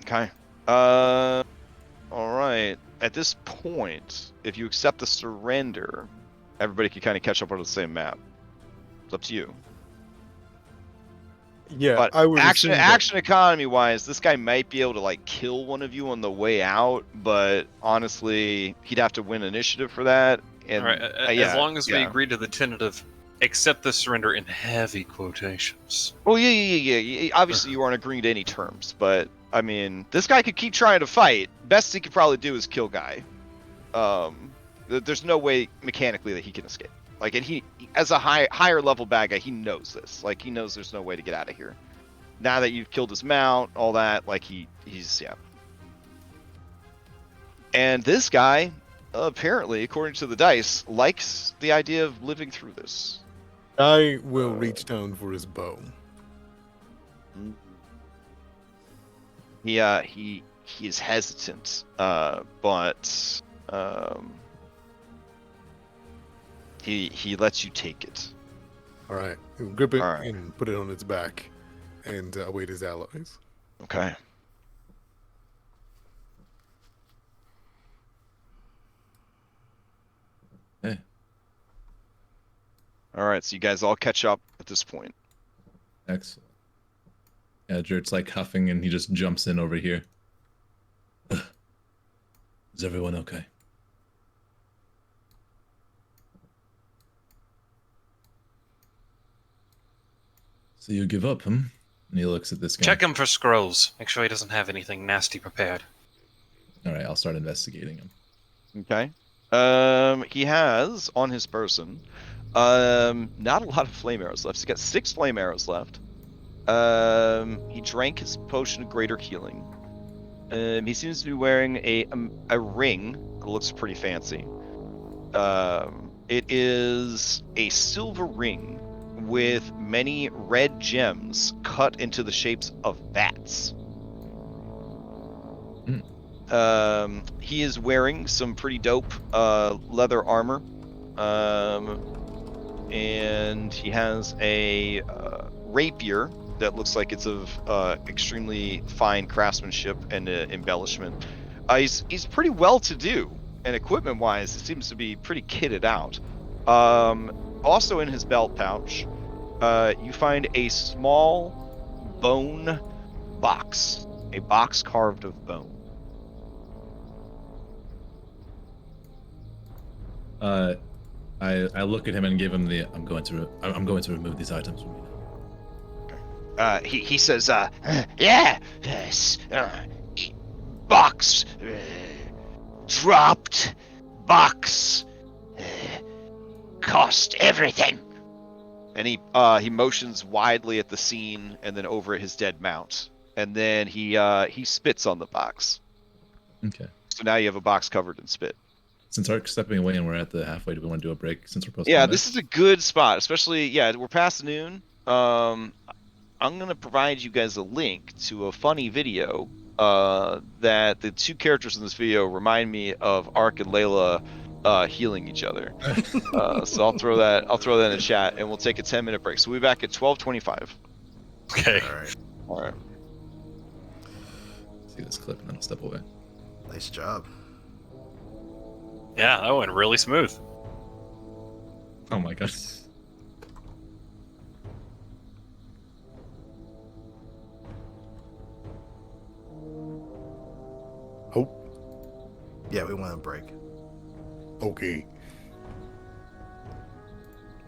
Okay. All right. At this point, if you accept the surrender, everybody can kind of catch up on the same map. It's up to you. Yeah, But I would action assume that- action economy wise, this guy might be able to like kill one of you on the way out, but honestly, he'd have to win initiative for that. And All right, yeah, as long as we yeah. agree to the tentative, accept the surrender in heavy quotations. Well, yeah. Obviously, you aren't agreeing to any terms, but I mean, this guy could keep trying to fight. Best he could probably do is kill Guy. There's no way mechanically that he can escape. Like, and he, as a higher level bad guy, he knows this. Like, he knows there's no way to get out of here. Now that you've killed his mount, all that, like he's yeah. And this guy, apparently, according to the dice, likes the idea of living through this. I will reach down for his bow. He is hesitant, but he lets you take it. All right, he'll grip it All right. and put it on its back, and await his allies. Okay. Hey. All right, so you guys all catch up at this point. Excellent. Yeah, Jert's like huffing and he just jumps in over here. Is everyone okay? So you give up, And he looks at this guy. Check him for scrolls. Make sure he doesn't have anything nasty prepared. All right, I'll start investigating him. Okay. He has on his person, not a lot of flame arrows left. He's got 6 flame arrows left. He drank his potion of greater healing. He seems to be wearing a ring that looks pretty fancy. It is a silver ring with many red gems cut into the shapes of bats. He is wearing some pretty dope leather armor, and he has a rapier that looks like it's of extremely fine craftsmanship and embellishment. He's pretty well to do, and equipment wise it seems to be pretty kitted out. Also in his belt pouch you find a small bone box, a box carved of bone. I look at him and give him the I'm going to remove these items from you now. He says, yeah, yes, box, dropped, box, cost everything. And he motions widely at the scene and then over at his dead mount, and then he spits on the box. Okay. So now you have a box covered in spit. Since Ark's stepping away and we're at the halfway, do we want to do a break since we're post? Yeah, this is a good spot, especially we're past noon. I'm gonna provide you guys a link to a funny video that the 2 characters in this video remind me of Ark and Layla healing each other. So I'll throw that in the chat, and we'll take a 10-minute break. So we'll be back at 12:25. Okay. All right. See this clip and then I'll step away. Nice job. Yeah, that went really smooth. Oh my god. Oh, Yeah, we want a break. okay.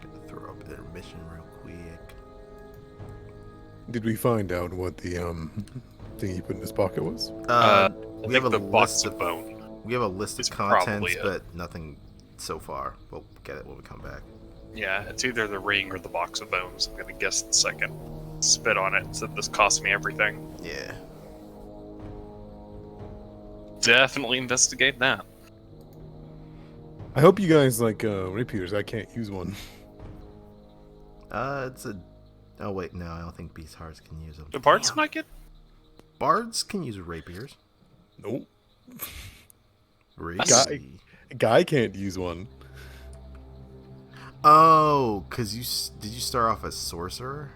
Gonna throw up intermission real quick. Did we find out what the thing he put in his pocket was? We have a the box list of of bone. we have a list It's of contents, probably it. but nothing so far. We'll get it when we come back. Yeah, it's either the ring or the box of bones. I'm gonna guess the second. Spit on it and said this cost me everything. Yeah. Definitely investigate that. I hope you guys like rapiers. I can't use one. It's a. Oh wait, no, I don't think beast hearts can use them. The parts like it? Bards can use rapiers. Nope. Really? Guy can't use one. Oh, cause did you start off as sorcerer?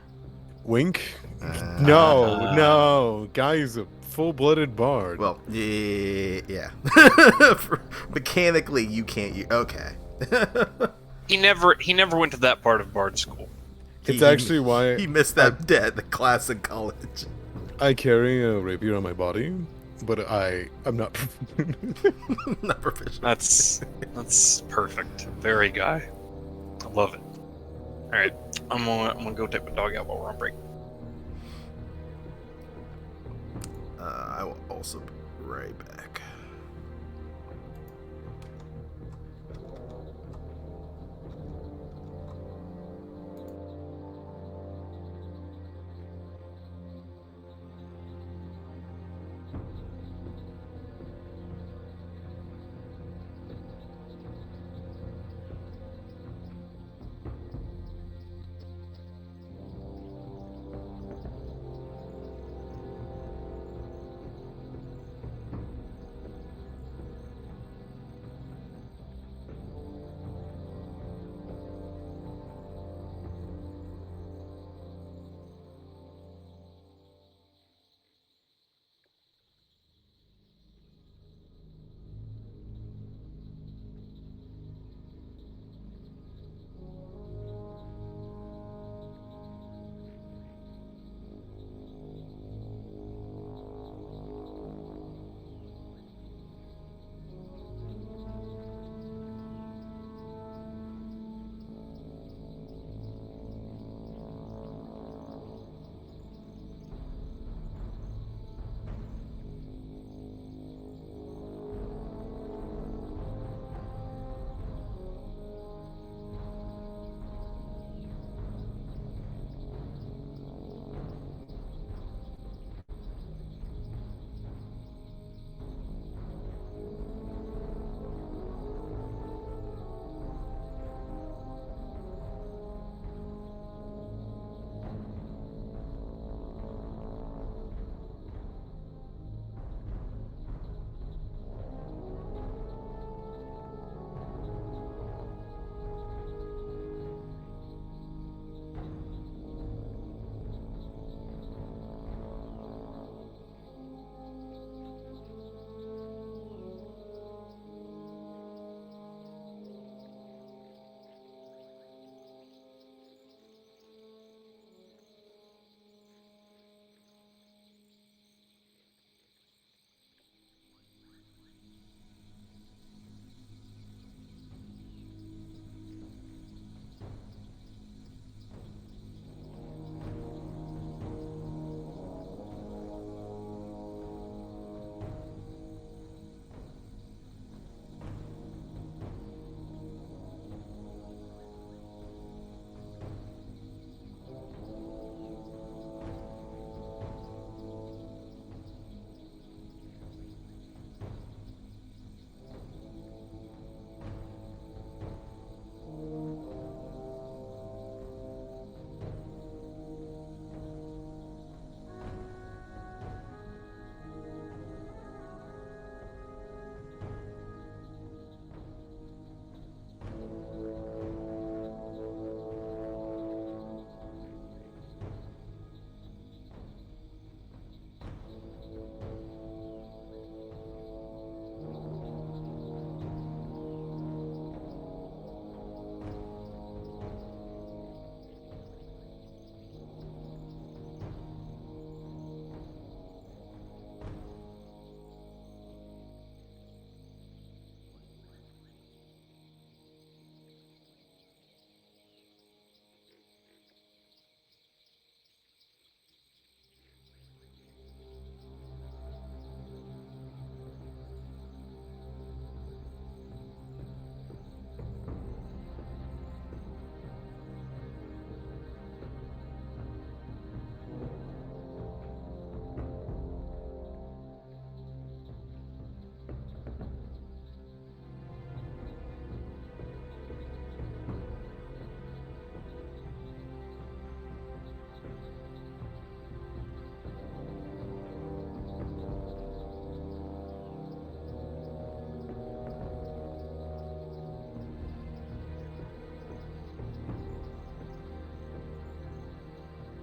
Wink. Uh, No. Guy is a full-blooded bard. Well, yeah. Mechanically, you can't use. Okay. He never went to that part of Bard school. It's actually why he missed that the class in college. I carry a rapier on my body, but I'm not. Not proficient. That's perfect. Very Guy. I love it. All right, I'm gonna go take my dog out while we're on break. I will also be right back.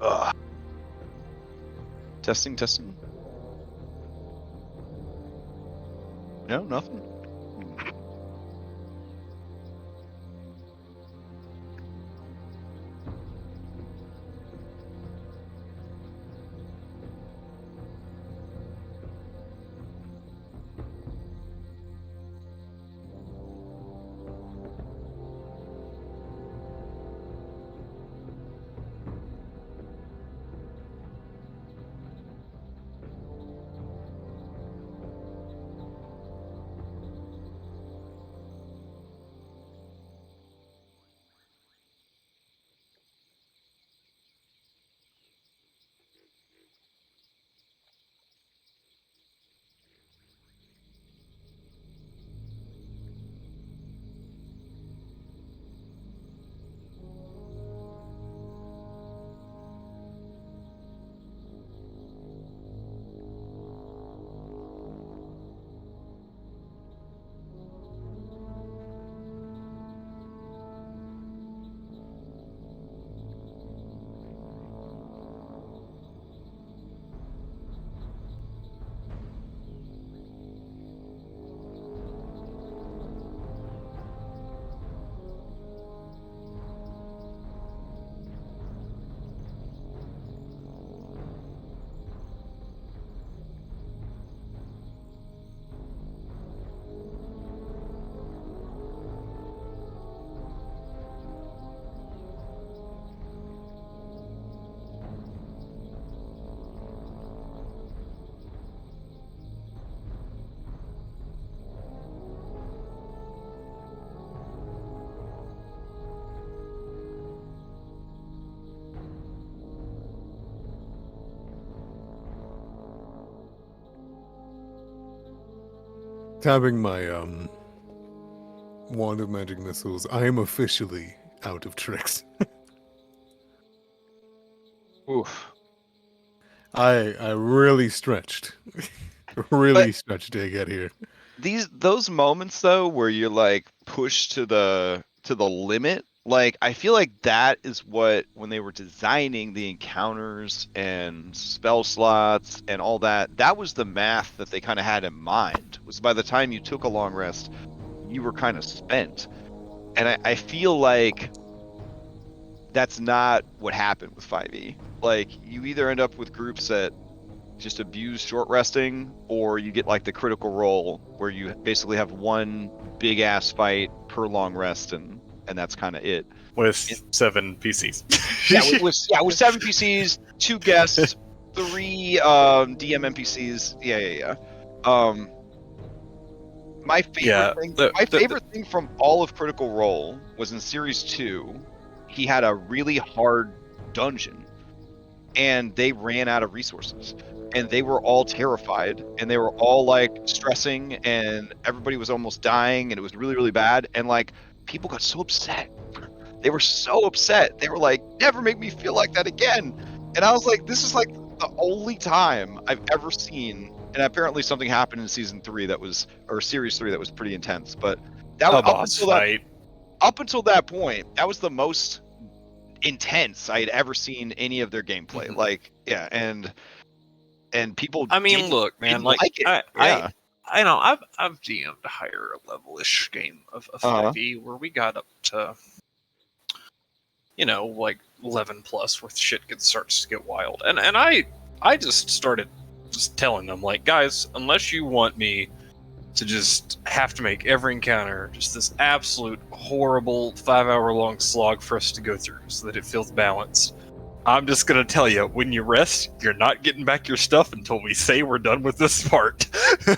Ugh. Testing. No, nothing. Tapping my wand of magic missiles, I am officially out of tricks. Oof. I really stretched. Really stretched to get here. Those moments though where you're like pushed to the limit, like I feel like that is what, when they were designing the encounters and spell slots and all that, that was the math that they kind of had in mind. Was by the time you took a long rest, you were kind of spent. And I feel like that's not what happened with 5e. Like you either end up with groups that just abuse short resting, or you get like the critical role where you basically have one big ass fight per long rest, and that's kind of it. With 7 PCs. with 7 PCs, 2 guests, 3 DM NPCs. Yeah. My favorite thing from all of Critical Role was in Series 2, he had a really hard dungeon, and they ran out of resources. And they were all terrified, and they were all like stressing, and everybody was almost dying, and it was really, really bad. And like people got so upset. They were so upset. They were like, never make me feel like that again. And I was like, this is like the only time I've ever seen. And apparently something happened in season 3 that was, or series 3 that was pretty intense. But that was up until that point, that was the most intense I had ever seen any of their gameplay. Mm-hmm. Like, yeah, and people. I mean, look, man. Like it. I know I've DM'd a higher level-ish game of 5e where we got up to, like 11 plus, where shit starts to get wild, and I just started just telling them, like, guys, unless you want me to just have to make every encounter just this absolute horrible 5-hour long slog for us to go through so that it feels balanced, I'm just gonna tell you, when you rest, you're not getting back your stuff until we say we're done with this part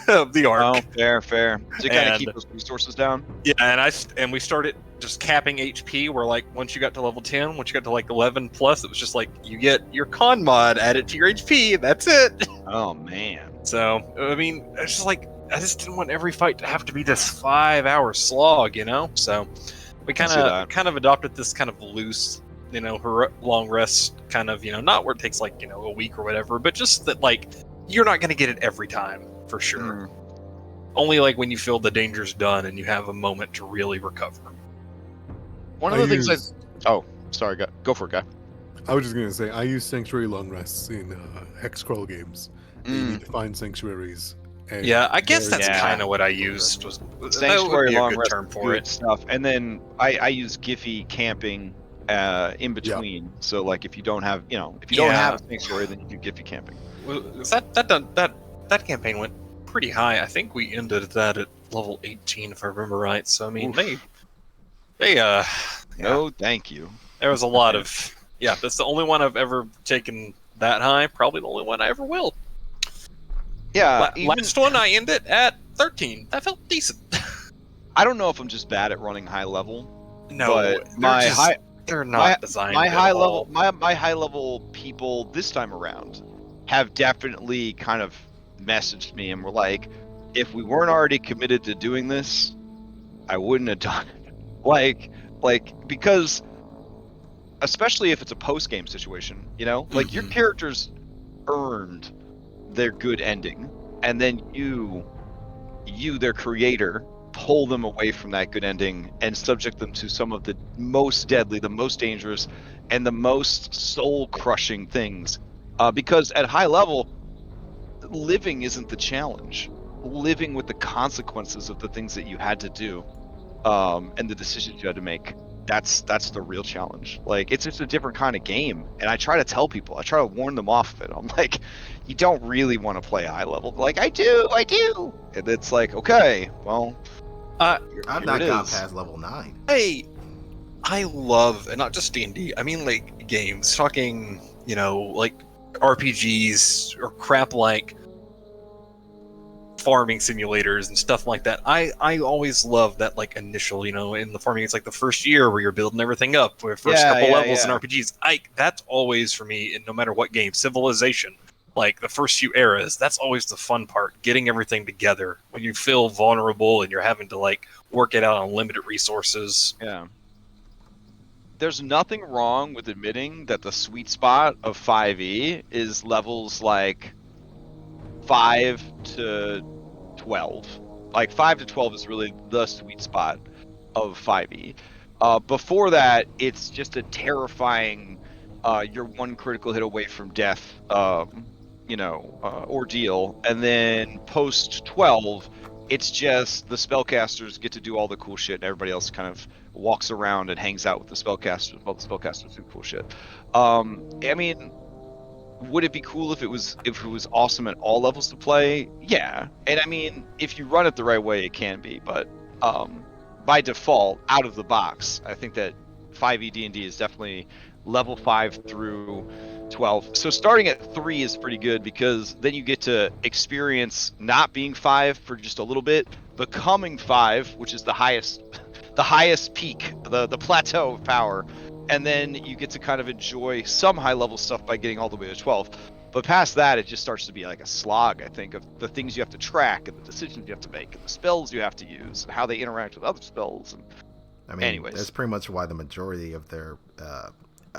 of the arc. Oh, fair. To kind of keep those resources down. Yeah, and we started just capping HP, where like once you got to level 10, once you got to like 11 plus, it was just like you get your con mod added to your HP, and that's it. Oh man. So I mean, it's just like I just didn't want every fight to have to be this 5-hour slog, So we kind of adopted this kind of loose, long rest kind of, not where it takes like, a week or whatever, but just that like you're not going to get it every time for sure. Only like when you feel the danger's done and you have a moment to really recover. One of the things oh, sorry, go for it, guy. I was just gonna say I use sanctuary long rests in hex crawl games. You need to find sanctuaries. And Yeah, I guess there that's you go. kind of what I used. That would Sanctuary be a long good rest term is for good it. stuff. And then I use Giphy camping in between. So like if you don't have if you don't have a sanctuary, then you do Giphy camping. Well, that campaign went pretty high. I think we ended that at level 18, if I remember right. So I mean, Oof. no, Thank you. there was a lot of That's the only one I've ever taken that high. Probably the only one I ever will. Yeah, Last one I ended at 13. That felt decent. I don't know if I'm just bad at running high level. No, but they're not designed my at high all. level my high level people this time around have definitely kind of messaged me and were like, if we weren't already committed to doing this, I wouldn't have done it. Like because especially if it's a post game situation, like your characters earned their good ending, and then you their creator, pull them away from that good ending and subject them to some of the most deadly, the most dangerous, and the most soul-crushing things. Because at high level, living isn't the challenge. Living with the consequences of the things that you had to do, and the decisions you had to make, that's the real challenge. Like, it's just a different kind of game. And I try to tell people, I try to warn them off of it. I'm like, you don't really want to play high level. Like, I do. And it's like, okay, well, I've here not it gone is. past level 9. Hey, I love, and not just D&D, I mean like games, talking, like RPGs or crap like farming simulators and stuff like that. I always love that like initial, in the farming, it's like the first year where you're building everything up, the first couple levels in RPGs. That's always for me, and no matter what game, Civilization, like the first few eras, that's always the fun part, getting everything together when you feel vulnerable and you're having to like work it out on limited resources. Yeah. There's nothing wrong with admitting that the sweet spot of 5e is levels like 5 to 12. Like 5 to 12 is really the sweet spot of 5e. Before that, it's just a terrifying, you're one critical hit away from death, ordeal. And then post 12, it's just the spellcasters get to do all the cool shit, and everybody else kind of walks around and hangs out with the spellcasters while the spellcasters do cool shit. I mean, would it be cool if it was awesome at all levels to play? Yeah. And I mean, if you run it the right way, it can be. But by default, out of the box, I think that 5e D&D is definitely level 5 through 12. So starting at 3 is pretty good, because then you get to experience not being 5 for just a little bit, becoming 5, which is the highest peak, the plateau of power. And then you get to kind of enjoy some high level stuff by getting all the way to 12. But past that, it just starts to be like a slog, I think, of the things you have to track and the decisions you have to make and the spells you have to use and how they interact with other spells. And I mean, anyways, that's pretty much why the majority of their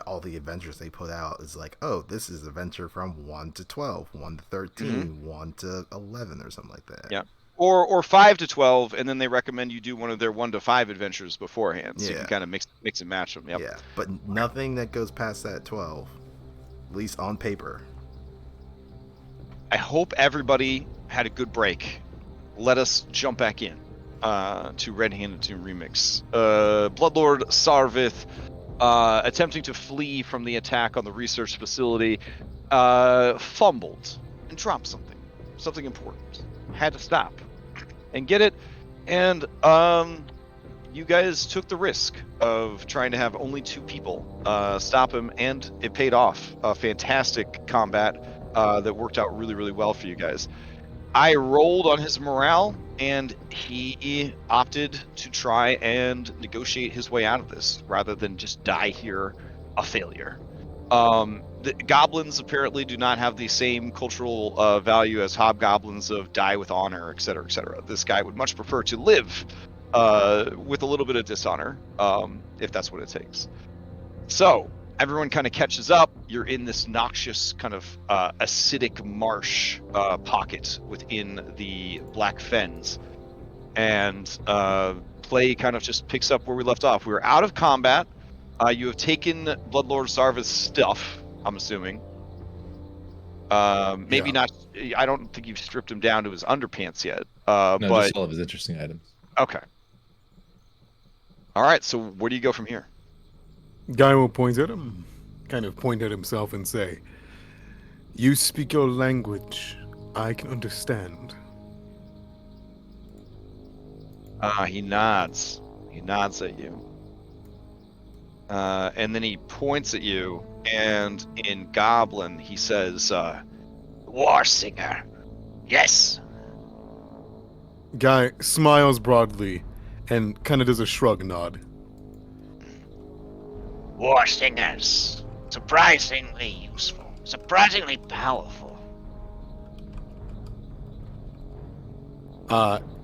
all the adventures they put out is like, oh, this is adventure from 1 to 12, 1 to 13, 1 to 11, or something like that. Yeah. Or 5 to 12, and then they recommend you do one of their 1 to 5 adventures beforehand, so you can kind of mix and match them. Yep. Yeah, but nothing that goes past that 12, at least on paper. I hope everybody had a good break. Let us jump back in to Red-Handed Doom ReMIX. Bloodlord Saarvith, attempting to flee from the attack on the research facility, fumbled and dropped something important. Had to stop and get it, and you guys took the risk of trying to have only 2 people stop him, and it paid off. A fantastic combat that worked out really, really well for you guys. I rolled on his morale, and he opted to try and negotiate his way out of this rather than just die here a failure. The goblins apparently do not have the same cultural value as hobgoblins of die with honor, etc., etc. This guy would much prefer to live with a little bit of dishonor, if that's what it takes. So everyone kind of catches up. You're in this noxious kind of acidic marsh pocket within the Black Fens, and play kind of just picks up where we left off. We were out of combat. You have taken Bloodlord Saarvith's stuff, I'm assuming. Maybe Yeah. not. I don't think you've stripped him down to his underpants yet. No, But just all of his interesting items. okay. All right. So where do you go from here? Guy will point at him, kind of point at himself and say, "You speak your language. I can understand." He nods. He nods at you. And then he points at you, and in Goblin, he says, War singer. Yes. Guy smiles broadly and kind of does a shrug nod. War singers. Surprisingly useful. Surprisingly powerful.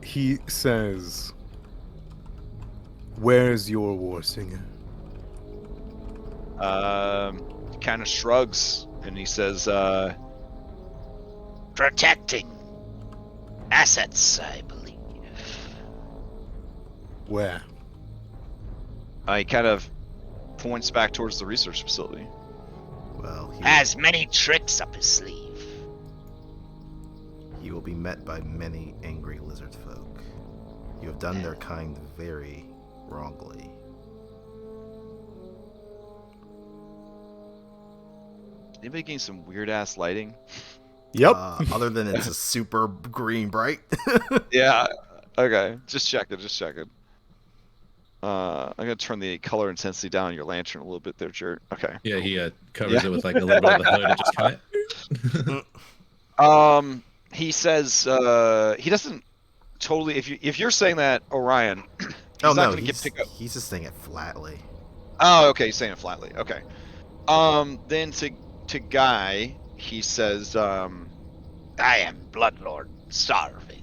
He says, "Where's your war singer?" kind of shrugs, and he says, Protecting assets, I believe. Where? he kind of points back towards the research facility. Well, Has many tricks up his sleeve. he will be met by many angry lizard folk. You have done their kind very wrongly. Anybody getting some weird ass lighting? Yep. Other than it's a super green bright. Yeah. Okay. Just check it. Just check it. I'm gonna turn the color intensity down on your lantern a little bit there, Jert. Okay. Yeah, he covers it with like a little bit of the hood. It just kind of. He says he doesn't totally. If you're saying that, Orion, he's Oh not no, gonna he's, pick up. he's just saying it flatly. Oh, okay. He's saying it flatly. Okay. Then to Guy, he says, I am Bloodlord Saarvith.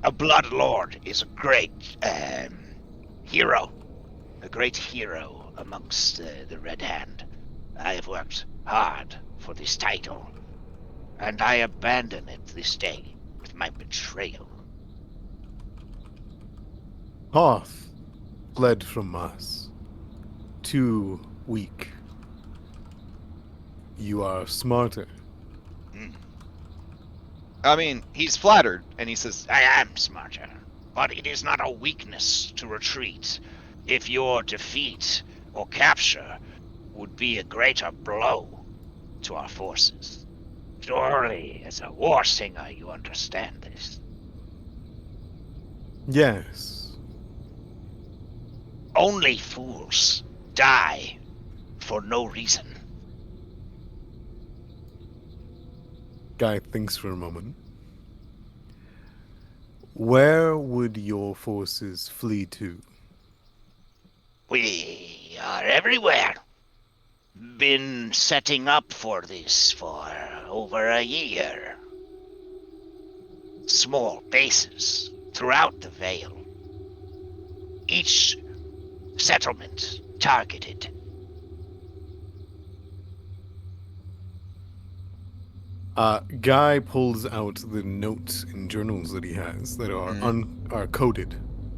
A Bloodlord is a great hero. A great hero amongst the Red Hand. I have worked hard for this title, and I abandon it this day with my betrayal. Hoth fled from us. Too weak. You are smarter. I mean, he's flattered, and he says, I am smarter, but it is not a weakness to retreat if your defeat or capture would be a greater blow to our forces. Surely, as a war singer, you understand this. Yes. Only fools die for no reason. Guy thinks for a moment. Where would your forces flee to? We are everywhere. Been setting up for this for over a year. Small bases throughout the Vale. Each settlement targeted. Guy pulls out the notes and journals that he has that are are coded,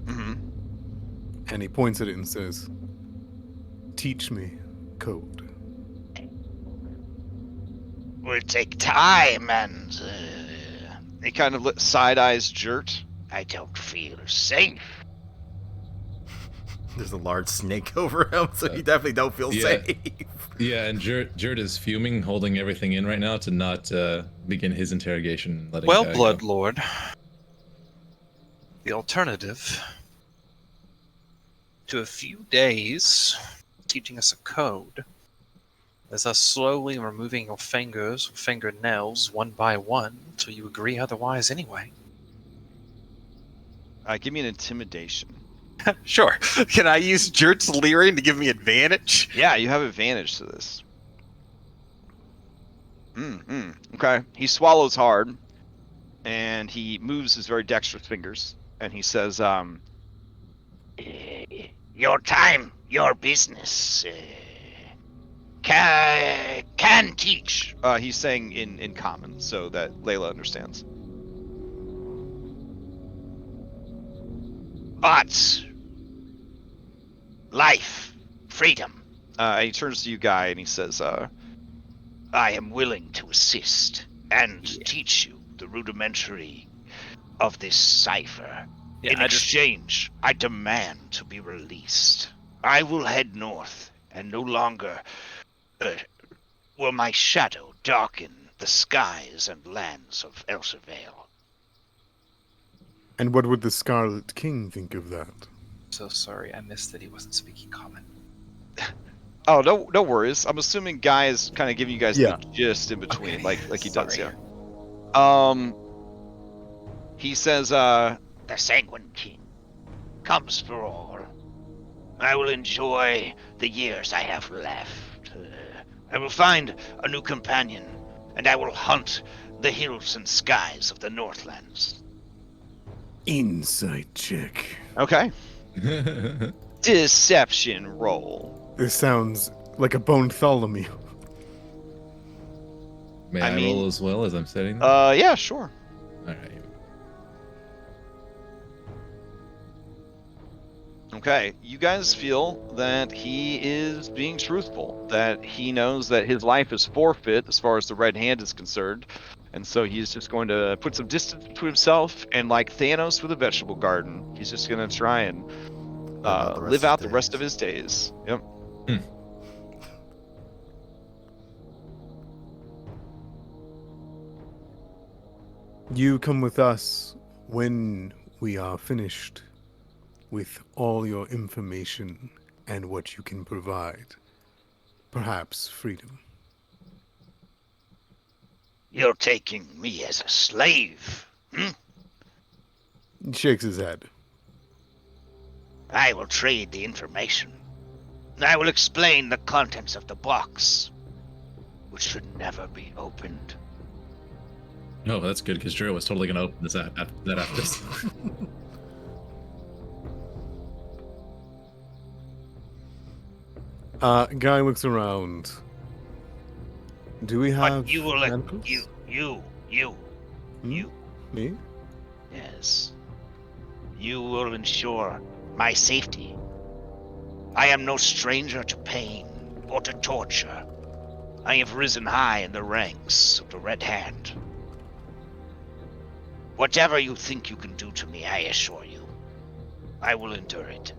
and he points at it and says, "Teach me code." Will take time and he kind of side-eyes Jert. I don't feel safe. There's a large snake over him, so you definitely don't feel yeah. safe. Yeah, and Jert is fuming, holding everything in right now to not begin his interrogation. And letting Well, Guy go. Bloodlord, the alternative to a few days teaching us a code is us slowly removing your fingers or fingernails one by one until you agree otherwise anyway. Give me an intimidation. Sure. Can I use Jert's leering to give me advantage? Yeah, you have advantage to this. Okay. He swallows hard, and he moves his very dexterous fingers, and he says, Your time, your business. Can teach. he's saying in common, so that Layla understands. But life, freedom. He turns to you, Guy, and he says, I am willing to assist and Yeah. teach you the rudimentary of this cipher. Yeah, In exchange, I demand to be released. I will head north, and no longer will my shadow darken the skies and lands of Elsir Vale. And what would the Scarlet King think of that? So sorry, I missed that he wasn't speaking common. "Oh, no worries. I'm assuming Guy is kind of giving you guys Yeah. the gist in between, Okay, like he does, sorry. yeah." He says, The Sanguine King comes for all. I will enjoy the years I have left. I will find a new companion, and I will hunt the hills and skies of the Northlands. Insight check. "Okay, deception roll." This sounds like a Bonetholomew. May I I mean, roll as well as I'm setting them? Yeah, sure. All right. Okay, you guys feel that he is being truthful, that he knows that his life is forfeit as far as the Red Hand is concerned, and so he's just going to put some distance between himself and, like Thanos with a vegetable garden, he's just going to try and live out the rest of his days. Yep. You come with us when we are finished with all your information and what you can provide. Perhaps freedom. You're taking me as a slave. He shakes his head. I will trade the information. I will explain the contents of the box, which should never be opened. No, that's good because Drew was totally gonna open this after this. Guy looks around. Do we have But you will, manacles? you, Me? yes. You will ensure my safety. I am no stranger to pain or to torture. I have risen high in the ranks of the Red Hand. Whatever you think you can do to me, I assure you, I will endure it.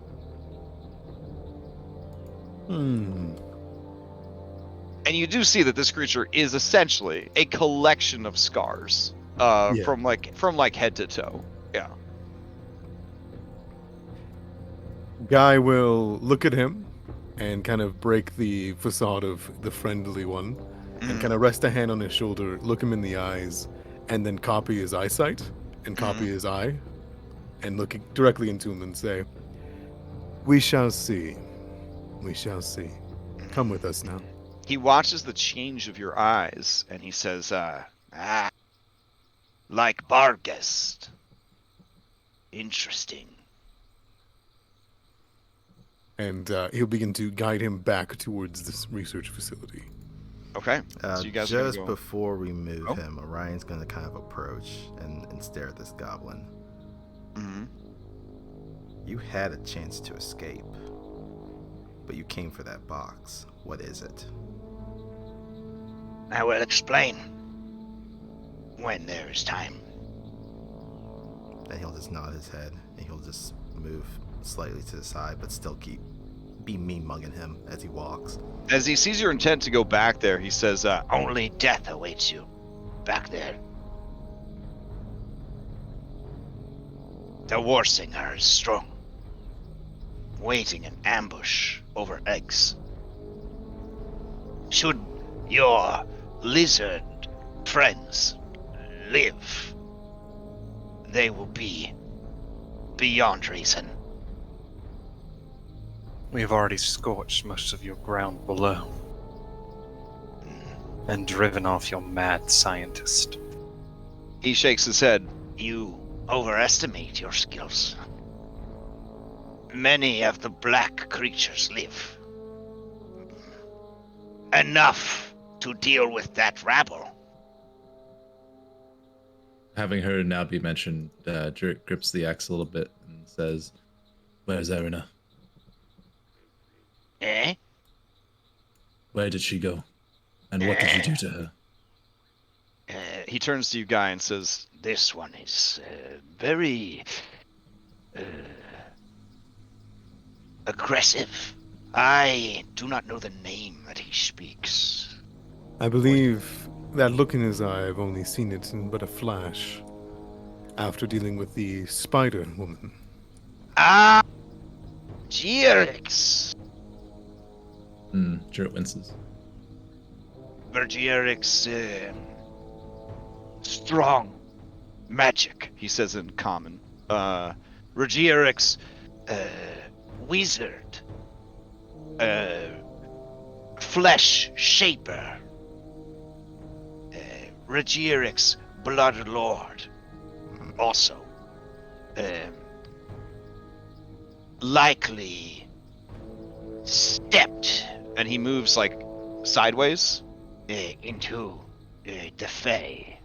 And you do see that this creature is essentially a collection of scars, Yeah. from head to toe. Yeah. Guy will look at him and kind of break the facade of the friendly one and kind of rest a hand on his shoulder, look him in the eyes, and then copy his eyesight and copy his eye and look directly into him and say, "We shall see. We shall see. Come with us now." He watches the change of your eyes, and he says, Like Barghest. Interesting. And he'll begin to guide him back towards this research facility. "Okay, so you guys are Just gonna go." before we move Oh. him, Orion's going to kind of approach and stare at this goblin. Mhm. You had a chance to escape, but you came for that box. What is it? I will explain when there is time. Then he'll just nod his head and he'll just move slightly to the side, but still be mean mugging him as he walks. As he sees your intent to go back there, he says, Only death awaits you back there. The Warsinger is strong, waiting in ambush over eggs. Should your lizard friends live, they will be beyond reason. We've already scorched most of your ground below. And driven off your mad scientist. he shakes his head. You overestimate your skills. Many of the black creatures live. Enough to deal with that rabble. Having heard now be mentioned, Drake grips the axe a little bit and says, "Where's Erina?" Eh? Where did she go? And what did you do to her? He turns to you, guy, and says, This one is very aggressive. I do not know the name that he speaks. I believe that look in his eye, I've only seen it in but a flash. After dealing with the spider woman. Ah, Vergierix. Jarrett winces. Vergierix, strong magic. he says in common, Vergierix, wizard. Flesh shaper. Vergierix, Bloodlord. Also. Likely stepped and he moves like sideways. into the Fae.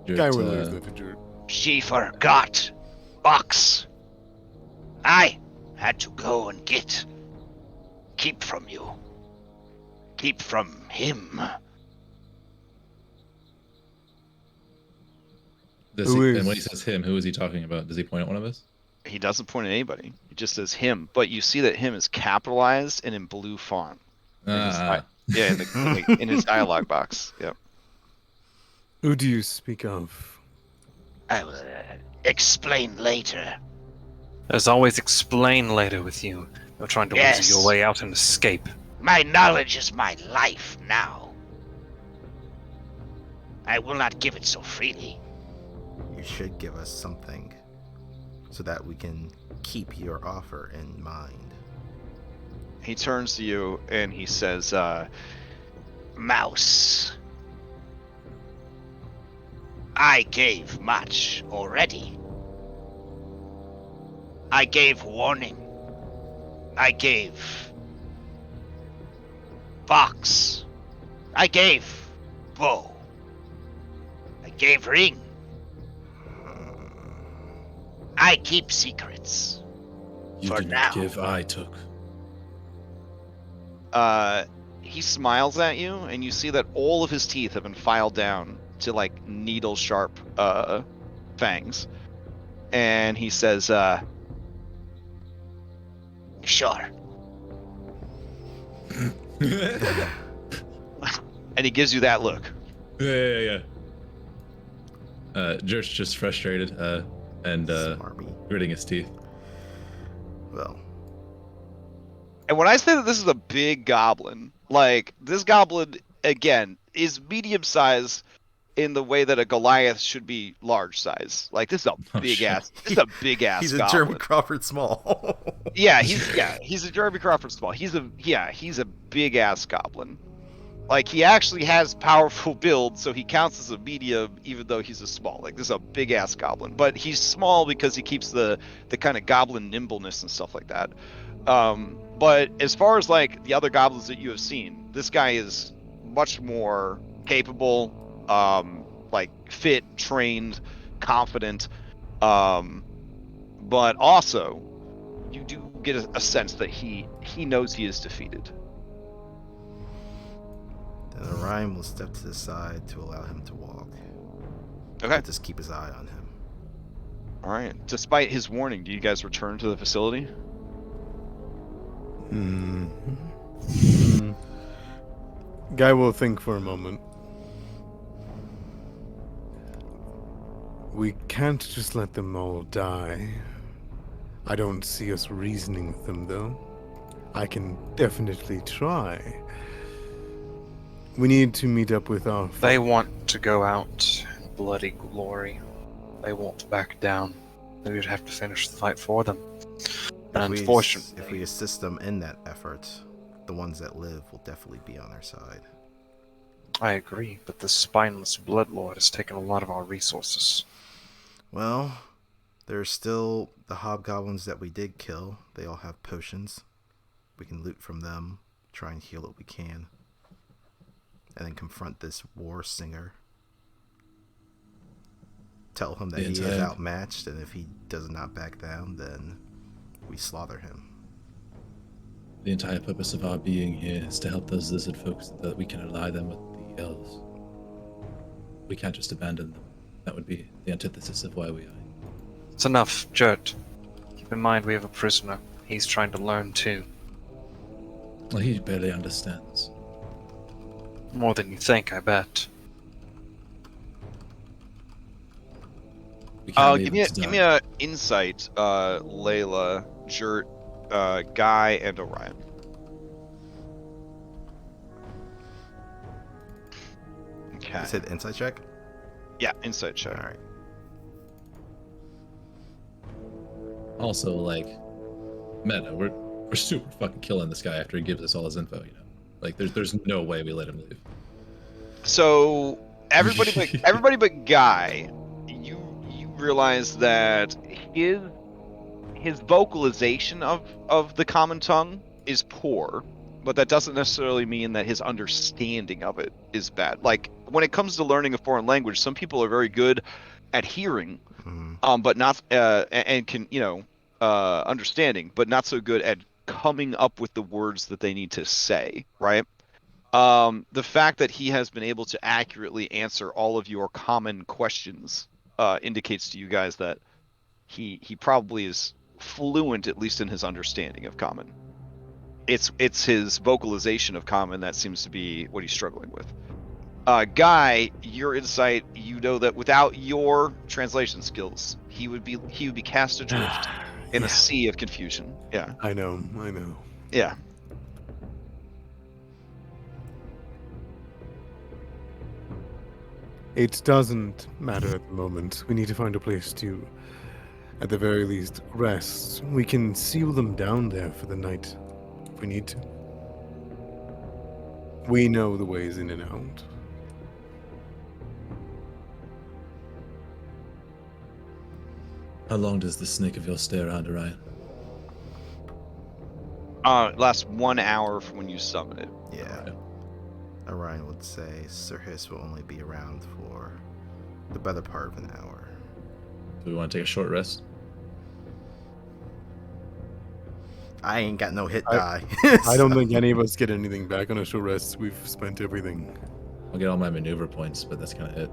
Guy Jarrett, will lose that to Jared. She forgot box. I had to go and keep from you. Keep from him. And when he says him, who is he talking about? Does he point at one of us? He doesn't point at anybody. He just says him, but you see that him is capitalized and in blue font. Ah. In his dialogue box. Yep. Who do you speak of? I will explain later. There's always explain later with you. You're trying to Yes. weasel your way out and escape. My knowledge is my life now. I will not give it so freely. You should give us something so that we can keep your offer in mind. He turns to you and he says, Mouse. I gave much already. I gave warning. I gave box. I gave bow. I gave ring. I keep secrets. You For did now. not give, I took. he smiles at you and you see that all of his teeth have been filed down to like needle sharp fangs. And he says, Sure. and he gives you that look. Yeah. Jarrett's just frustrated and Smarmy. gritting his teeth. Well, And when I say that this is a big goblin, like this goblin again is medium size in the way that a Goliath should be large size. Like this is a big ass. This is a big ass. he's a goblin. Jeremy Crawford small. He's a Jeremy Crawford small. He's a big ass goblin. Like he actually has powerful build, so he counts as a medium, even though he's a small. Like this is a big ass goblin, but he's small because he keeps the kind of goblin nimbleness and stuff like that. But as far as like the other goblins that you have seen, this guy is much more capable, like fit, trained, confident, but also you do get a sense that he knows he is defeated. Then Orion will step to the side to allow him to walk. Okay. But just keep his eye on him. All right. Despite his warning, do you guys return to the facility? Guy will think for a moment. We can't just let them all die. I don't see us reasoning with them, though. I can definitely try. We need to meet up with our... They want to go out in bloody glory. They won't back down. We would have to finish the fight for them. And unfortunately, if we assist them in that effort, the ones that live will definitely be on our side. I agree, but this spineless Bloodlord has taken a lot of our resources. Well, there's still the hobgoblins that we did kill. They all have potions. We can loot from them, try and heal what we can, and then confront this war singer. tell him that The he is entire- outmatched, and if he does not back down, then we slaughter him. The entire purpose of our being here is to help those lizard folks so that we can ally them with the elves. We can't just abandon them. That would be the antithesis of why we are. It's enough, Jert. Keep in mind we have a prisoner. He's trying to learn too. Well, he barely understands. More than you think, I bet. We can't leave Give him to me die. a insight, Layla, Jert, Guy, and Orion. Okay. You said insight check? Yeah, insight check. Alright. Also, like, meta, we're super fucking killing this guy after he gives us all his info, you know? Like, there's no way we let him leave. So everybody but Guy, you realize that his vocalization of the common tongue is poor, but that doesn't necessarily mean that his understanding of it is bad. Like, when it comes to learning a foreign language, some people are very good at hearing, but not and can understanding, but not so good at coming up with the words that they need to say, right? The fact that he has been able to accurately answer all of your common questions indicates to you guys that he probably is fluent, at least in his understanding of common. It's his vocalization of common that seems to be what he's struggling with. Guy, your insight, you know that without your translation skills, he would be cast adrift in a sea of confusion. Yeah. I know. Yeah. It doesn't matter at the moment. We need to find a place to, at the very least, rest. We can seal them down there for the night if we need to. We know the ways in and out. How long does the snake of yours stay around, Orion? It lasts 1 hour from when you summon it. Yeah. Okay. Orion would say Sir Hiss will only be around for the better part of an hour. Do we want to take a short rest? I ain't got no hit die. I don't think any of us get anything back on a short rest. We've spent everything. I'll get all my maneuver points, but that's kind of it.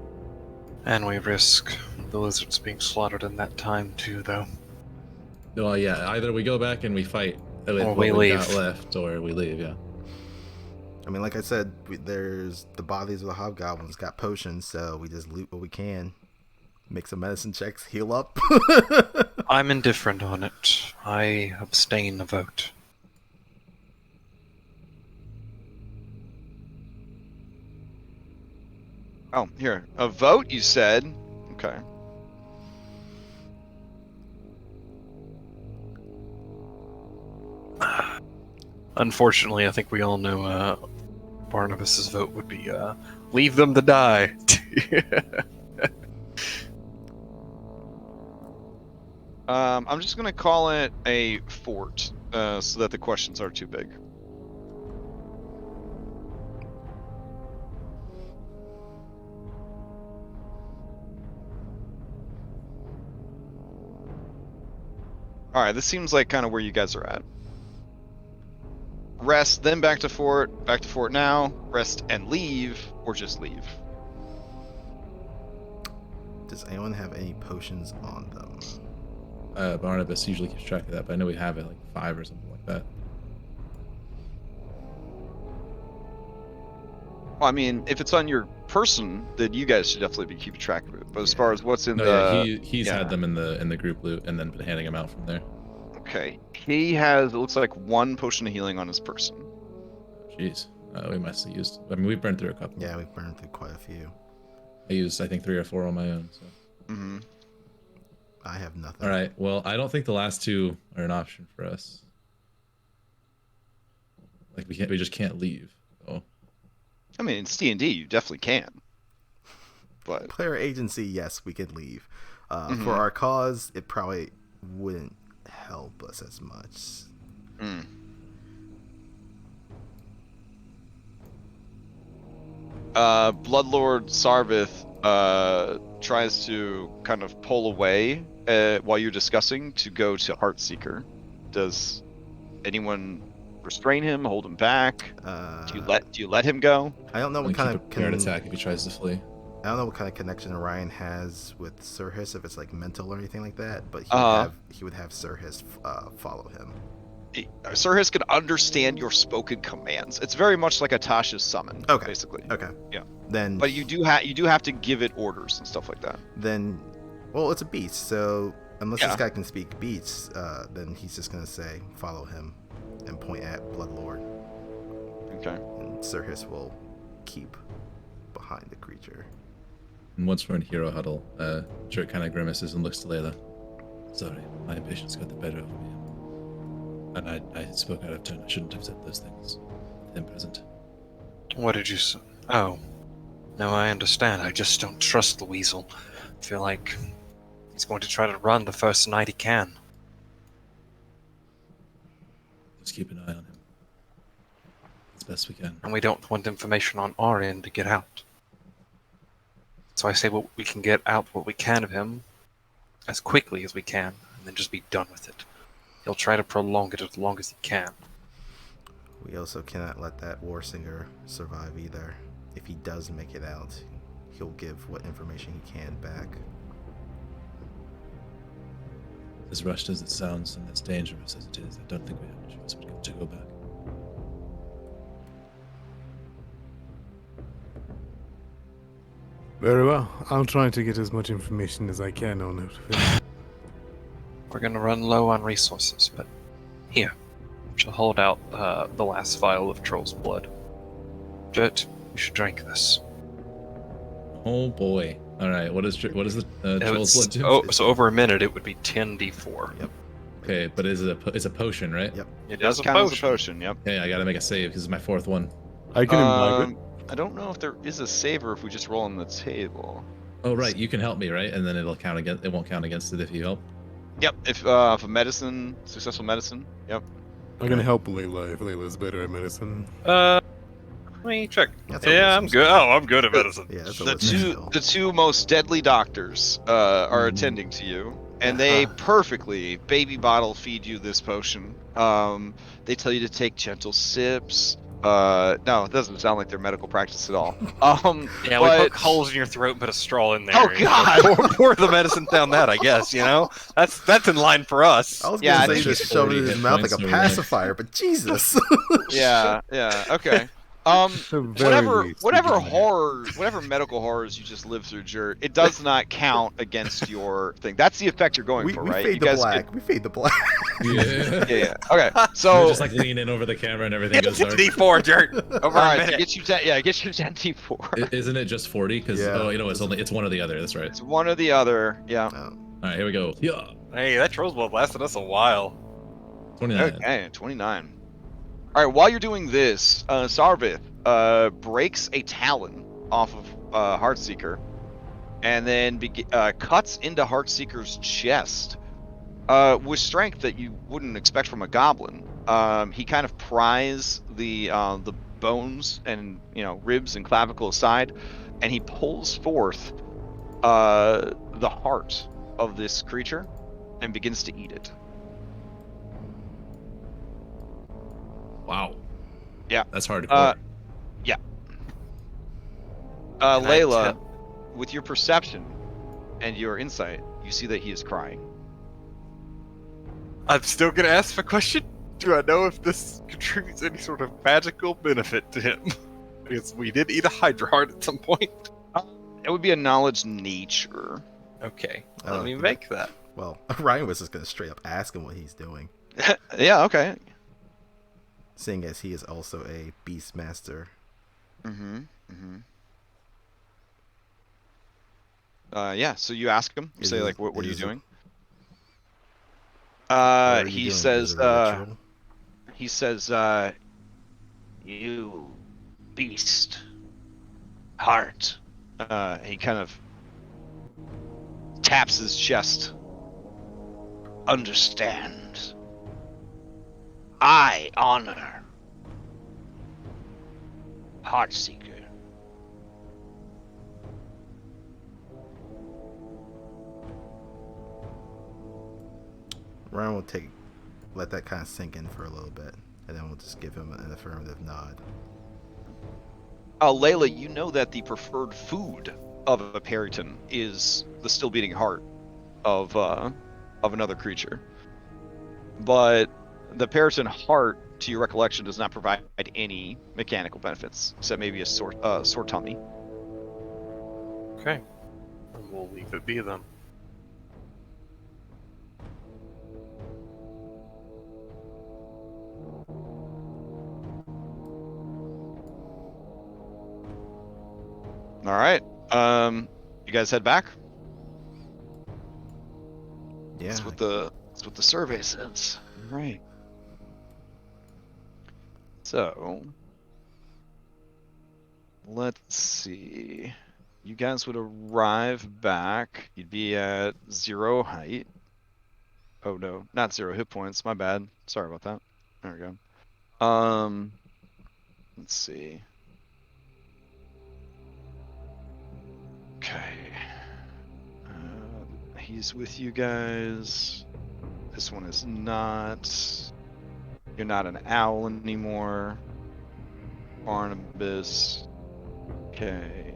And we risk the lizards being slaughtered in that time too, though. Well, yeah, either we go back and we fight with Or what we we got leave. left, or we leave, yeah. I mean, like I said, there's the bodies of the hobgoblins got potions, so we just loot what we can. Make some medicine checks, heal up. I'm indifferent on it. I abstain the vote. Oh, here. A vote, you said? Okay. Unfortunately, I think we all know Barnabas's vote would be leave them to die. I'm just gonna call it a fort, so that the questions aren't too big. Alright, this seems like kind of where you guys are at. Rest, then back to fort now, rest and leave, or just leave. Does anyone have any potions on them? Barnabas usually keeps track of that, but I know we have it like 5 or something like that. Well, I mean, if it's on your person, then you guys should definitely be keeping track of it. But as far as what's in No, the... yeah, he's yeah. had them in the group loot and then been handing them out from there. Okay. He has, it looks like, 1 potion of healing on his person. Jeez, we must have used. I mean, we've burned through a couple. Yeah, we've burned through quite a few. I used, I think, 3 or 4 on my own. So. Mm-hmm. I have nothing. All right. Well, I don't think the last 2 are an option for us. Like we just can't leave. So. I mean, it's D&D, you definitely can. But Player agency, yes, we could leave. For our cause, it probably wouldn't help us as much. Bloodlord Saarvith tries to kind of pull away while you're discussing to go to Heartseeker. Does anyone restrain him, hold him back? Do you let him go? I don't know what kind of attack if he tries to flee. I don't know what kind of connection Orion has with Sirhis, if it's like mental or anything like that, but he would have Sirhis follow him. Sirhis can understand your spoken commands. It's very much like a Tasha's summon, basically. Okay. Yeah. Then, but you do have to give it orders and stuff like that. Then, well, it's a beast, so unless this guy can speak beasts, then he's just gonna say follow him and point at Bloodlord. Okay. And Sirhis will keep behind the creature. And once we're in hero huddle, Jurt kind of grimaces and looks to Layla. Sorry, my impatience got the better of me. And I spoke out of turn. I shouldn't have said those things. With him present. What did you say? Oh. No, I understand. I just don't trust the weasel. I feel like he's going to try to run the first night he can. Let's keep an eye on him. As best we can. And we don't want information on our end to get out. So I say we can get out what we can of him as quickly as we can, and then just be done with it. He'll try to prolong it as long as he can. We also cannot let that war singer survive either. If he does make it out, he'll give what information he can back. As rushed as it sounds and as dangerous as it is, I don't think we have a choice but to go back. Very well. I'll try to get as much information as I can on it. We're going to run low on resources, but here. She'll hold out the last vial of Troll's blood. Jurt, you should drink this. Oh boy. Alright, what is the Troll's blood do? Oh, so over a minute it would be 10d4. Yep. Okay, but it's a potion, right? Yep. It does count as a potion, yep. Okay, I gotta make a save because it's my fourth one. I can imbibe it. I don't know if there is a saver if we just roll on the table. Oh right, you can help me, right? And then it won't count against it if you help. Yep, if a medicine, successful medicine, yep. I'm gonna help Layla if Layla's better at medicine. Let me check. That's Yeah, I'm good. Oh, I'm good at medicine. Yeah, that's The two most deadly doctors are attending to you, and they perfectly baby bottle feed you this potion. They tell you to take gentle sips. No, it doesn't sound like their medical practice at all. Yeah, we poke holes in your throat and put a straw in there. Oh God! pour the medicine down that, I guess. You know, that's in line for us. I was gonna say think just it's shove it 40 in his hit mouth like points a or pacifier, but Jesus. Yeah, okay. Whatever medical horrors you just lived through, Jurt, it does not count against your thing. That's the effect you're going for, right? We fade the black. We fade the black. Yeah. Okay. So you just like lean in over the camera and everything goes dark. D4, Jurt. Over all a right, minute. so get you 10d4. Isn't it just 40? Because it's one or the other. That's right. It's one or the other. Yeah. All right, here we go. Yeah. Hey, that Troll's blood lasted us a while. 29. Okay, 29. All right, while you're doing this, Saarvith breaks a talon off of Heartseeker, and then cuts into Heartseeker's chest with strength that you wouldn't expect from a goblin. He kind of pries the bones and ribs and clavicle aside, and he pulls forth the heart of this creature and begins to eat it. Wow. Yeah. That's hardcore. Yeah. Layla, with your perception and your insight, you see that he is crying. I'm still gonna ask the question. Do I know if this contributes any sort of magical benefit to him? Because we did eat a Hydra heart at some point. It would be a knowledge nature. Okay, let me make that. Well, Ryan was just gonna straight up ask him what he's doing, Yeah. Okay. seeing as he is also a beast master. Yeah. So you ask him. You say like, "What are you doing?" He says, "You beast heart." He kind of taps his chest. Understand. I honor Heartseeker. Ryan will let that kind of sink in for a little bit, and then we'll just give him an affirmative nod. Layla, you know that the preferred food of a Perryton is the still beating heart of another creature. But the Perryton heart, to your recollection, does not provide any mechanical benefits, except maybe a sore tummy. Okay. And we'll leave it be then. All right. You guys head back? Yeah. That's what the survey says. All right. So, let's see. You guys would arrive back. You'd be at 0 height. Oh no, not 0 hit points. My bad. Sorry about that. There we go. Let's see. Okay. He's with you guys. This one is not. You're not an owl anymore. Barnabas. Okay.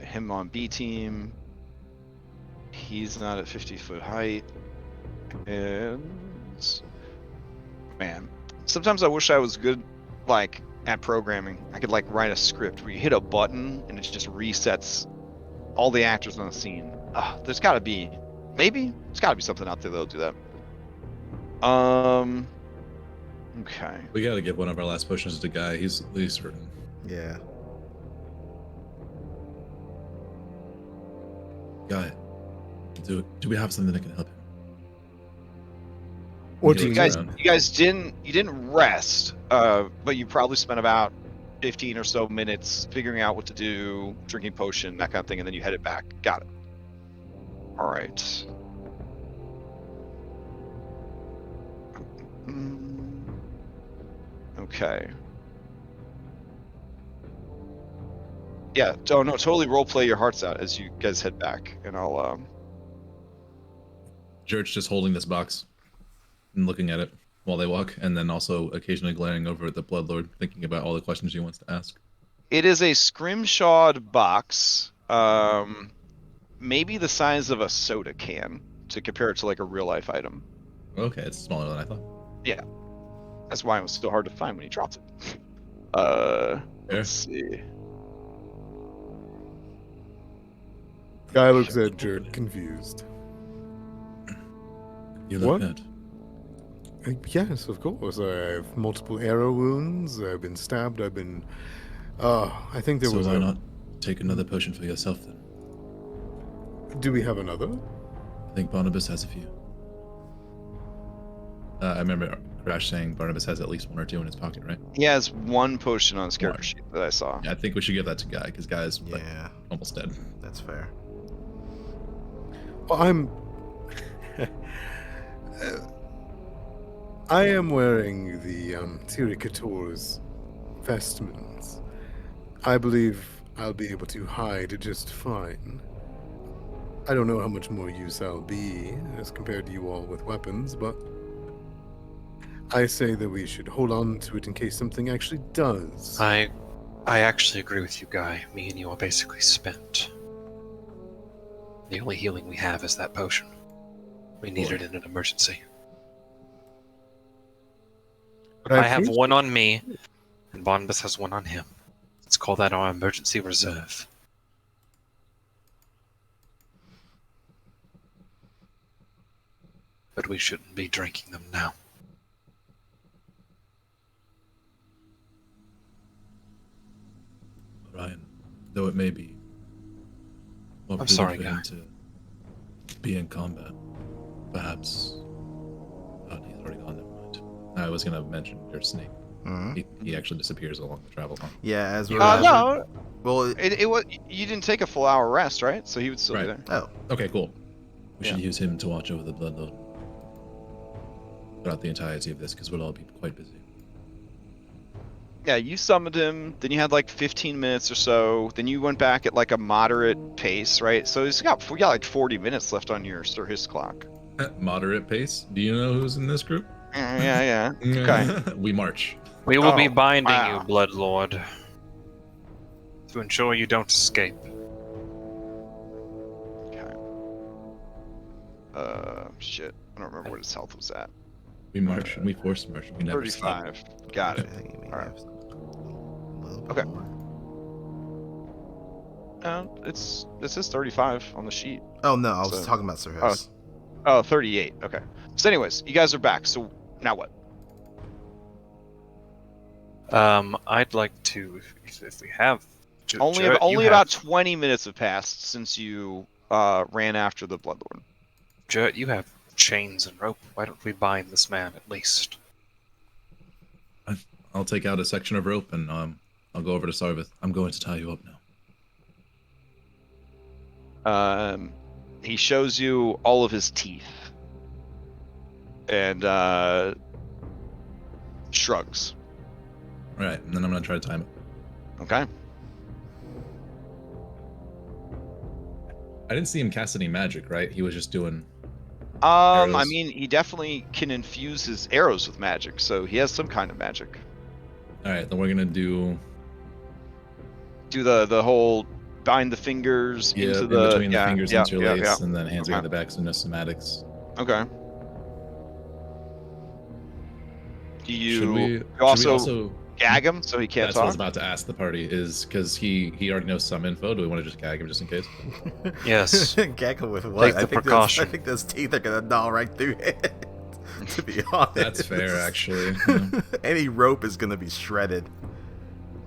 Him on B team. He's not at 50-foot height. And man, sometimes I wish I was good, like, at programming. I could like write a script where you hit a button and it just resets all the actors on the scene. There's got to be, maybe there's got to be something out there that'll do that. Okay. We gotta give one of our last potions to Guy. He's at least hurting. Yeah. Guy, do we have something that can help him? What do do You you guys didn't rest, but you probably spent about 15 or so minutes figuring out what to do, drinking potion, that kind of thing, and then you headed back. Got it. All right. Okay. Yeah. Oh no, totally roleplay your hearts out as you guys head back, and I'll George just holding this box and looking at it while they walk, and then also occasionally glaring over at the Bloodlord, thinking about all the questions he wants to ask. It is a scrimshawed box, maybe the size of a soda can, to compare it to like a real life item. Okay, it's smaller than I thought. Yeah, that's why it was so hard to find when he dropped it. Let's see. Guy looks at Jerd confused. You look What? hurt. Yes, of course. I have multiple arrow wounds. I've been stabbed. I've been. I think there So was why a. not take another potion for yourself then? Do we have another? I think Barnabas has a few. I remember Crash saying Barnabas has at least 1 or 2 in his pocket, right? He has 1 potion on his character One. sheet that I saw. Yeah, I think we should give that to Guy, because Guy is like, Yeah. almost dead. That's fair. Well, I'm. I am wearing the Tiricator's vestments. I believe I'll be able to hide just fine. I don't know how much more use I'll be as compared to you all with weapons, but I say that we should hold on to it in case something actually does. I actually agree with you, Guy. Me and you are basically spent. The only healing we have is that potion. We need it in an emergency. But I have 1 on me, and Barnabas has 1 on him. Let's call that our emergency reserve. But we shouldn't be drinking them now. Ryan, though it may be more I'm prudent sorry, for him Guy. to be in combat, perhaps. Oh, he's already gone. Never mind. I was gonna mention your snake. Mm-hmm. He actually disappears along the travel line. Yeah, as we're. No, Well, it was, you didn't take a full hour rest, right? So he would still be Right. there. oh, Okay, cool. We should Yeah. use him to watch over the Bloodlord throughout the entirety of this, because we'll all be quite busy. Yeah, you summoned him, then you had like 15 minutes or so, then you went back at like a moderate pace, right? So we got like 40 minutes left on your Sir His clock. At moderate pace. Do you know who's in this group? Yeah. Okay. We march. We will be Oh, binding wow. you, Bloodlord, to ensure you don't escape. Okay. Shit. I don't remember what his health was at. We march and we force march. We never stop. 35. Got it. I think you may Alright. have a little bit Okay. more. It says 35 on the sheet. Oh no, I was So- talking about Sir House. Oh, 38. Okay. So, anyways, you guys are back. So now what? I'd like to, if we have. Only Jurt, you about have- 20 minutes have passed since you ran after the Bloodlord. Jurt, you have chains and rope. Why don't we bind this man at least? I'll take out a section of rope and I'll go over to Saarvith. I'm going to tie you up now. He shows you all of his teeth and shrugs. All right, and then I'm gonna try to time it. Okay. I didn't see him cast any magic, right? He was just doing. I Arrows. mean, he definitely can infuse his arrows with magic, so he has some kind of magic. All right, then we're gonna do. Do the whole bind the fingers Yeah, into in the between the fingers interlace, yeah. and then hands Okay. behind the back, so no somatics. Okay. Do Should we also gag him so he can't That's what I was talk? about to ask the party. Is because he already knows some info. Do we want to just gag him just in case? Yes. Gag him with what? Take the I precaution. think those teeth are gonna gnaw right through it. To be honest. That's fair, actually. Yeah. Any rope is gonna be shredded.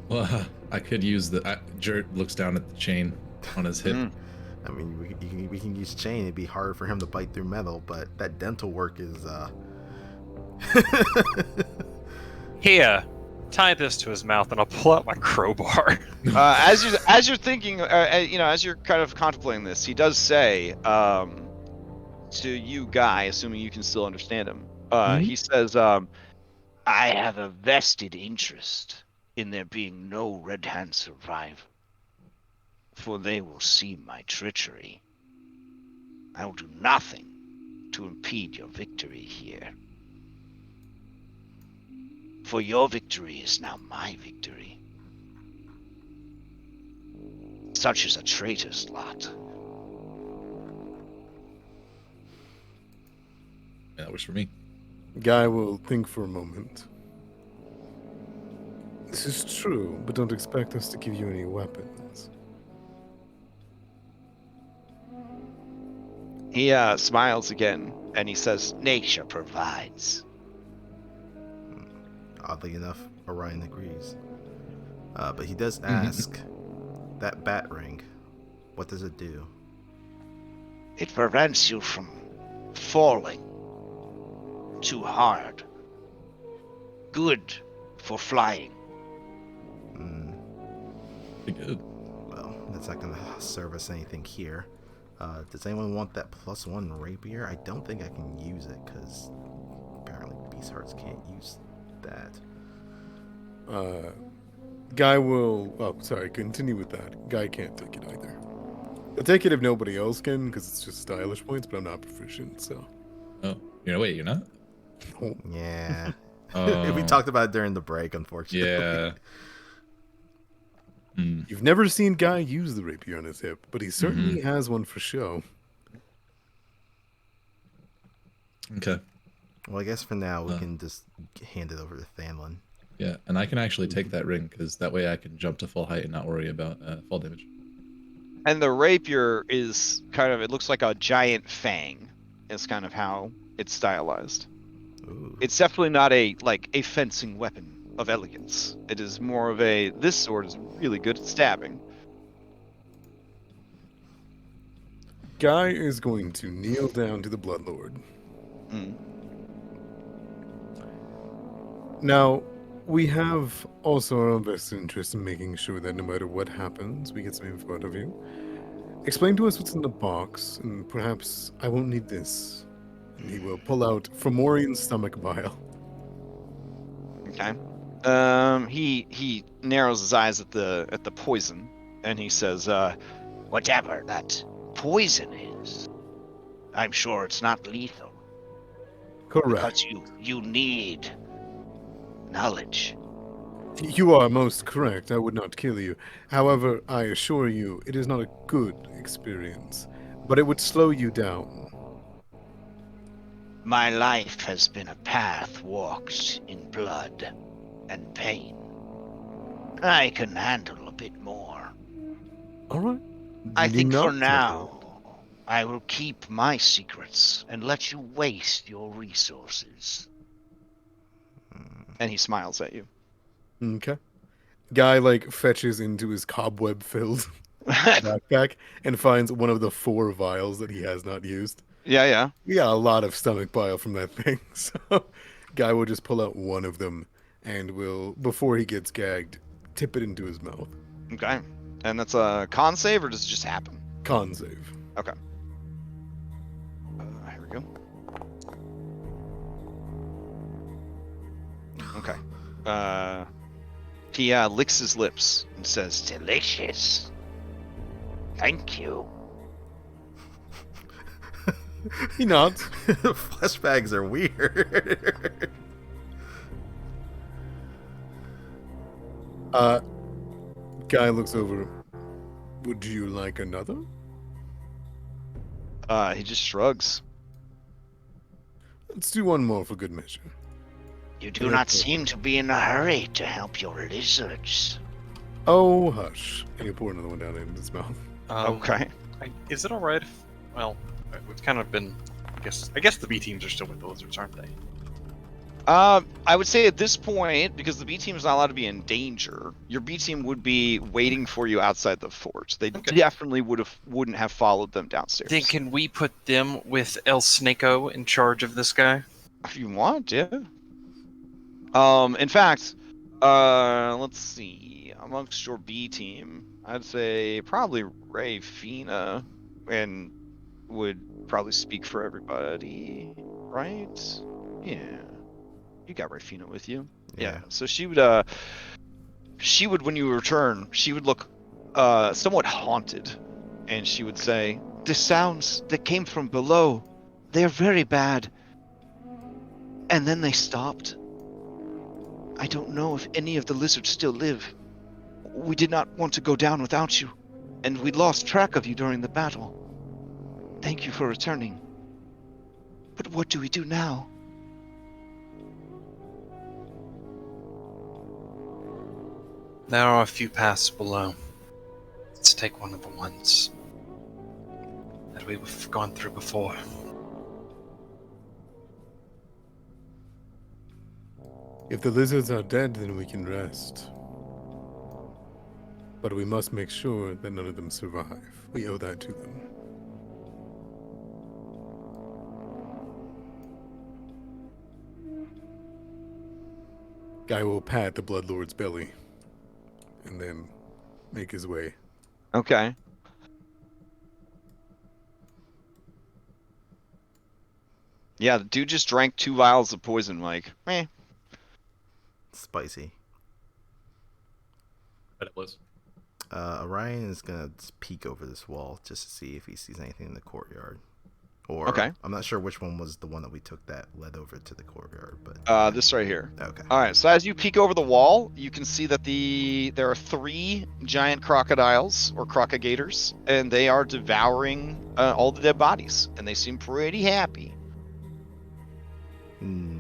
Well, I could use the. Jurt looks down at the chain on his hip. Mm. I mean, we can use chain. It'd be hard for him to bite through metal, but that dental work is. Here, tie this to his mouth, and I'll pull out my crowbar. As you're thinking, as you're kind of contemplating this, he does say to you, Guy, assuming you can still understand him. He says, I have a vested interest in there being no Red Hand survivor, for they will see my treachery. I will do nothing to impede your victory here. For your victory is now my victory. Such is a traitor's lot. Yeah, that works for me. Guy will think for a moment. This is true, but don't expect us to give you any weapons. he smiles again and he says, Nature provides. Oddly enough, Orion agrees. But he does ask, that bat ring, what does it do? It prevents you from falling too hard. Good for flying. Pretty good. Well, that's not gonna serve us anything here. Does anyone want that +1 rapier? I don't think I can use it, because apparently Beast Hearts can't use that. Guy will. Oh, sorry. Continue with that. Guy can't take it either. I'll take it if nobody else can, because it's just stylish points. But I'm not proficient, so. Oh, wait, you're not? Oh, Yeah. Oh, We talked about it during the break, unfortunately. Yeah. Hmm. You've never seen Guy use the rapier on his hip, but he certainly has one for show. Okay. Well, I guess for now we can just hand it over to Thanlin. Yeah, and I can actually take that ring because that way I can jump to full height and not worry about fall damage. and the rapier is kind of, it looks like a giant fang. Is kind of how it's stylized. Ooh. It's definitely not a fencing weapon of elegance. It is more of a, this sword is really good at stabbing. Guy is going to kneel down to the Bloodlord. Mm. Now, we have also our own best interest in making sure that no matter what happens, we get some info out of you. Explain to us what's in the box, and perhaps I won't need this. And he will pull out Fomorian's stomach vial. Okay. He narrows his eyes at the poison, and he says, Whatever that poison is, I'm sure it's not lethal. Correct. Because you need knowledge. You are most correct. I would not kill you. However, I assure you, it is not a good experience. But it would slow you down. My life has been a path walked in blood and pain. I can handle a bit more. Alright. I think for Not now, I will keep my secrets and let you waste your resources. And he smiles at you. Okay. Guy, like, fetches into his cobweb-filled backpack and finds one of the 4 vials that he has not used. Yeah. We got a lot of stomach bile from that thing, so Guy will just pull out one of them and will, before he gets gagged, tip it into his mouth. Okay. And that's a con save, or does it just happen? Con save. Okay. Here we go. Okay. He licks his lips and says, Delicious. Thank you. He nods. Flashbacks are weird. Guy looks over. Would you like another? he just shrugs. Let's do one more for good measure. You do not seem to be in a hurry to help your lizards. Oh, hush. And he'll pour another one down in his mouth. Okay. Is it alright if, well, we've kind of been, I guess the B teams are still with the lizards, aren't they? I would say at this point, because the B team is not allowed to be in danger, your B team would be waiting for you outside the fort. They definitely wouldn't have followed them downstairs. Then can we put them with El Snako in charge of this guy? If you want, yeah. In fact, let's see. Amongst your B team, I'd say probably Ray Fina, and would probably speak for everybody, right? Yeah. You got Rafina with you. Yeah. So she would, when you return, she would look somewhat haunted, and she would say, The sounds that came from below, they're very bad. And then they stopped. I don't know if any of the lizards still live. We did not want to go down without you, and we lost track of you during the battle. Thank you for returning. But what do we do now? There are a few paths below. Let's take one of the ones that we've gone through before. If the lizards are dead, then we can rest. But we must make sure that none of them survive. We owe that to them. Guy will pat the Bloodlord's belly and then make his way. okay. Yeah, the dude just drank 2 vials of poison, Mike. Spicy. But it was. Orion is gonna peek over this wall just to see if he sees anything in the courtyard. Or Okay. I'm not sure which one was the one that we took that led over to the courtyard, but This right here. okay. All right, so as you peek over the wall, you can see that there are 3 giant crocodiles or crocodigators, and they are devouring all the dead bodies, and they seem pretty happy. We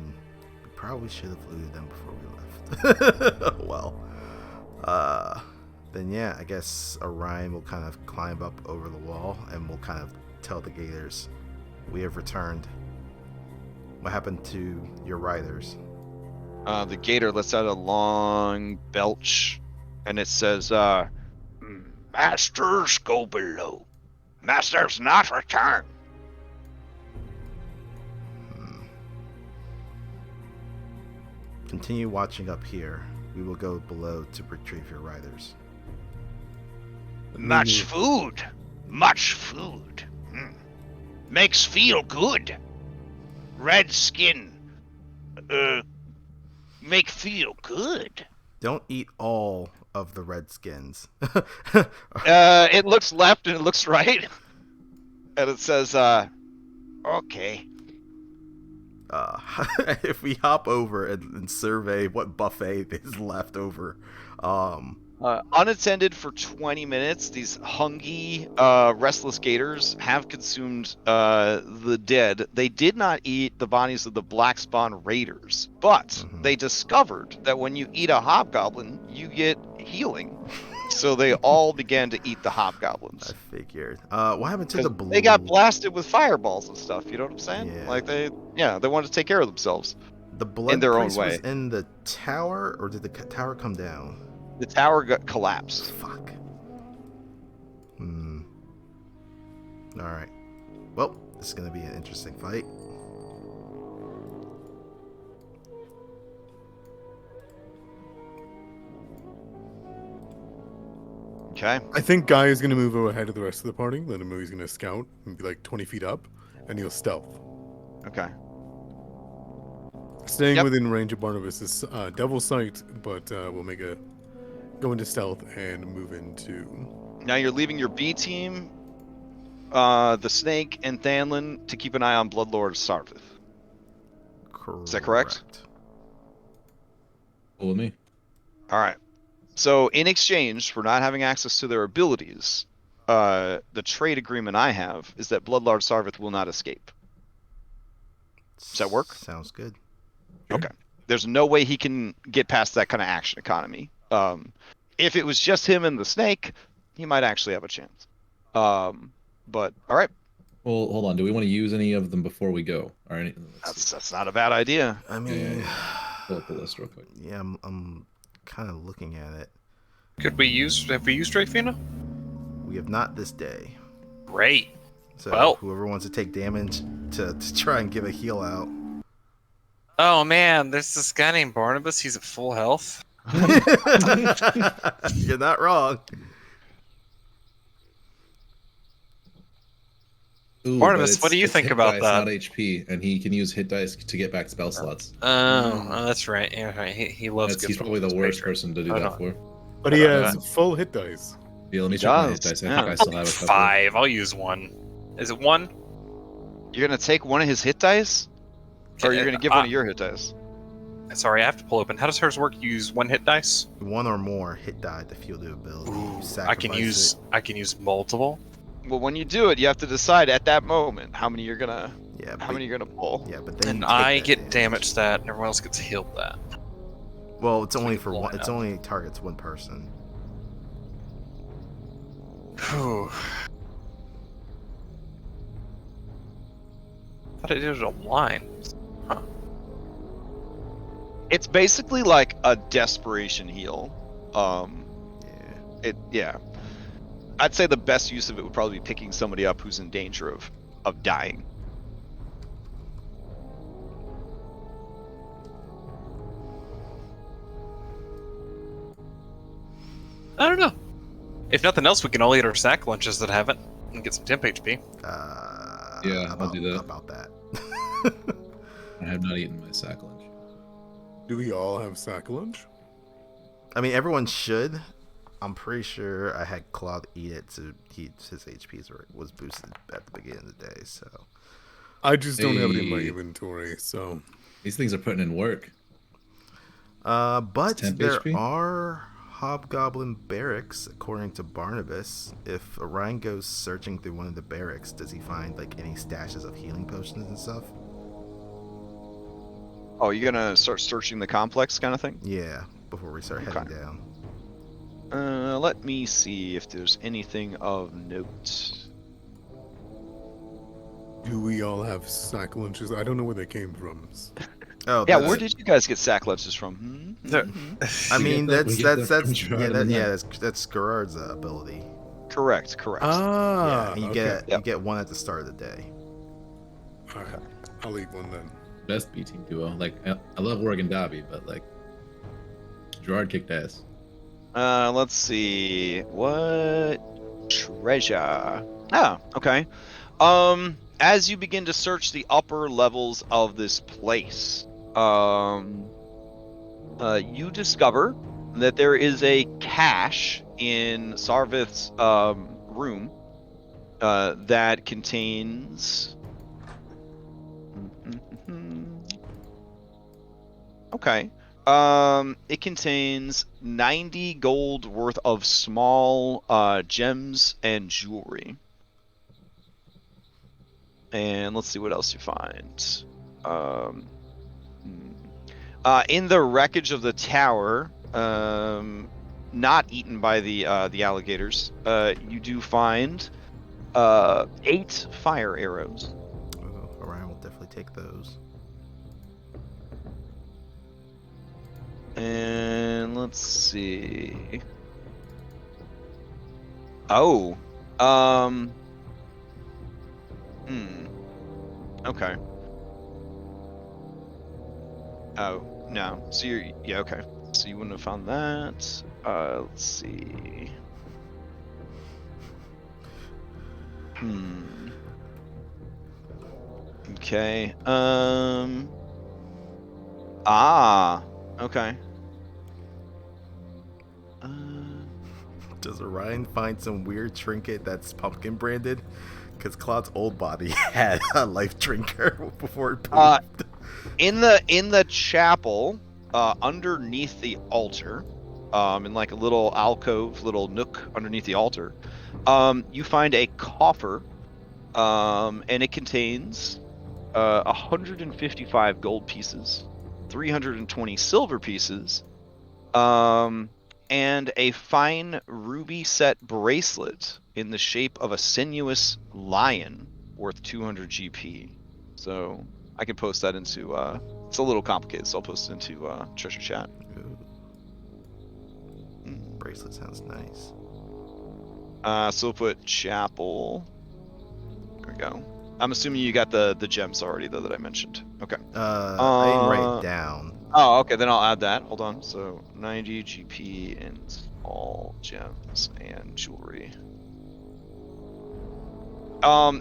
probably should have looted them before we left. Well, then yeah, I guess Orion will kind of climb up over the wall and will kind of tell the gators, we have returned. What happened to your riders? The gator lets out a long belch, and it says, Masters go below. Masters not return. Continue watching up here. We will go below to retrieve your riders. Much food. Much food. Makes feel good. Red skin. Make feel good. Don't eat all of the redskins. it looks left and it looks right, and it says, Okay. If we hop over and survey what buffet is left over, Unattended for 20 minutes, these hungry, restless gators have consumed the dead. They did not eat the bodies of the black spawn raiders, but they discovered that when you eat a hobgoblin, you get healing. So they all began to eat the I hobgoblins. figured. What happened to the 'Cause blue? they got blasted with fireballs and stuff. You know what I'm saying? Yeah. Like they wanted to take care of themselves. The blood their own priest way. was in the tower, or did the tower come down? The tower got collapsed. Fuck. Alright. Well, this is gonna be an interesting fight. Okay. I think Guy is going to move ahead of the rest of the party. Then he's going to scout and be like 20 feet up, and he'll stealth. Okay. Staying Yep. within range of Barnabas's devil sight, but we'll go into stealth and move into. Now you're leaving your B team, the Snake and Thanlin, to keep an eye on Bloodlord Saarvith. Is that correct? Cool with me. All right. So in exchange for not having access to their abilities, the trade agreement I have is that Bloodlord Saarvith will not escape. Does that work? Sounds good. Okay. There's no way he can get past that kind of action economy. If it was just him and the Snake, he might actually have a chance. But all right. Well, hold on. Do we want to use any of them before we go? All right. That's not a bad idea. I mean, Pull up the list real quick. yeah, I'm kind of looking at it. Have we used Drayfina? We have not this day. Great. So Well- whoever wants to take damage to try and give a heal out. Oh man, there's this guy named Barnabas. He's at full health. You're not wrong. Ooh, Barnabas, but what do you it's think hit about dice, that? Not HP, and he can use hit dice to get back spell slots. Oh, that's right. Yeah, right. He loves. He's probably the worst person to do Oh, that no. for. But he I has don't full hit dice. Yeah, let me He check my does, hit dice. I yeah. think I still have a couple. 5. I'll use one. Is it one? You're gonna take one of his hit dice, or you're gonna give one of your hit dice. Sorry, I have to pull open. How does hers work? You use one hit dice. One or more hit die to fuel the ability. You I can sacrifice use multiple. Well, when you do it, you have to decide at that moment how many you're gonna it. Yeah, how many you're gonna pull. Yeah, but then And you take I that get damage that, and everyone else gets healed that. Well, it's only you for pull one. it It's out. only targets one person. Whew. I thought I did it a line. Huh. It's basically like a desperation heal. Yeah. I'd say the best use of it would probably be picking somebody up who's in danger of dying. I don't know. If nothing else, we can all eat our sack lunches that haven't and get some temp HP. Yeah, I'll do that. About that. I have not eaten my sack lunch. Do we all have sack lunch? I mean, everyone should. I'm pretty sure I had Cloud eat it, so his HP was boosted at the beginning of the day. So I just don't have it in my Hey. inventory, so. These things are putting in work. but temp there HP? are hobgoblin barracks, according to Barnabas. If Orion goes searching through one of the barracks, does he find like any stashes of healing potions and stuff? Oh, you're gonna start searching the complex kind of thing? Yeah, before we start heading down. Let me see if there's anything of note. Do we all have sack lunches? I don't know where they came from. Oh, Yeah, that's- where did you guys get sack lunches from? There- I mean, We get that from Gerard and them. that's Gerard's ability. Correct. Ah, Yeah, and you okay. you get one at the start of the day. Alright, I'll eat one then. Best B team duo. Like, I love Oregon Dobby, but like, Gerard kicked ass. Let's see. What treasure? Ah, okay. As you begin to search the upper levels of this place, you discover that there is a cache in Saarvith's room that contains Okay. It contains 90 gold worth of small gems and jewelry. And let's see what else you find. In the wreckage of the tower, not eaten by the alligators, you do find 8 fire arrows. Ooh, Orion will definitely take those. And let's see. Oh. Okay. Oh, no. So yeah, okay. So you wouldn't have found that. Let's see. Okay. Okay. Does Orion find some weird trinket that's pumpkin branded? Because Claude's old body had a life drinker before it pooped. In the chapel, underneath the altar, in like a little alcove, little nook underneath the altar, you find a coffer, and it contains 155 gold pieces, 320 silver pieces, and a fine ruby set bracelet in the shape of a sinuous lion worth 200 GP. So I can post that into it's a little complicated, so I'll post it into treasure chat. Ooh. Bracelet sounds nice. So we'll put chapel. There we go. I'm assuming you got the gems already though that I mentioned. Okay. I didn't write it down. Oh, okay, then I'll add that. Hold on. So 90 GP and all gems and jewelry.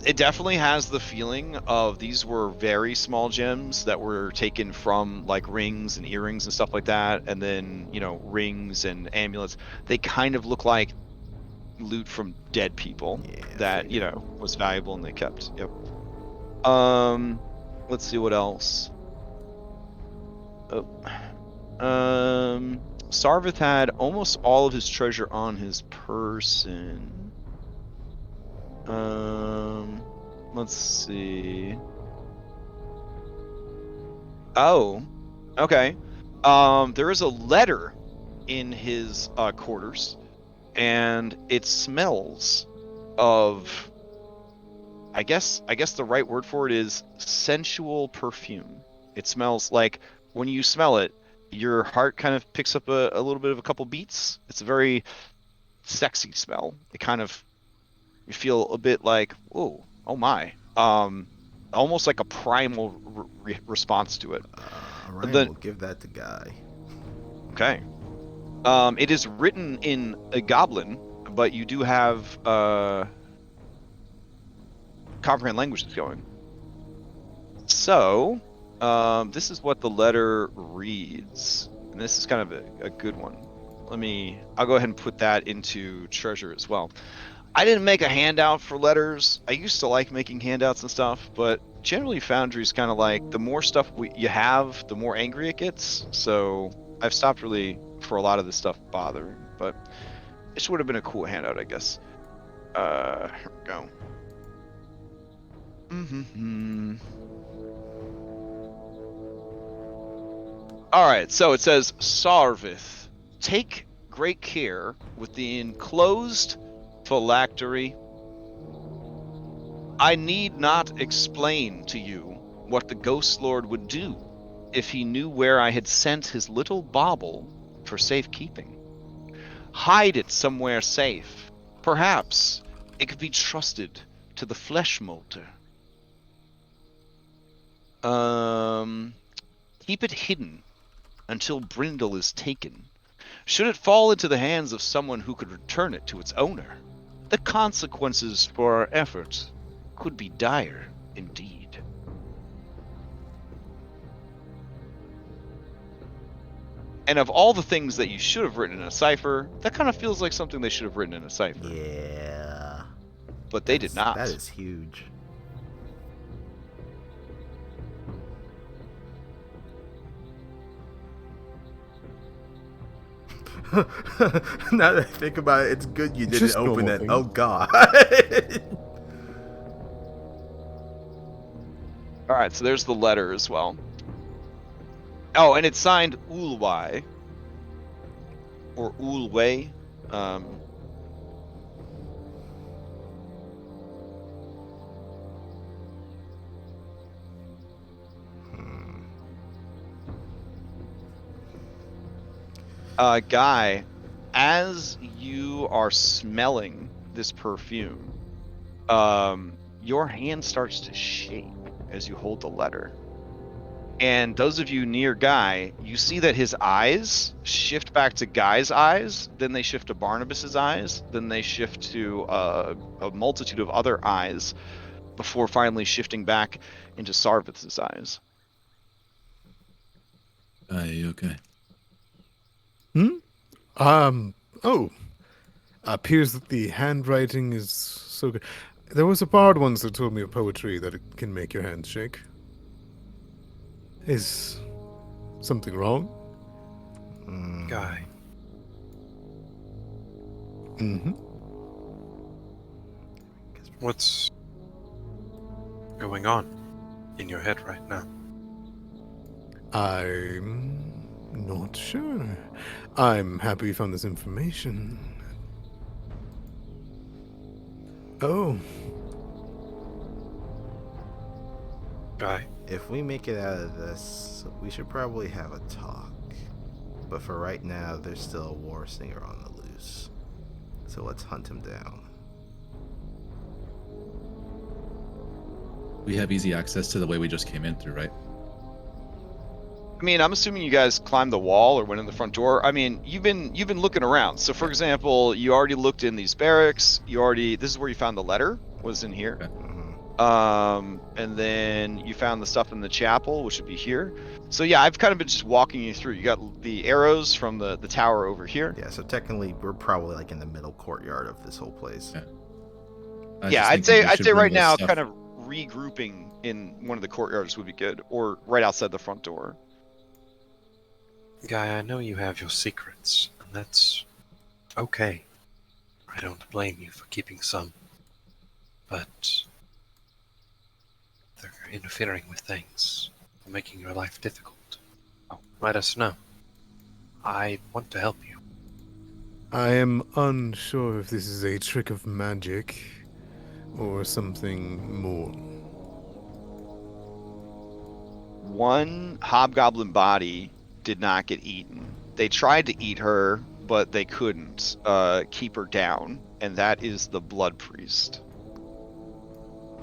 It definitely has the feeling of these were very small gems that were taken from like rings and earrings and stuff like that, and then rings and amulets. They kind of look like loot from dead people that was valuable and they kept. Yep. Let's see what else. Saarvith had almost all of his treasure on his person. Let's see. Oh, okay. There is a letter in his quarters, and it smells of. I guess the right word for it is sensual perfume. It smells like when you smell it, your heart kind of picks up a little bit of a couple beats. It's a very sexy smell. It kind of, you feel a bit like, whoa, oh my. Almost like a primal response to it. Orion will give that to Guy. Okay. It is written in a goblin, but you do have comprehend languages going. So, this is what the letter reads, and this is kind of a good one. I'll go ahead and put that into treasure as well. I didn't make a handout for letters. I used to like making handouts and stuff, but generally Foundry is kind of like the more stuff you have, the more angry it gets. So I've stopped really for a lot of this stuff bothering, but this would have been a cool handout, I guess. Here we go. All right, so it says, Saarvith, take great care with the enclosed phylactery. I need not explain to you what the Ghost Lord would do if he knew where I had sent his little bauble for safekeeping. Hide it somewhere safe. Perhaps it could be trusted to the flesh molter. Keep it hidden until Brindle is taken. Should it fall into the hands of someone who could return it to its owner, the consequences for our efforts could be dire indeed. And of all the things that you should have written in a cipher, that kind of feels like something they should have written in a cipher. Yeah. But they did not. That is huge. Now that I think about it, it's good you didn't Just open normal it. things. Oh god. All right, so there's the letter as well. Oh, and it's signed Ulwai or Ulway. Guy, as you are smelling this perfume, your hand starts to shake as you hold the letter. And those of you near Guy, you see that his eyes shift back to Guy's eyes, then they shift to Barnabas's eyes, then they shift to a multitude of other eyes, before finally shifting back into Saarvith's eyes. You okay? Oh. Appears that the handwriting is so good. There was a bard once that told me of poetry that it can make your hands shake. Is something wrong? Guy. Mm-hmm. What's going on in your head right now? I'm not sure. I'm happy you found this information. Oh. Guy. If we make it out of this, we should probably have a talk. But for right now, there's still a war singer on the loose. So let's hunt him down. We have easy access to the way we just came in through, right? I mean, I'm assuming you guys climbed the wall or went in the front door. I mean, you've been looking around. So, for example, you already looked in these barracks. This is where you found the letter. Was in here. Okay. And then you found the stuff in the chapel, which would be here. So yeah, I've kind of been just walking you through. You got the arrows from the tower over here. Yeah, so technically we're probably like in the middle courtyard of this whole place. Yeah. Yeah, I'd say right now, kind of regrouping in one of the courtyards would be good, or right outside the front door. Guy, I know you have your secrets, and that's okay. I don't blame you for keeping some, but they're interfering with things, making your life difficult. Let us know. I want to help you. I am unsure if this is a trick of magic or something more. One hobgoblin body did not get eaten. They tried to eat her, but they couldn't keep her down, and that is the Blood Priest.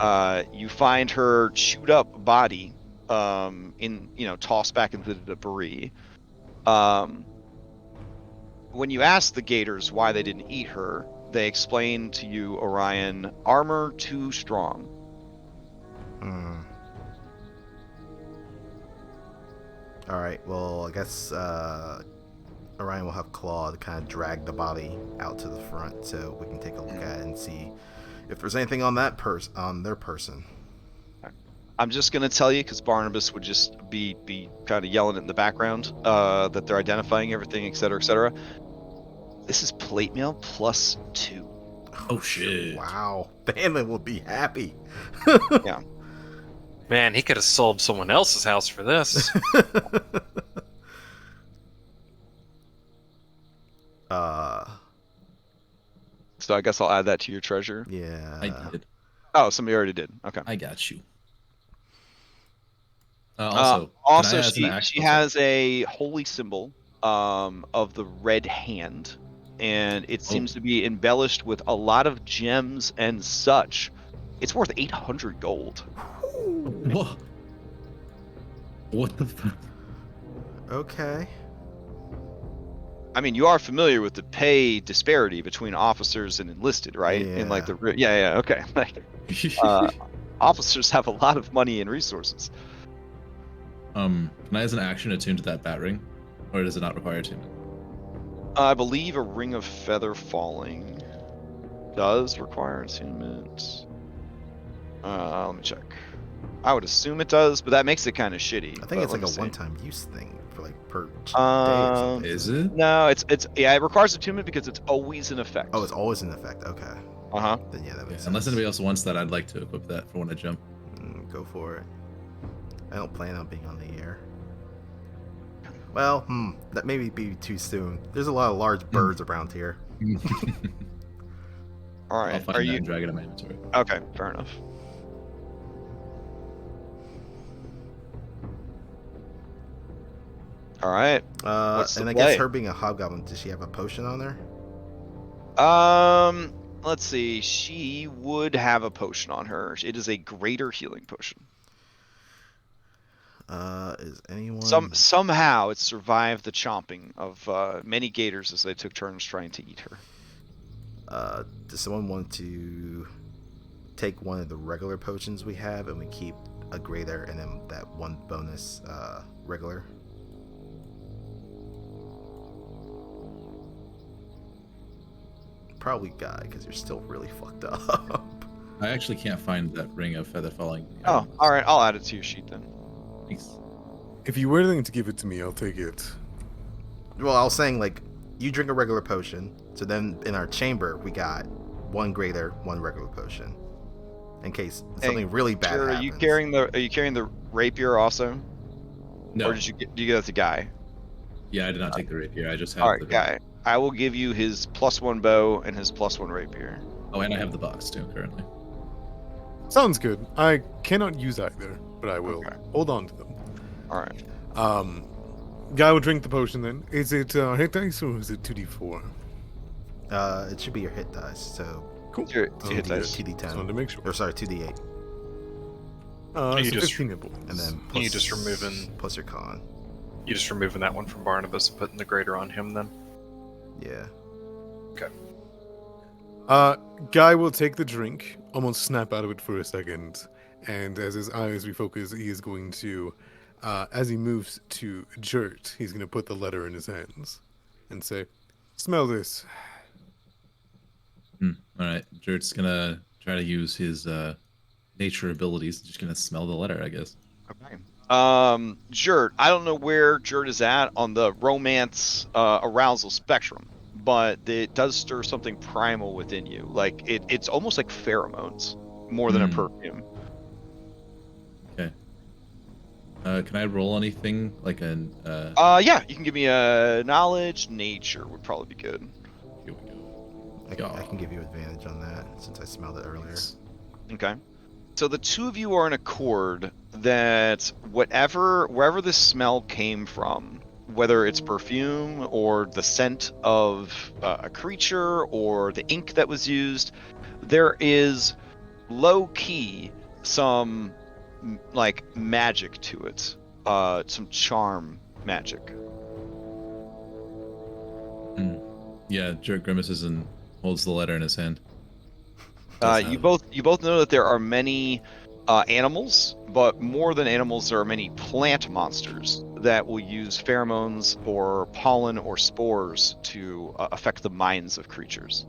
You find her chewed up body tossed back into the debris. When you ask the Gators why they didn't eat her, they explain to you, Orion, armor too strong. Alright, well, I guess Orion will have Claude kind of drag the body out to the front so we can take a look at it and see if there's anything on that on their person. I'm just going to tell you, because Barnabas would just be kind of yelling it in the background, that they're identifying everything, etc., etc. This is plate mail +2. Oh, shit. Wow. Bannon will be happy. Yeah. Man, he could have sold someone else's house for this. So I guess I'll add that to your treasure. Yeah. I did. Oh, somebody already did. Okay. I got you. Also, she has a holy symbol of the red hand, and it seems to be embellished with a lot of gems and such. It's worth 800 gold. What? What the fuck? Okay. I mean, you are familiar with the pay disparity between officers and enlisted, right? Yeah. In like okay. Like, officers have a lot of money and resources. Can I, as an action, attune to that bat ring, or does it not require attunement? I believe a ring of feather falling does require attunement. Let me check. I would assume it does, but that makes it kind of shitty. I think it's but like a let me see. one-time use thing for like per day or something. Is it? No, it's yeah, it requires attunement because it's always in effect. Oh, it's always in effect. Okay. Uh-huh. Then yeah, that Yeah, makes sense. unless anybody else wants that, I'd like to equip that for when I jump. Go for it. I don't plan on being on the air. Well, that may be too soon. There's a lot of large birds around here. All I'll right. find Are that you and drag it in my inventory. okay? Fair enough. All right. What's the And I play? guess her being a hobgoblin, does she have a potion on her? Let's see. She would have a potion on her. It is a greater healing potion. Is anyone? Somehow it survived the chomping of many gators as they took turns trying to eat her. Does someone want to take one of the regular potions we have, and we keep a greater, and then that one bonus regular? Probably Guy, because you're still really fucked up. I actually can't find that ring of feather falling. Oh, all right. I'll add it to your sheet then. Thanks. If you were willing to give it to me, I'll take it. Well, I was saying, like, you drink a regular potion, so then in our chamber, we got one greater, one regular potion. In case something really bad Sure, happens. Are you carrying the rapier also? No. Or do you get that to Guy? Yeah, I did not take the rapier. I just have All the right, Guy. I will give you his +1 bow and his +1 rapier. Oh, and I have the box too currently. Sounds good. I cannot use either, but I will Okay. hold on to them. All right. Guy will drink the potion then. Is it hit dice or is it 2d4? It should be your hit dice, so Cool. Your I'll hit do dice. that. Just wanted to TD10. make sure. Or sorry, 2d8. You So just- 15 nibbles. And then You just removing- plus your con. You just removing that one from Barnabas and putting the greater on him then? Yeah. Guy will take the drink, almost snap out of it for a second, and as his eyes refocus, he is going to, as he moves to Jert, he's going to put the letter in his hands and say, "Smell this." All right, Jert's gonna try to use his nature abilities. Just gonna smell the letter, I guess. Okay. Jert, I don't know where Jert is at on the romance arousal spectrum, but it does stir something primal within you. Like it's almost like pheromones more than a perfume. Okay. Can I roll anything like an? Yeah, you can give me a knowledge. Nature would probably be good. Here we go. I can give you advantage on that since I smelled it earlier. Okay. So the two of you are in accord that wherever this smell came from, whether it's perfume or the scent of a creature or the ink that was used, there is low key some like magic to it, some charm magic. Yeah, Jert grimaces and holds the letter in his hand. You both know that there are many animals, but more than animals, there are many plant monsters that will use pheromones or pollen or spores to affect the minds of creatures.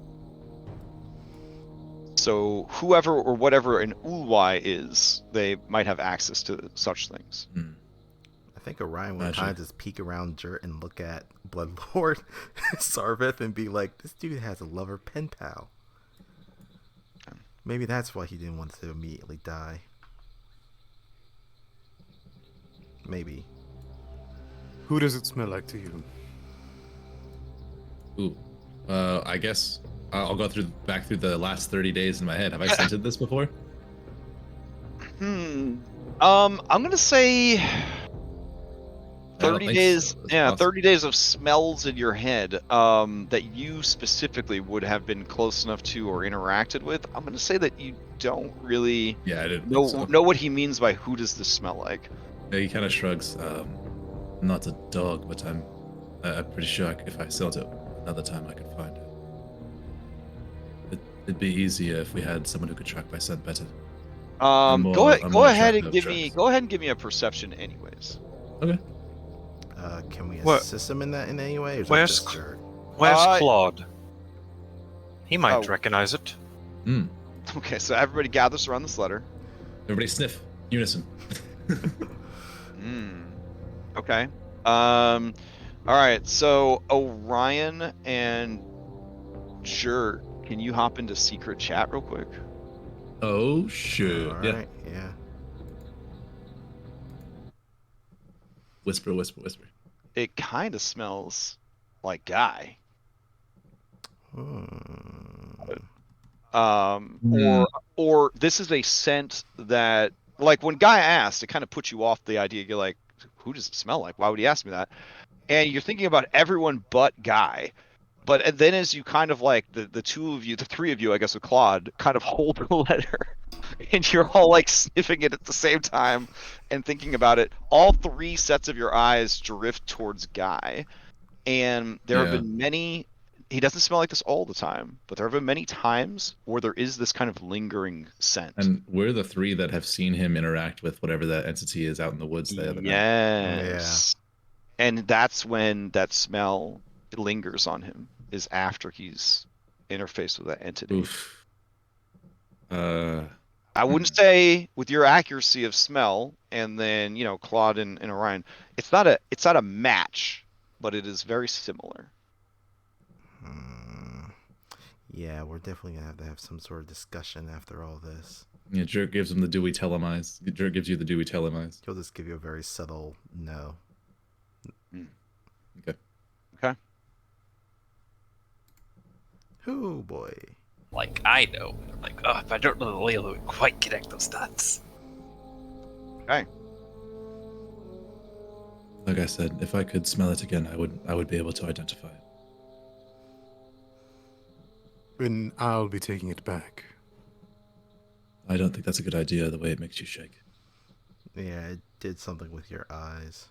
So whoever or whatever an Ulwai is, they might have access to such things. I think Orion would Gotcha. kind of just peek around Jert and look at Bloodlord Saarvith and be like, this dude has a lover pen pal. Maybe that's why he didn't want to immediately die. Maybe. Who does it smell like to you? Ooh. I guess I'll go back through the last 30 days in my head. Have I scented this before? I'm gonna say 30 think days. so. That's Yeah, possible. 30 days of smells in your head that you specifically would have been close enough to or interacted with. I'm gonna say that you don't really Yeah, I didn't know think so. know what he means by who does this smell like. Yeah, he kind of shrugs. I'm not a dog, but I'm pretty sure if I smelled it another time, I could find it. It'd be easier if we had someone who could track my scent better. I'm Go more ahead attracted and of give me tracks. go ahead and give me a perception, anyways. Okay. Can we What? assist him in that in any way? Or is Where's that just Jert? Where's Claude? He might Oh. recognize it. Mm. Okay, so everybody gathers around this letter. Everybody sniff. Unison. Okay. All right. So Orion and Jurt, can you hop into secret chat real quick? Oh shit. All Yeah. right, yeah. Whisper, whisper, whisper. It kind of smells like Guy. Or this is a scent that, like, when Guy asked, it kind of puts you off the idea. You're like, who does it smell like? Why would he ask me that? And you're thinking about everyone but Guy. But then as you kind of like the two of you, the three of you, I guess, with Claude, kind of hold the letter, and you're all like sniffing it at the same time and thinking about it, all three sets of your eyes drift towards Guy. And there have been many, he doesn't smell like this all the time, but there have been many times where there is this kind of lingering scent. And we're the three that have seen him interact with whatever that entity is out in the woods the other night. Yes. Yeah. And that's when that smell lingers on him, is after he's interfaced with that entity. Oof. I wouldn't say with your accuracy of smell, and then, you know, Claude and Orion, it's not a match, but it is very similar. Yeah, we're definitely gonna have to have some sort of discussion after all this. Yeah, Jerk gives him the do we tell him eyes. Jerk gives you the do we tell him eyes. He'll just give you a very subtle no. Okay. Okay. Oh boy. Like, I know. Like, oh, if I don't know the layout, we quite connect those dots. Okay. Like I said, if I could smell it again, I would be able to identify it. Then I'll be taking it back. I don't think that's a good idea, the way it makes you shake. Yeah, it did something with your eyes.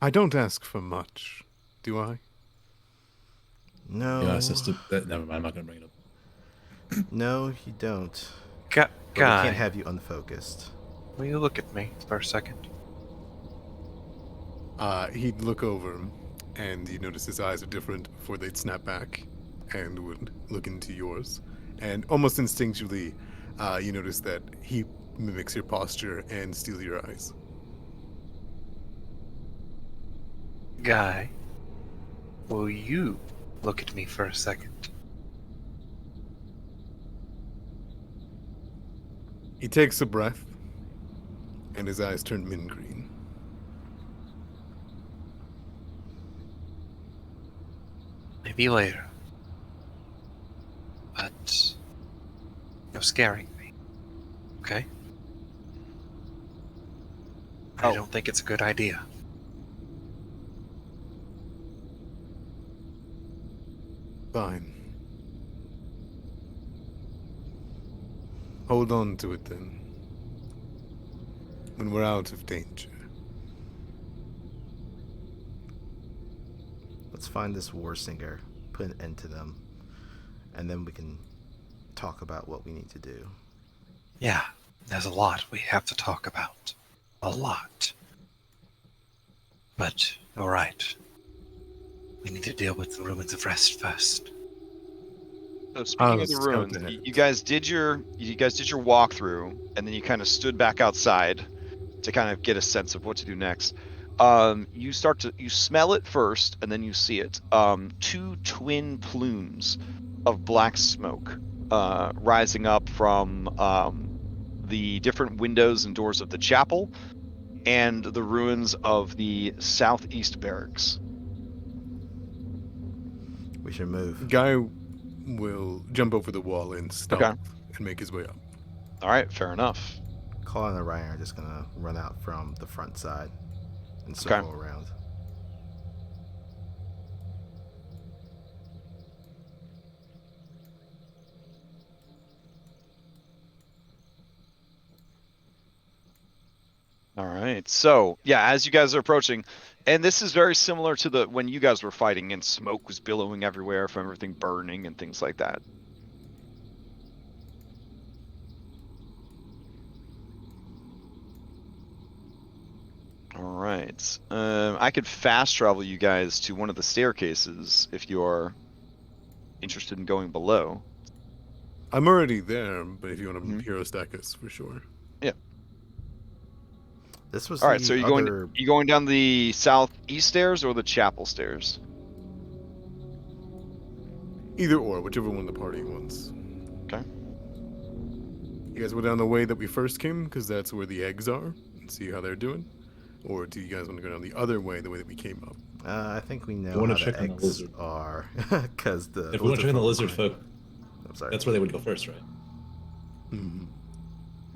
I don't ask for much, do I? No. You asked us to... never mind, I'm not going to bring it up. No, you don't. Guy, We can't have you unfocused. will you look at me for a second? He'd look over him, and you notice his eyes are different before they'd snap back, and would look into yours. And almost instinctually, you notice that he mimics your posture and steals your eyes. Guy, will you look at me for a second? He takes a breath, and his eyes turn mint green. Maybe later. But you're scaring me. Okay? I don't think it's a good idea. Fine. Hold on to it then. When we're out of danger. Let's find this war singer, put an end to them, and then we can talk about what we need to do. Yeah, there's a lot we have to talk about. A lot. But, alright. We need to deal with the ruins of Rhest first. So speaking of the ruins, you guys did your walkthrough, and then you kind of stood back outside to kind of get a sense of what to do next. You smell it first, and then you see it. Two twin plumes of black smoke rising up from the different windows and doors of the chapel and the ruins of the southeast barracks. We should move. Guy will jump over the wall and stealth and make his way up. All right, fair enough. Colin and Ryan are just gonna run out from the front side and circle around. All right. So, yeah, as you guys are approaching, and this is very similar to when you guys were fighting and smoke was billowing everywhere from everything burning and things like that. All right. I could fast travel you guys to one of the staircases if you are interested in going below. I'm already there, but if you want to Mhm. hero stack us, for sure. This was All right, the so other. you going down the southeast stairs or the chapel stairs? Either or, whichever one the party wants. Okay. You guys went down the way that we first came, because that's where the eggs are, and see how they're doing? Or do you guys want to go down the other way, the way that we came up? I think we know wanna how the check on the eggs lizard. are, because the. If we want to check on the lizard folk- folk, I'm sorry. that's where they would go first, right? Mm-hmm.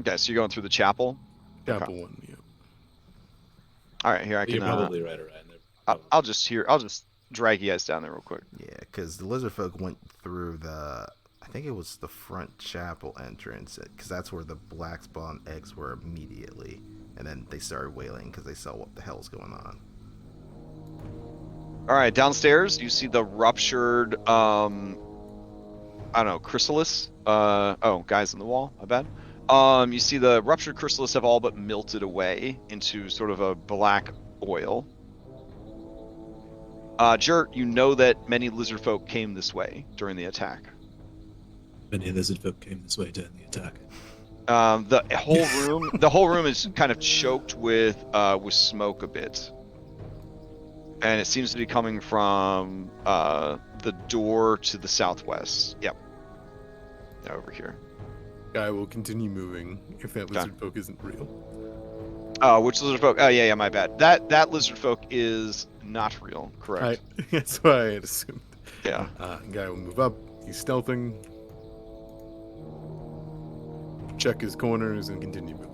Okay, so you're going through the chapel. Chapel one, yeah. All right, here I can. You're probably right, Ryan. I'll just drag you guys down there real quick. Yeah, because the lizard folk went through the. I think it was the front chapel entrance, because that's where the black spawn eggs were immediately, and then they started wailing because they saw what the hell's going on. All right, downstairs you see the ruptured, I don't know, chrysalis. Guys in the wall. My bad. You see the ruptured chrysalis have all but melted away into sort of a black oil. Jert, you know that many lizard folk came this way during the attack. Many lizard folk came this way during the attack. The whole room is kind of choked with smoke a bit, and it seems to be coming from the door to the southwest. Yep, over here. I will continue moving if that lizard folk isn't real. Which lizard folk? Oh yeah, my bad. That lizard folk is not real. Correct. That's what I had assumed. Yeah. Guy will move up. He's stealthing. Check his corners and continue moving.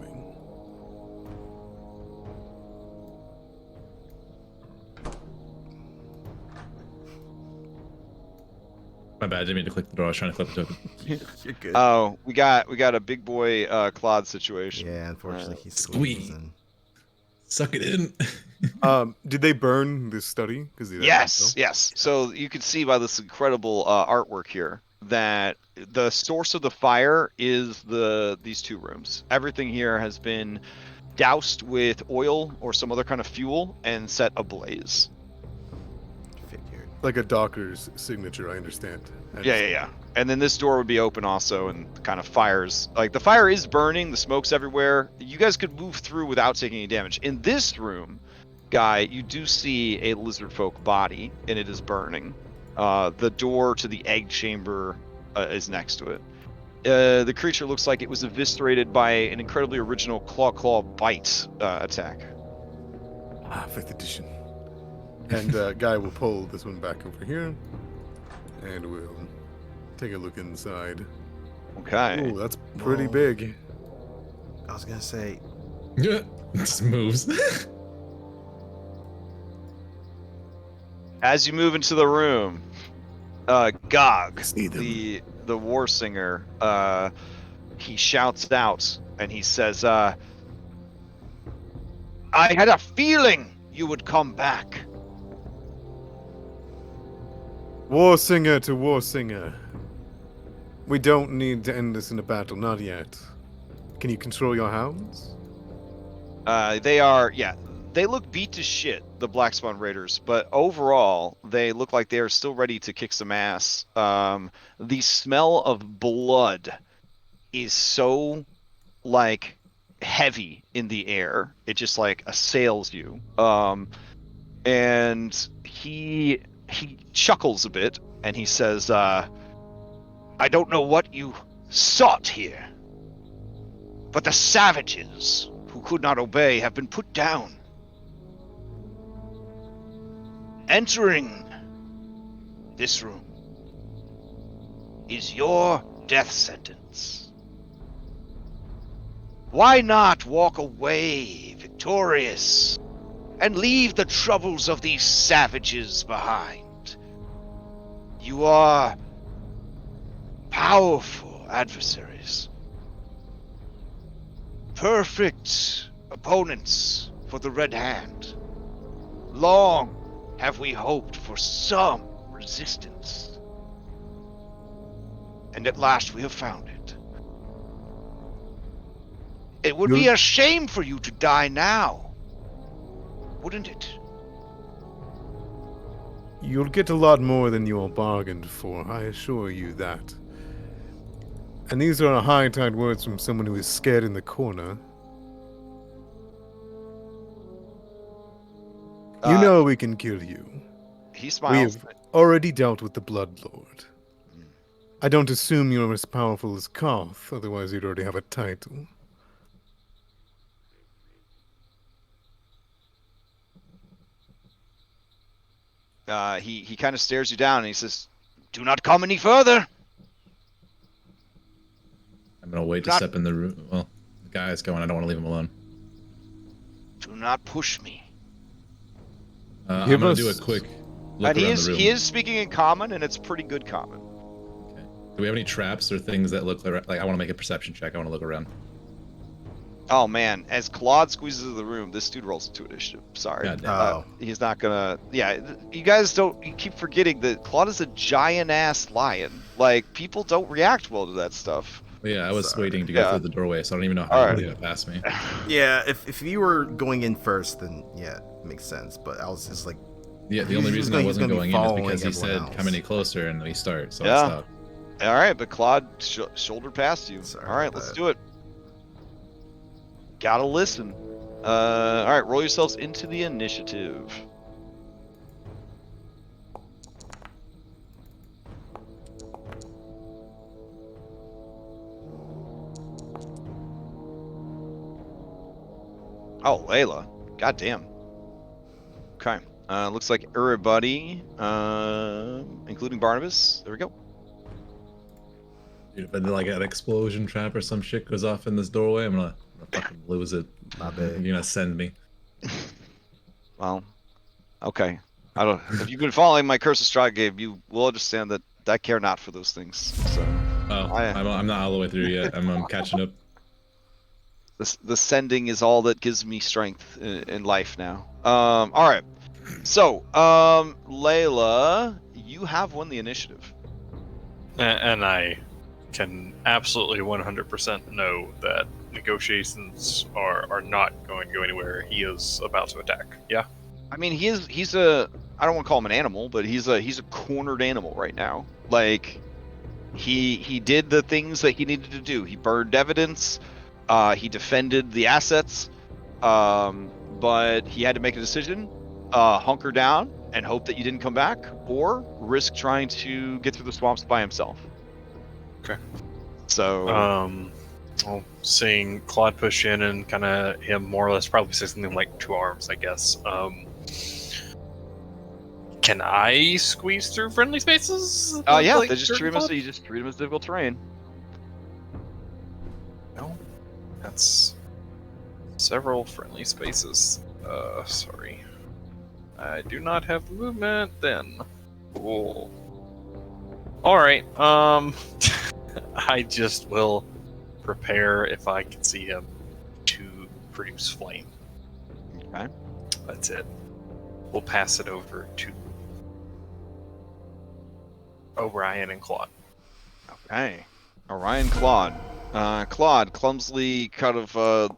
My bad, I didn't mean to click the door. I was trying to click the token. You're good. Oh, we got a big boy Claude situation. Yeah, unfortunately, he's Squee. squeezing. Suck it in. Did they burn this study? Yes. So you can see by this incredible artwork here that the source of the fire is these two rooms. Everything here has been doused with oil or some other kind of fuel and set ablaze. Figured. Like a doctor's signature, I understand. Yeah. And then this door would be open also, and kind of fires. Like, the fire is burning, the smoke's everywhere. You guys could move through without taking any damage. In this room, Guy, you do see a lizard folk body, and it is burning. The door to the egg chamber is next to it. The creature looks like it was eviscerated by an incredibly original claw bite attack. 5th edition. And Guy will pull this one back over here, and we'll take a look inside. Okay. Ooh, that's pretty Whoa. big. I was gonna say, Yeah, just moves. As you move into the room, Gog, See them. the war singer, he shouts out and he says, I had a feeling you would come back. War singer to war singer. We don't need to end this in a battle, not yet. Can you control your hounds? They look beat to shit, the Black Spawn Raiders, but overall, they look like they are still ready to kick some ass. The smell of blood is so, like, heavy in the air. It just, like, assails you. And he chuckles a bit, and he says, I don't know what you sought here, but the savages who could not obey have been put down. Entering this room is your death sentence. Why not walk away victorious and leave the troubles of these savages behind? You are powerful adversaries, perfect opponents for the Red Hand. Long have we hoped for some resistance, and at last we have found it. It would be a shame for you to die now, wouldn't it? You'll get a lot more than you all bargained for, I assure you that. And these are high-tide words from someone who is scared in the corner. You know we can kill you. He We smiles. have already dealt with the Bloodlord. I don't assume you're as powerful as Koth, otherwise you'd already have a title. He kind of stares you down and he says, "Do not come any further." I'm gonna wait to Not- step in the room. Well, the guy's going. I don't want to leave him alone. Do not push me. I'm Give gonna us- do a quick look And he around is the room. he is speaking in common, and it's pretty good common. Okay. Do we have any traps or things that look like I want to make a perception check? I want to look around. Oh man, as Claude squeezes into the room, this dude rolls into initiative. Sorry. God damn. Oh. He's not gonna. Yeah, you guys don't. You keep forgetting that Claude is a giant ass lion. Like people don't react well to that stuff. Well, yeah, I was Sorry. waiting to go Yeah. through the doorway, so I don't even know how Alright. you got past me. Yeah, if you were going in first, then yeah, it makes sense. But I was just like, Yeah, the He's only just reason gonna- I he's wasn't gonna be going in is following because he everyone said, "Come else. any closer," and we start. So Yeah. I stopped. All right, but Claude shouldered past you. Sorry All right, about let's that. do it. Gotta listen. All right, roll yourselves into the initiative. Oh, Layla. God damn. Okay. Looks like everybody, including Barnabas. There we go. Dude, if then like an explosion trap or some shit goes off in this doorway, I'm gonna fucking lose it. my bad. You're gonna send me. Well, okay. I don't. If you've been following my Curse of Strahd game, you will understand that I care not for those things. So Oh, I'm not all the way through yet. I'm catching up. the sending is all that gives me strength in life now. All right. So, Layla, you have won the initiative. And I can absolutely 100% know that negotiations are not going to go anywhere. He is about to attack. Yeah. I mean, he's a, I don't want to call him an animal, but he's a cornered animal right now. Like he did the things that he needed to do. He burned evidence. He defended the assets. But he had to make a decision: hunker down and hope that you didn't come back, or risk trying to get through the swamps by himself. Okay. So Well, seeing Claude push in and kind of him more or less probably say something like 2 arms, I guess. Can I squeeze through friendly spaces? yeah, Like they just treat him as Claude? you just treat him as difficult terrain. No, that's several friendly spaces. Sorry. I do not have the movement then. Cool. Alright, I just will prepare, if I can see him, to produce flame. Okay. That's it. We'll pass it over to O'Brien and Claude. Okay. Orion Claude. Claude clumsily kind of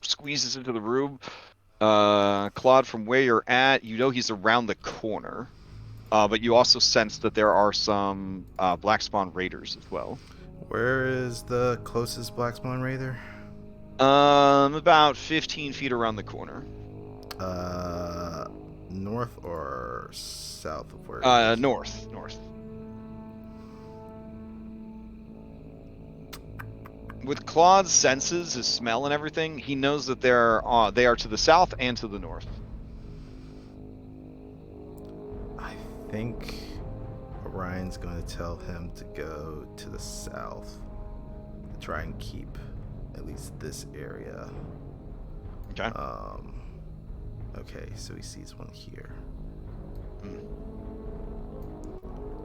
squeezes into the room. Claude, from where you're at, you know he's around the corner. But you also sense that there are some Black Spawn raiders as well. Where is the closest Black Spawn Raider? About 15 feet around the corner. North or south of where? North. With Claude's senses, his smell and everything, he knows that they are to the south and to the north. I think Orion's going to tell him to go to the south to try and keep at least this area. Okay. Okay, so he sees one here. Hmm.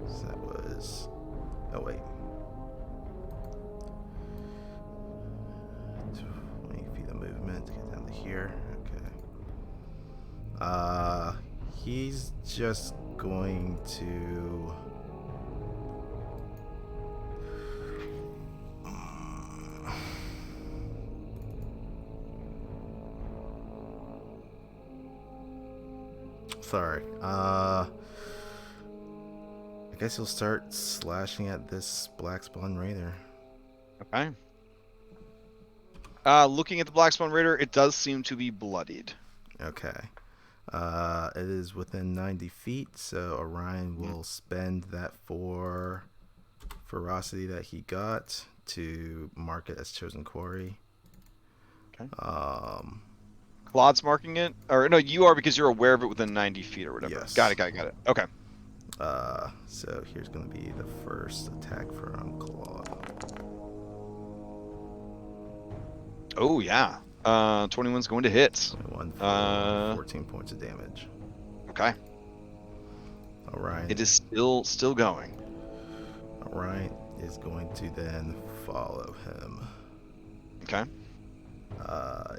So that was. Oh wait. 20 feet of movement to get down to here. Okay. He's just going to. Sorry. I guess he'll start slashing at this Black Spawn Raider. Okay. Looking at the Blackspawn Raider, it does seem to be bloodied. Okay. It is within 90 feet, so Orion will spend that for ferocity that he got to mark it as chosen quarry. Okay. Claude's marking it, or no, you are because you're aware of it within 90 feet or whatever. Yes. Got it. Okay. So here's going to be the first attack from Claude. Oh yeah. 21's going to hit. 21 for 14 points of damage. Okay. Orion. It is still going. Orion is going to then follow him. Okay.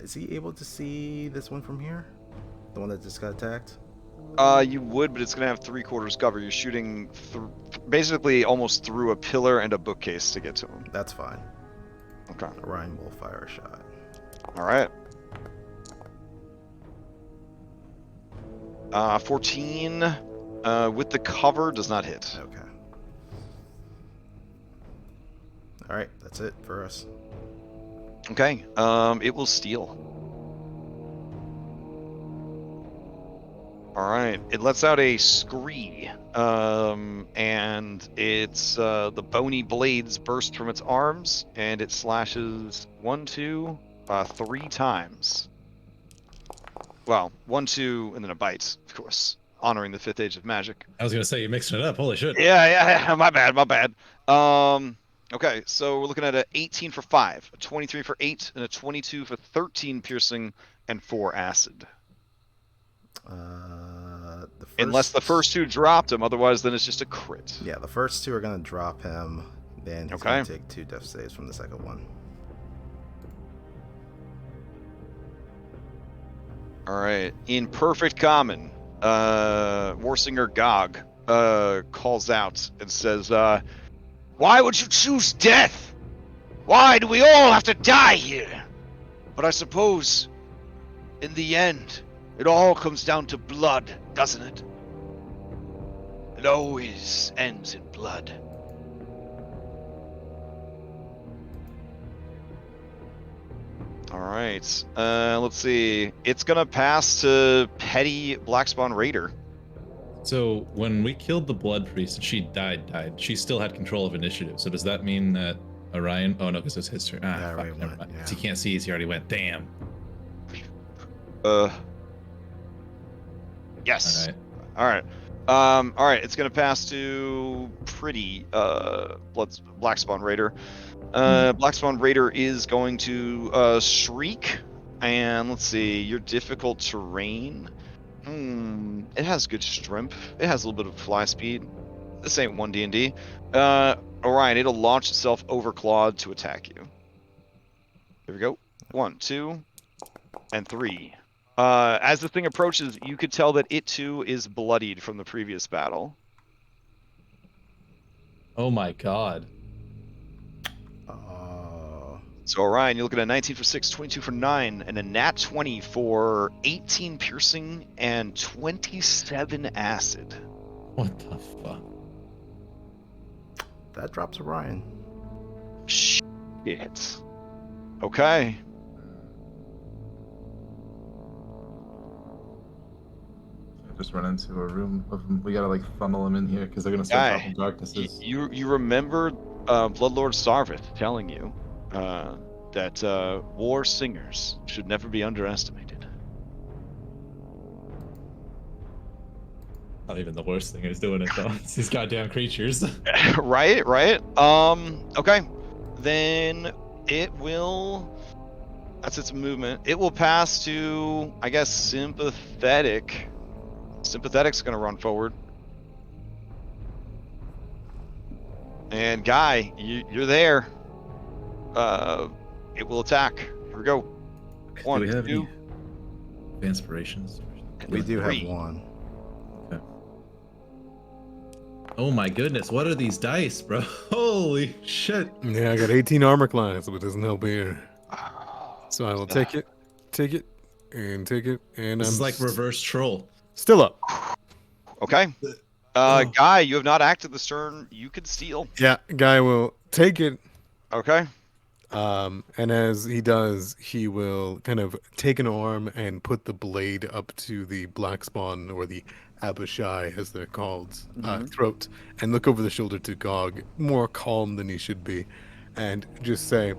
Is he able to see this one from here? The one that just got attacked? You would, but it's gonna have 3/4 cover. You're shooting basically almost through a pillar and a bookcase to get to him. That's fine. Okay. Orion will fire a shot. All right. 14 with the cover does not hit. Okay. All right, that's it for us. Okay. It will steal. All right. It lets out a scree, and it's the bony blades burst from its arms, and it slashes 1, 2, 3 times. Well, 1, 2, and then a bite, of course, honoring the 5th age of magic. I was gonna say you're mixing it up. Holy shit. Yeah. My bad. Okay, so we're looking at an 18 for 5, a 23 for 8, and a 22 for 13 piercing and 4 acid. Unless the first 2 dropped him, otherwise then it's just a crit. Yeah, the first 2 are going to drop him. Then he's going to take 2 death saves from the second one. All right. In perfect common, Warsinger Gog calls out and says, "Why would you choose death? Why do we all have to die here? But I suppose, in the end, it all comes down to blood, doesn't it? It always ends in blood." All right. Let's see. It's gonna pass to Petty Blackspawn Raider. So when we killed the Blood Priest and she died, she still had control of initiative. So does that mean that Orion? Oh no, because it's his turn. Yeah, Fuck, Orion never went, mind. yeah. He can't see as he already went. Damn. Yes. All right. All right. It's gonna pass to Pretty Blackspawn Raider. Blackspawn Raider is going to shriek, and let's see, your difficult terrain. It has good strength. It has a little bit of fly speed. This ain't 1 D&D. Orion, it'll launch itself over Claude to attack you. Here we go. 1, 2, and 3. As the thing approaches, you could tell that it too is bloodied from the previous battle. Oh my god. So Orion, you're looking at 19 for 6, 22 for 9, and a nat 20 for 18 piercing and 27 acid. What the fuck? That drops Orion. Shit. Okay. Just run into a room of them. We gotta like funnel them in here because they're gonna start dropping darknesses. You remember Bloodlord Saarvith telling you that war singers should never be underestimated. Not even the worst thing is doing it though. It's these goddamn creatures. Right. Okay. Then it will. That's its movement. It will pass to, I guess, sympathetic. Sympathetic's gonna run forward. And Guy, you're there. It will attack. Here we go. 1, Do we have 2, any inspirations? We do 3. have 1. Okay. Oh my goodness, what are these dice, bro? Holy shit. Yeah, I got 18 armor class, but it doesn't help here. So I will take it, and This is like reverse troll. still up. Okay. Guy, you have not acted this turn. You can steal. Yeah, guy will take it. Okay. And as he does, he will kind of take an arm and put the blade up to the black spawn, or the Abishai as they're called, throat, and look over the shoulder to Gog, more calm than he should be, and just say,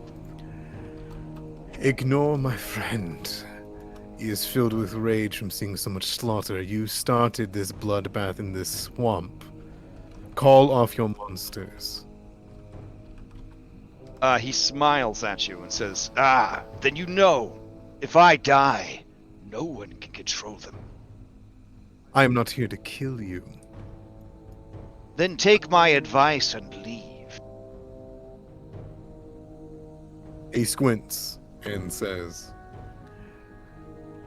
"Ignore my friend. He is filled with rage from seeing so much slaughter. You started this bloodbath in this swamp. Call off your monsters." He smiles at you and says, then you know, if I die, no one can control them. I am not here to kill you. Then take my advice and leave. He squints and says,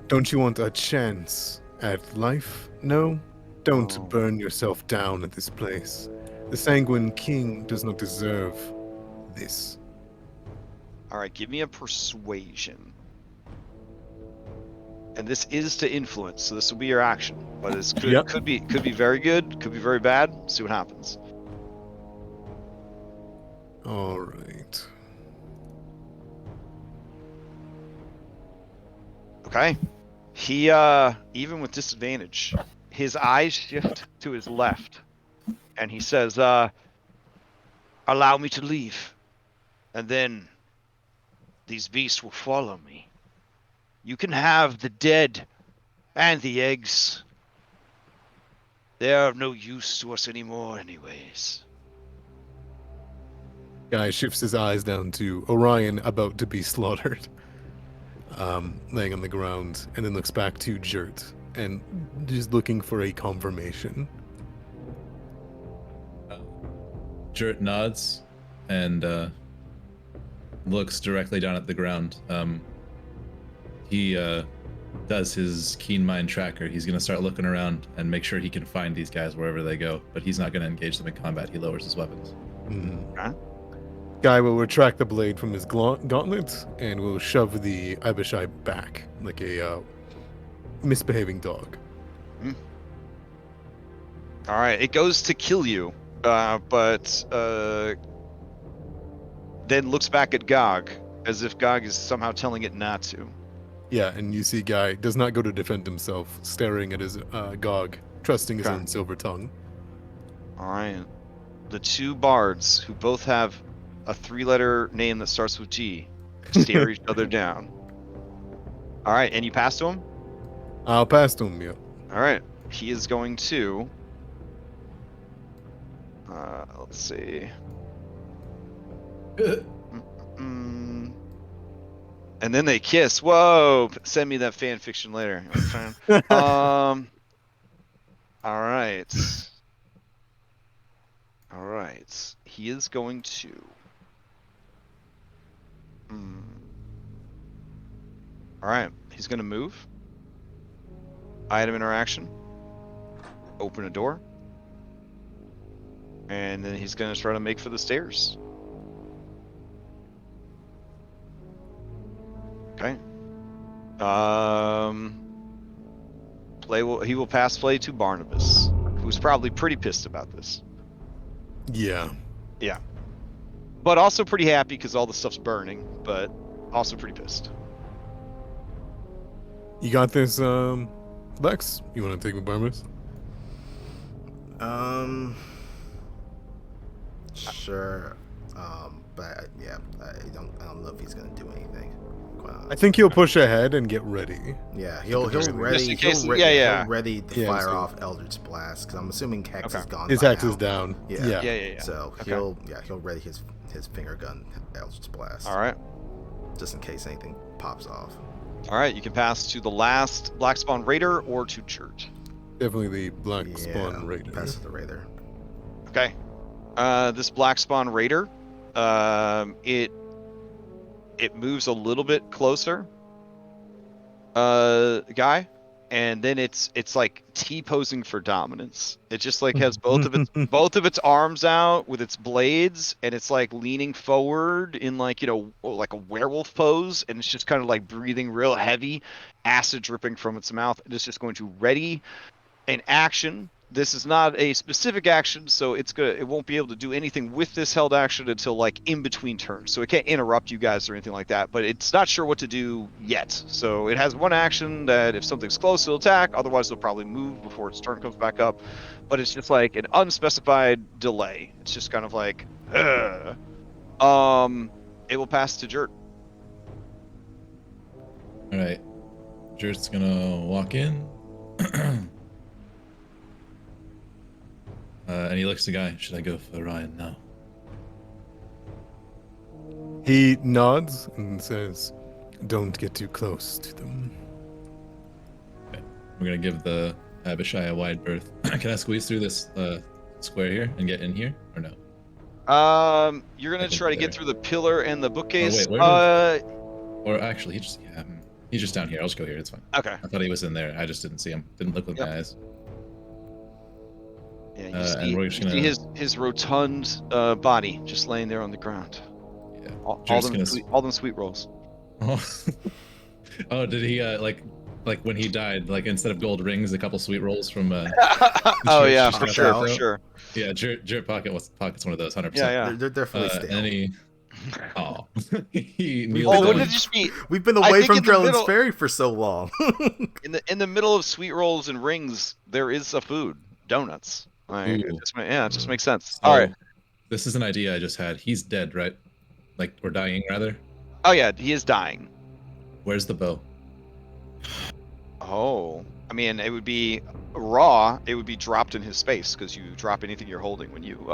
"Don't you want a chance at life? No? Don't burn yourself down at this place. The Sanguine King does not deserve this." All right, give me a persuasion. And this is to influence, so this will be your action. But this could be very good, could be very bad. See what happens. All right. Okay. He even with disadvantage, his eyes shift to his left, and he says, "Allow me to leave, and then these beasts will follow me. You can have the dead and the eggs. They are of no use to us anymore anyways." Guy shifts his eyes down to Orion about to be slaughtered, laying on the ground, and then looks back to Jert and just looking for a confirmation. Jert nods and looks directly down at the ground. He does his keen mind tracker. He's going to start looking around and make sure he can find these guys wherever they go, but he's not going to engage them in combat. He lowers his weapons. Huh? Guy will retract the blade from his gauntlet and will shove the Abishai back like a misbehaving dog. All right, it goes to kill you, but then looks back at Gog as if Gog is somehow telling it not to. Yeah, and you see Guy does not go to defend himself, staring at his Gog, trusting his own silver tongue. All right, the two bards who both have a three-letter name that starts with G stare each other down. All right, and you pass to him? I'll pass to him, yeah. All right, he is going to. Let's see. And then they kiss. Whoa! Send me that fan fiction later. All right. All right. He is going to. All right. He's going to move. Item interaction. Open a door. And then he's going to try to make for the stairs. Okay. He will pass play to Barnabas, who's probably pretty pissed about this. Yeah. Yeah. But also pretty happy because all the stuff's burning, but also pretty pissed. You got this, Lex? You want to take with Barnabas? Sure. But yeah, I don't know if he's gonna do anything. Quite honestly. I think he'll push ahead and get ready. Yeah, he'll Just in ready case- he'll yeah. ready to Yeah, fire so- off Eldritch Blast because I'm assuming Hex is gone. His by hex now. is down. Yeah. Yeah. So Okay. he'll ready his finger gun Eldritch Blast. All right. Just in case anything pops off. All right. You can pass to the last Black Spawn Raider or to Church. Definitely the Black Yeah, Spawn Raider. pass to the Raider. Okay. This Black Spawn Raider, it moves a little bit closer, Guy, and then it's like T-posing for dominance. It just like has both of its arms out with its blades, and it's like leaning forward in like like a werewolf pose, and it's just kind of like breathing real heavy, acid dripping from its mouth. It is just going to ready an action this is not a specific action, so it won't be able to do anything with this held action until like in between turns. So it can't interrupt you guys or anything like that. But it's not sure what to do yet. So it has one action that if something's close, it'll attack. Otherwise, it'll probably move before its turn comes back up. But it's just like an unspecified delay. It's just kind of like, ugh. It will pass to Jert. All right, Jert's gonna walk in. And he looks at the guy. Should I go for Ryan now? He nods and says, "Don't get too close to them." Okay. We're gonna give the Abishai a wide berth. Can I squeeze through this square here and get in here, or no? You're gonna try to get through the pillar and the bookcase. Or actually, he's just down here. I'll just go here. It's fine. Okay. I thought he was in there. I just didn't see him. Didn't look with my eyes. Yeah, you see his rotund body just laying there on the ground. Yeah. All them sweet rolls. Oh, did he like when he died? Like instead of gold rings, a couple sweet rolls from. Oh yeah, for sure. Yeah, Jert pockets one of those, 100%. Yeah. They're definitely stale. And then he. Oh. We've been away from Drellin's Ferry for so long. in the middle of sweet rolls and rings, there is a food, donuts. Like, it just makes sense. All right. This is an idea I just had. He's dead, right? Like, or dying, rather? Oh, yeah, he is dying. Where's the bow? Oh. I mean, it would be raw. It would be dropped in his space, because you drop anything you're holding when you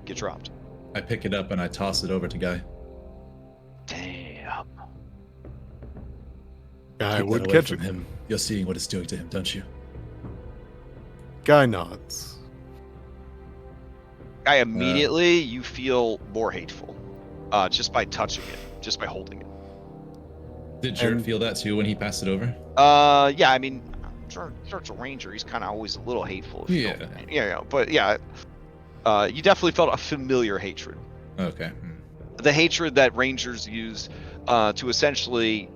get dropped. I pick it up and I toss it over to Guy. Damn. Guy would away catch from him. You're seeing what it's doing to him, don't you? Guy nods. Guy, immediately you feel more hateful, just by touching it, just by holding it. Did Jert feel that too when he passed it over? Yeah. I mean, Jert's a ranger. He's kind of always a little hateful. Yeah. But yeah, you definitely felt a familiar hatred. Okay. The hatred that rangers use to essentially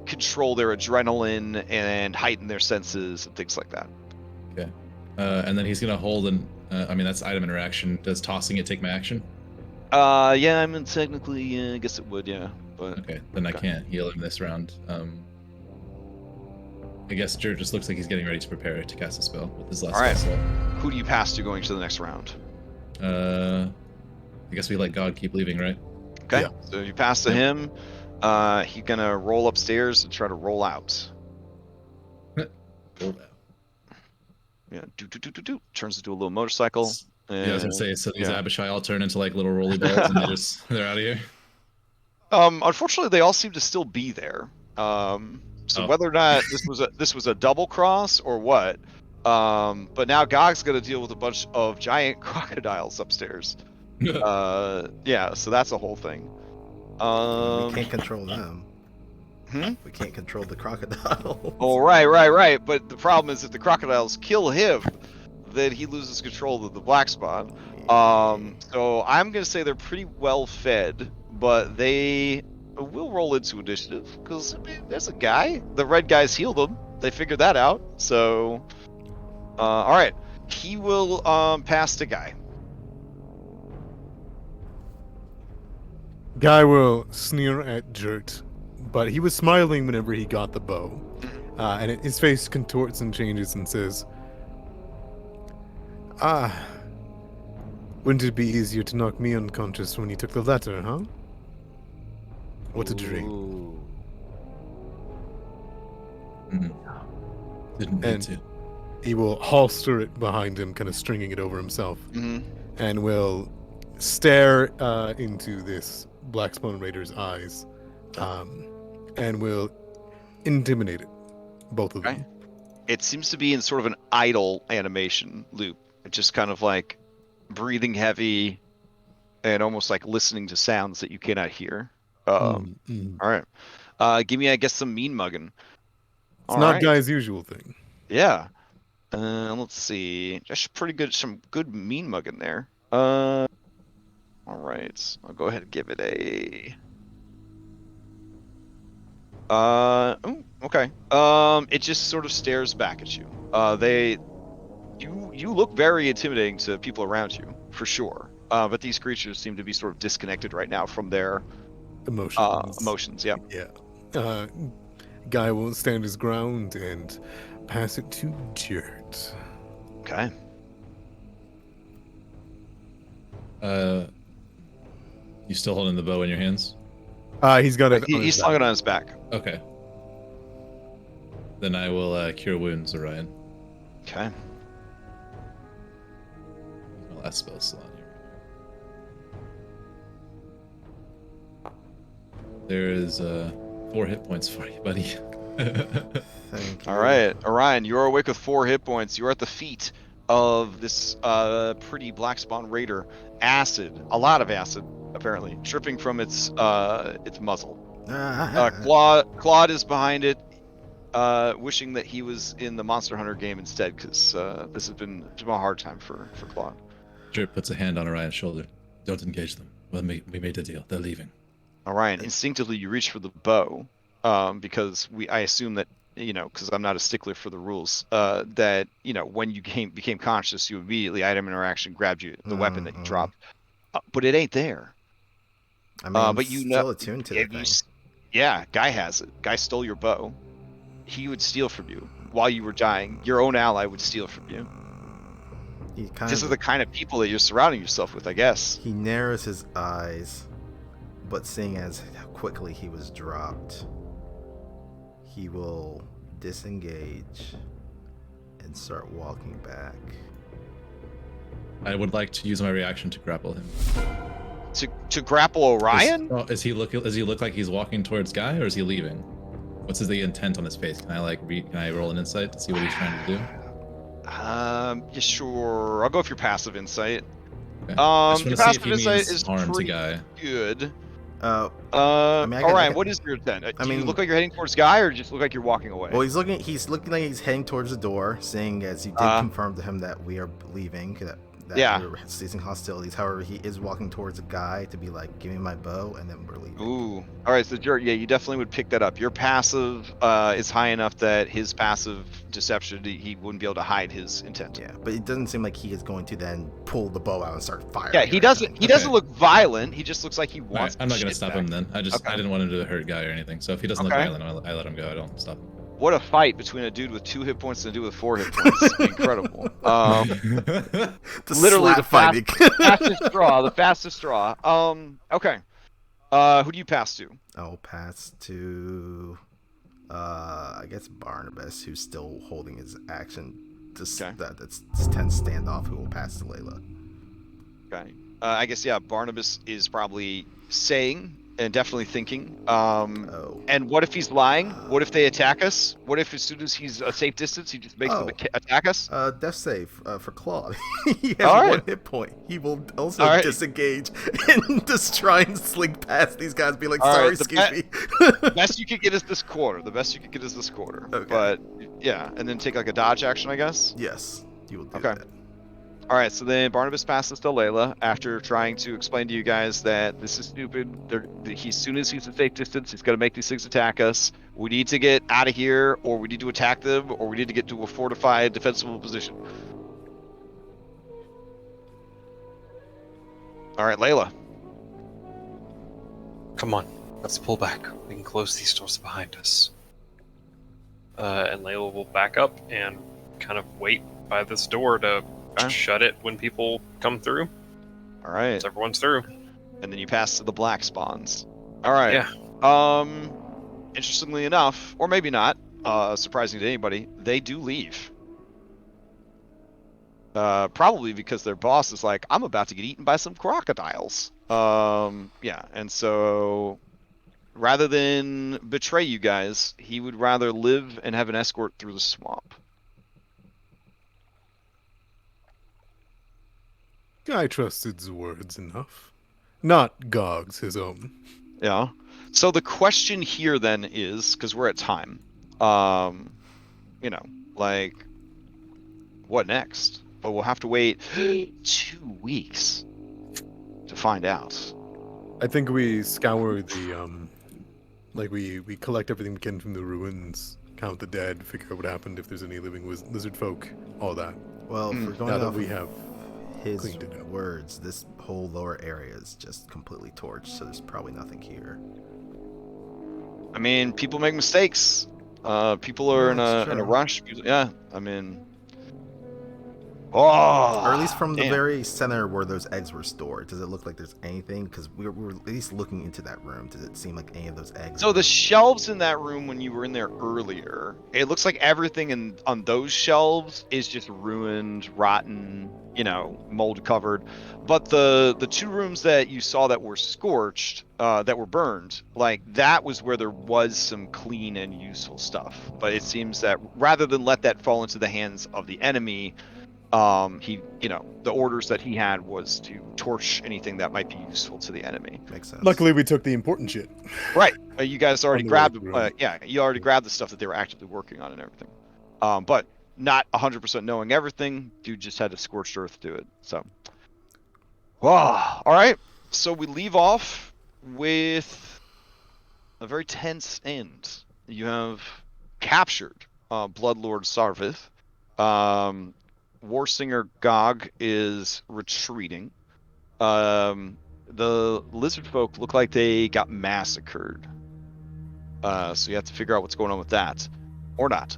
control their adrenaline and heighten their senses and things like that. Okay. And then he's gonna hold I mean, that's item interaction. Does tossing it take my action? Yeah, I mean, technically, I guess it would, yeah. But okay, then I can't heal him this round. I guess Jert just looks like he's getting ready to prepare to cast a spell with his last spell. Who do you pass to going to the next round? I guess we let God keep leaving, right? Okay. Yeah. So you pass to him. He's gonna roll upstairs and try to roll out. Roll out. Yeah. Turns into a little motorcycle. Yeah, I was gonna say. So these Abishai all turn into like little rolly balls, and they're out of here. Unfortunately, they all seem to still be there. So whether or not this was a double cross or what, but now Gog's gonna deal with a bunch of giant crocodiles upstairs. Yeah, so that's a whole thing. We can't control them. We can't control the crocodile. Oh, right. But the problem is if the crocodiles kill him, then he loses control of the black spot. So I'm gonna say they're pretty well fed, but they will roll into initiative because I mean, there's a guy. The red guys healed them. They figured that out. So, all right, he will pass to Guy. Guy will sneer at Jert, but he was smiling whenever he got the bow. And his face contorts and changes and says, wouldn't it be easier to knock me unconscious when you took the letter, huh? What a dream. Didn't need to. He will holster it behind him, kind of stringing it over himself, and will stare into this Blackspawn Raider's eyes, and will intimidate it, both of them. It seems to be in sort of an idle animation loop. It's just kind of like breathing heavy and almost like listening to sounds that you cannot hear. All right. Give me, I guess, some mean mugging. It's not Guy's usual thing. Yeah. Let's see. That's pretty good. Some good mean mugging there. All right. I'll go ahead and give it a. Okay. It just sort of stares back at you. You look very intimidating to people around you, for sure. But these creatures seem to be sort of disconnected right now from their emotions. Yeah. Yeah. Guy won't stand his ground and pass it to Dirt. Okay. You still holding the bow in your hands? He's got it. He's slung it on his back. Okay. Then I will cure wounds, Orion. Okay. My last spell slot here. There is 4 hit points for you, buddy. Thank you. All right, Orion, you are awake with 4 hit points. You are at the feet of this pretty black spawn raider. Acid, a lot of acid, apparently, dripping from its muzzle. Claude is behind it, wishing that he was in the Monster Hunter game instead, because this has been a hard time for Claude. Drip puts a hand on Orion's shoulder. Don't engage them. Well, we made a deal. They're leaving. Orion, instinctively you reach for the bow, because I assume that, because I'm not a stickler for the rules, that, when you became conscious, you immediately, item interaction, grabbed the weapon that you dropped. But it ain't there. I mean, but you still know, attuned to the thing. Yeah, Guy has it. Guy stole your bow. He would steal from you while you were dying. Your own ally would steal from you. These are the kind of people that you're surrounding yourself with, I guess. He narrows his eyes, but seeing as how quickly he was dropped, he will disengage and start walking back. I would like to use my reaction to grapple him. To grapple Orion? Does he look like he's walking towards Guy, or is he leaving? What's the intent on his face? Can I roll an insight to see what he's trying to do? Yeah, sure. I'll go with your passive insight. Okay. Your passive insight is pretty Guy. good. Orion, what is your intent? Do you look like you're heading towards Guy, or just look like you're walking away? Well, he's looking like he's heading towards the door, saying as you did confirm to him that we are leaving, that we're ceasing hostilities. However, he is walking towards a Guy to be like, give me my bow, and then we're leaving. Ooh. All right, so you definitely would pick that up. Your passive is high enough that his passive deception, he wouldn't be able to hide his intent. Yeah, but it doesn't seem like he is going to then pull the bow out and start firing. Yeah, he doesn't. He doesn't look violent. He just looks like he wants. Right, I'm not gonna stop him then. I didn't want him to hurt Guy or anything. So if he doesn't look violent, I let him go. I don't stop him. What a fight between a dude with 2 hit points and a dude with 4 hit points. Incredible. Literally the fastest straw. The fastest straw. Okay. Who do you pass to? I'll pass to, I guess Barnabas, who's still holding his action. That's 10 standoff. Who will pass to Layla? Okay. I guess Barnabas is probably saying and definitely thinking. And what if he's lying? What if they attack us? What if as soon as he's a safe distance, he just makes them attack us? Death save for Claude. He has 1 hit point. He will also disengage and just try and slink past these guys, be like, sorry, excuse me. The best you could get is this quarter. Okay. But yeah, and then take like a dodge action, I guess? Yes, you will do that. All right, so then Barnabas passes to Layla after trying to explain to you guys that this is stupid. As soon as he's at safe distance, he's going to make these things attack us. We need to get out of here, or we need to attack them, or we need to get to a fortified, defensible position. All right, Layla. Come on, let's pull back. We can close these doors behind us. And Layla will back up and kind of wait by this door to shut it when people come through. All right. So everyone's through. And then you pass to the black spawns. All right. Yeah. Interestingly enough, or maybe not, surprising to anybody, they do leave. Probably because their boss is like, I'm about to get eaten by some crocodiles. And so rather than betray you guys, he would rather live and have an escort through the swamp. I trusted his words enough. Not Gog's his own. Yeah. So the question here then is, because we're at time, what next? But we'll have to wait 2 weeks to find out. I think we scour the, we collect everything we can from the ruins, count the dead, figure out what happened, if there's any living lizard folk, all that. Well, if we're going Now that off we of have his cleaned it up. words, this whole lower area is just completely torched, so there's probably nothing here. I mean, people make mistakes. People are That's in a true. rush. Yeah, I mean, oh, Or at least from the damn. very center where those eggs were stored. Does it look like there's anything? Because we were at least looking into that room. Does it seem like any of those eggs? So the shelves in that room when you were in there earlier, it looks like everything on those shelves is just ruined, rotten, mold covered. But the two rooms that you saw that were scorched, that were burned, like that was where there was some clean and useful stuff. But it seems that rather than let that fall into the hands of the enemy, the orders that he had was to torch anything that might be useful to the enemy. Makes sense. Luckily, we took the important shit. Right. You guys already On the grabbed, way through. you already grabbed the stuff that they were actively working on and everything. But not 100% knowing everything, dude just had to scorched earth do it. So, all right. So we leave off with a very tense end. You have captured Bloodlord Saarvith. Warsinger Gog is retreating. The lizard folk look like they got massacred. So you have to figure out what's going on with that. Or not.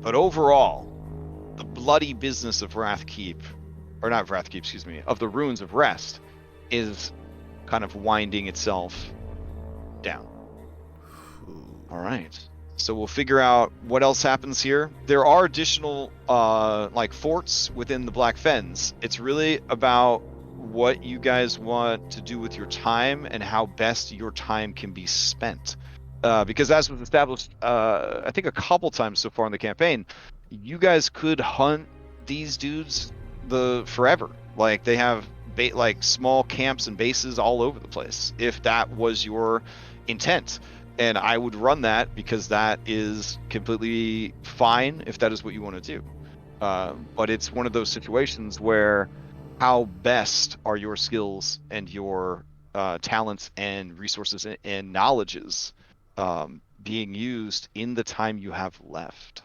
But overall, the bloody business of Wrathkeep, or not Wrathkeep, excuse me, of the Ruins of Rest is kind of winding itself down. All right. So we'll figure out what else happens here. There are additional forts within the Black Fens. It's really about what you guys want to do with your time and how best your time can be spent. Because as was established, I think a couple times so far in the campaign, you guys could hunt these dudes forever. Like they have small camps and bases all over the place. If that was your intent. And I would run that because that is completely fine if that is what you want to do. But it's one of those situations where how best are your skills and your talents and resources and knowledges being used in the time you have left?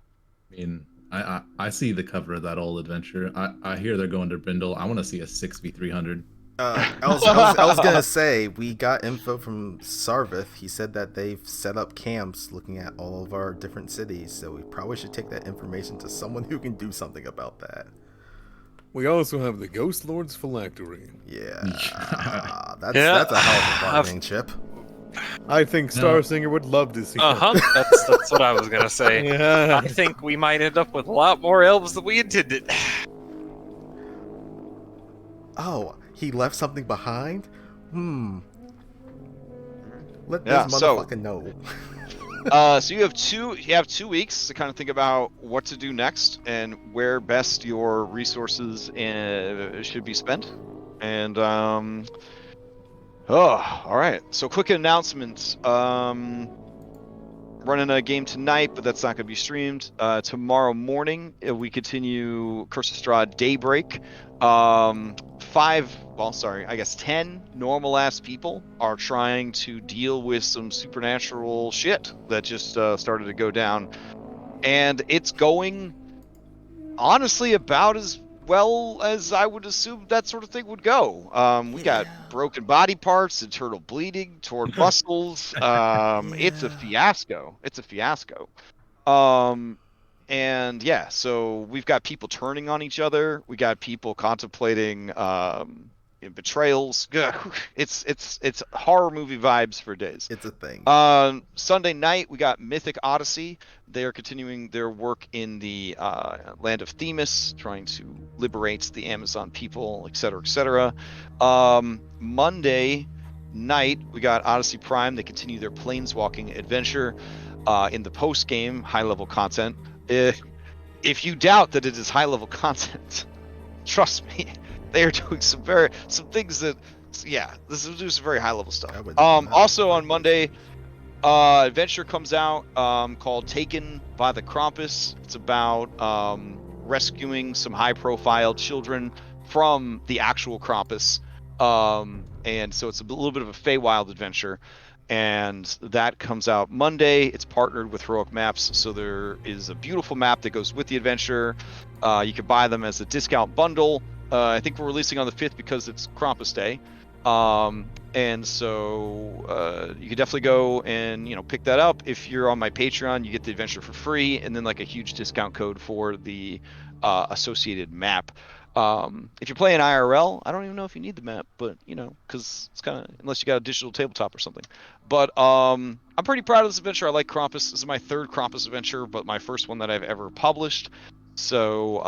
I mean, I see the cover of that old adventure. I hear they're going to Brindle. I want to see a 6v300. I was gonna say, we got info from Saarvith. He said that they've set up camps looking at all of our different cities, so we probably should take that information to someone who can do something about that. We also have the Ghost Lord's phylactery. Yeah, that's a hell of a bargaining chip. I think Starsinger would love to see that. That's what I was gonna say. Yeah. I think we might end up with a lot more elves than we intended. Oh, he left something behind? Let this motherfucker know. So you have 2 weeks to kind of think about what to do next and where best your resources should be spent. And all right. So quick announcements. Running a game tonight, but that's not going to be streamed. Tomorrow morning, we continue Curse of Strahd Daybreak. 10 normal-ass people are trying to deal with some supernatural shit that just started to go down. And it's going, honestly, about as well as I would assume that sort of thing would go. We got broken body parts, internal bleeding, torn muscles. It's a fiasco. And yeah, so we've got people turning on each other. We got people contemplating betrayals. It's horror movie vibes for days. It's a thing. Sunday night we got Mythic Odyssey. They are continuing their work in the land of Themis, trying to liberate the Amazon people, etc., etc. Monday night we got Odyssey Prime. They continue their planeswalking adventure in the post game high level content. If you doubt that it is high level content, trust me, they are doing some things that, this is doing some very high level stuff. Also on Monday, adventure comes out called Taken by the Krampus. It's about rescuing some high profile children from the actual Krampus. And so it's a little bit of a Feywild adventure. and that comes out Monday. It's partnered with Heroic Maps, so there is a beautiful map that goes with the adventure. You can buy them as a discount bundle. I think we're releasing on the 5th because it's Krampus Day. And so you can definitely go and pick that up. If you're on my Patreon, you get the adventure for free, and then like a huge discount code for the associated map. If you're playing IRL, I don't even know if you need the map, but because it's kind of, unless you got a digital tabletop or something. But I'm pretty proud of this adventure. I like Krampus. This is my 3rd Krampus adventure, but my first one that I've ever published. So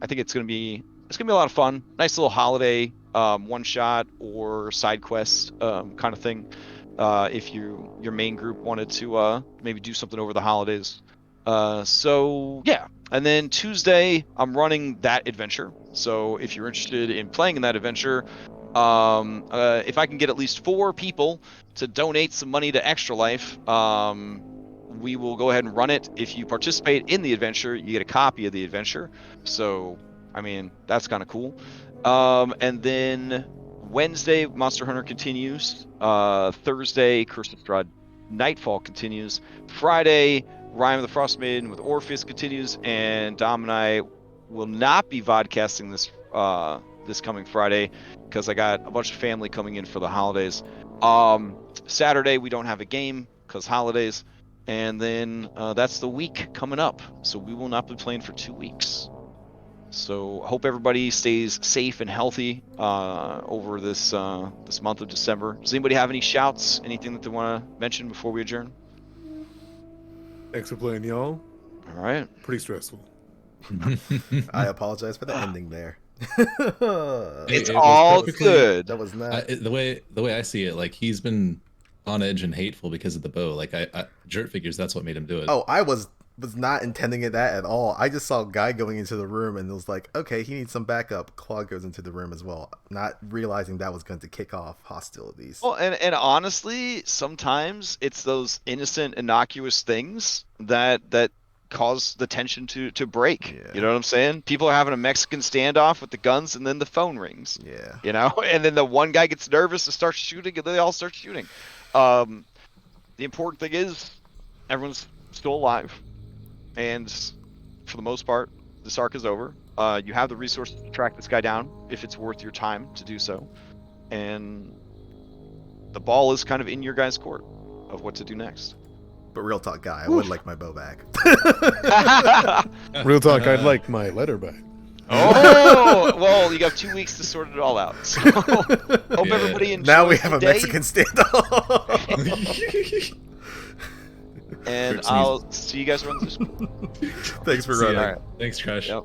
I think it's gonna be a lot of fun. Nice little holiday one shot or side quest kind of thing. If your main group wanted to maybe do something over the holidays. So yeah. And then Tuesday, I'm running that adventure. So if you're interested in playing in that adventure, if I can get at least 4 people to donate some money to Extra Life, we will go ahead and run it. If you participate in the adventure, you get a copy of the adventure. So, I mean, that's kind of cool. And then Wednesday, Monster Hunter continues. Thursday, Curse of Strahd Nightfall continues. Friday, Rime of the Frost Maiden with Orpheus continues, and Dom and I will not be vodcasting this coming Friday because I got a bunch of family coming in for the holidays. Saturday we don't have a game because holidays, and then that's the week coming up, so we will not be playing for 2 weeks. So I hope everybody stays safe and healthy over this month of December. Does anybody have any shouts, anything that they want to mention before we adjourn? Thanks for playing, y'all. All right. Pretty stressful. I apologize for the ending there. It's it was all perfectly- good. That was not. the way I see it, like he's been on edge and hateful because of the bow. Like Jert figures that's what made him do it. Oh, I was not intending it that at all. I just saw a guy going into the room and it was like, okay, he needs some backup. Claude goes into the room as well, not realizing that was going to kick off hostilities. Well, and honestly, sometimes it's those innocent, innocuous things that cause the tension to break. Yeah. You know what I'm saying? People are having a Mexican standoff with the guns, and then the phone rings. Yeah. And then the one guy gets nervous and starts shooting, and they all start shooting. The important thing is everyone's still alive, and for the most part, this arc is over. You have the resources to track this guy down if it's worth your time to do so, and the ball is kind of in your guys' court of what to do next. But real talk, guy, I would like my bow back. Real talk, I'd like my letter back. Oh, well, you got 2 weeks to sort it all out. So hope everybody enjoys Now we have the a day, Mexican standoff. and I'll see you guys around this. Thanks for See ya. running. All right. Thanks, Crash. Yep.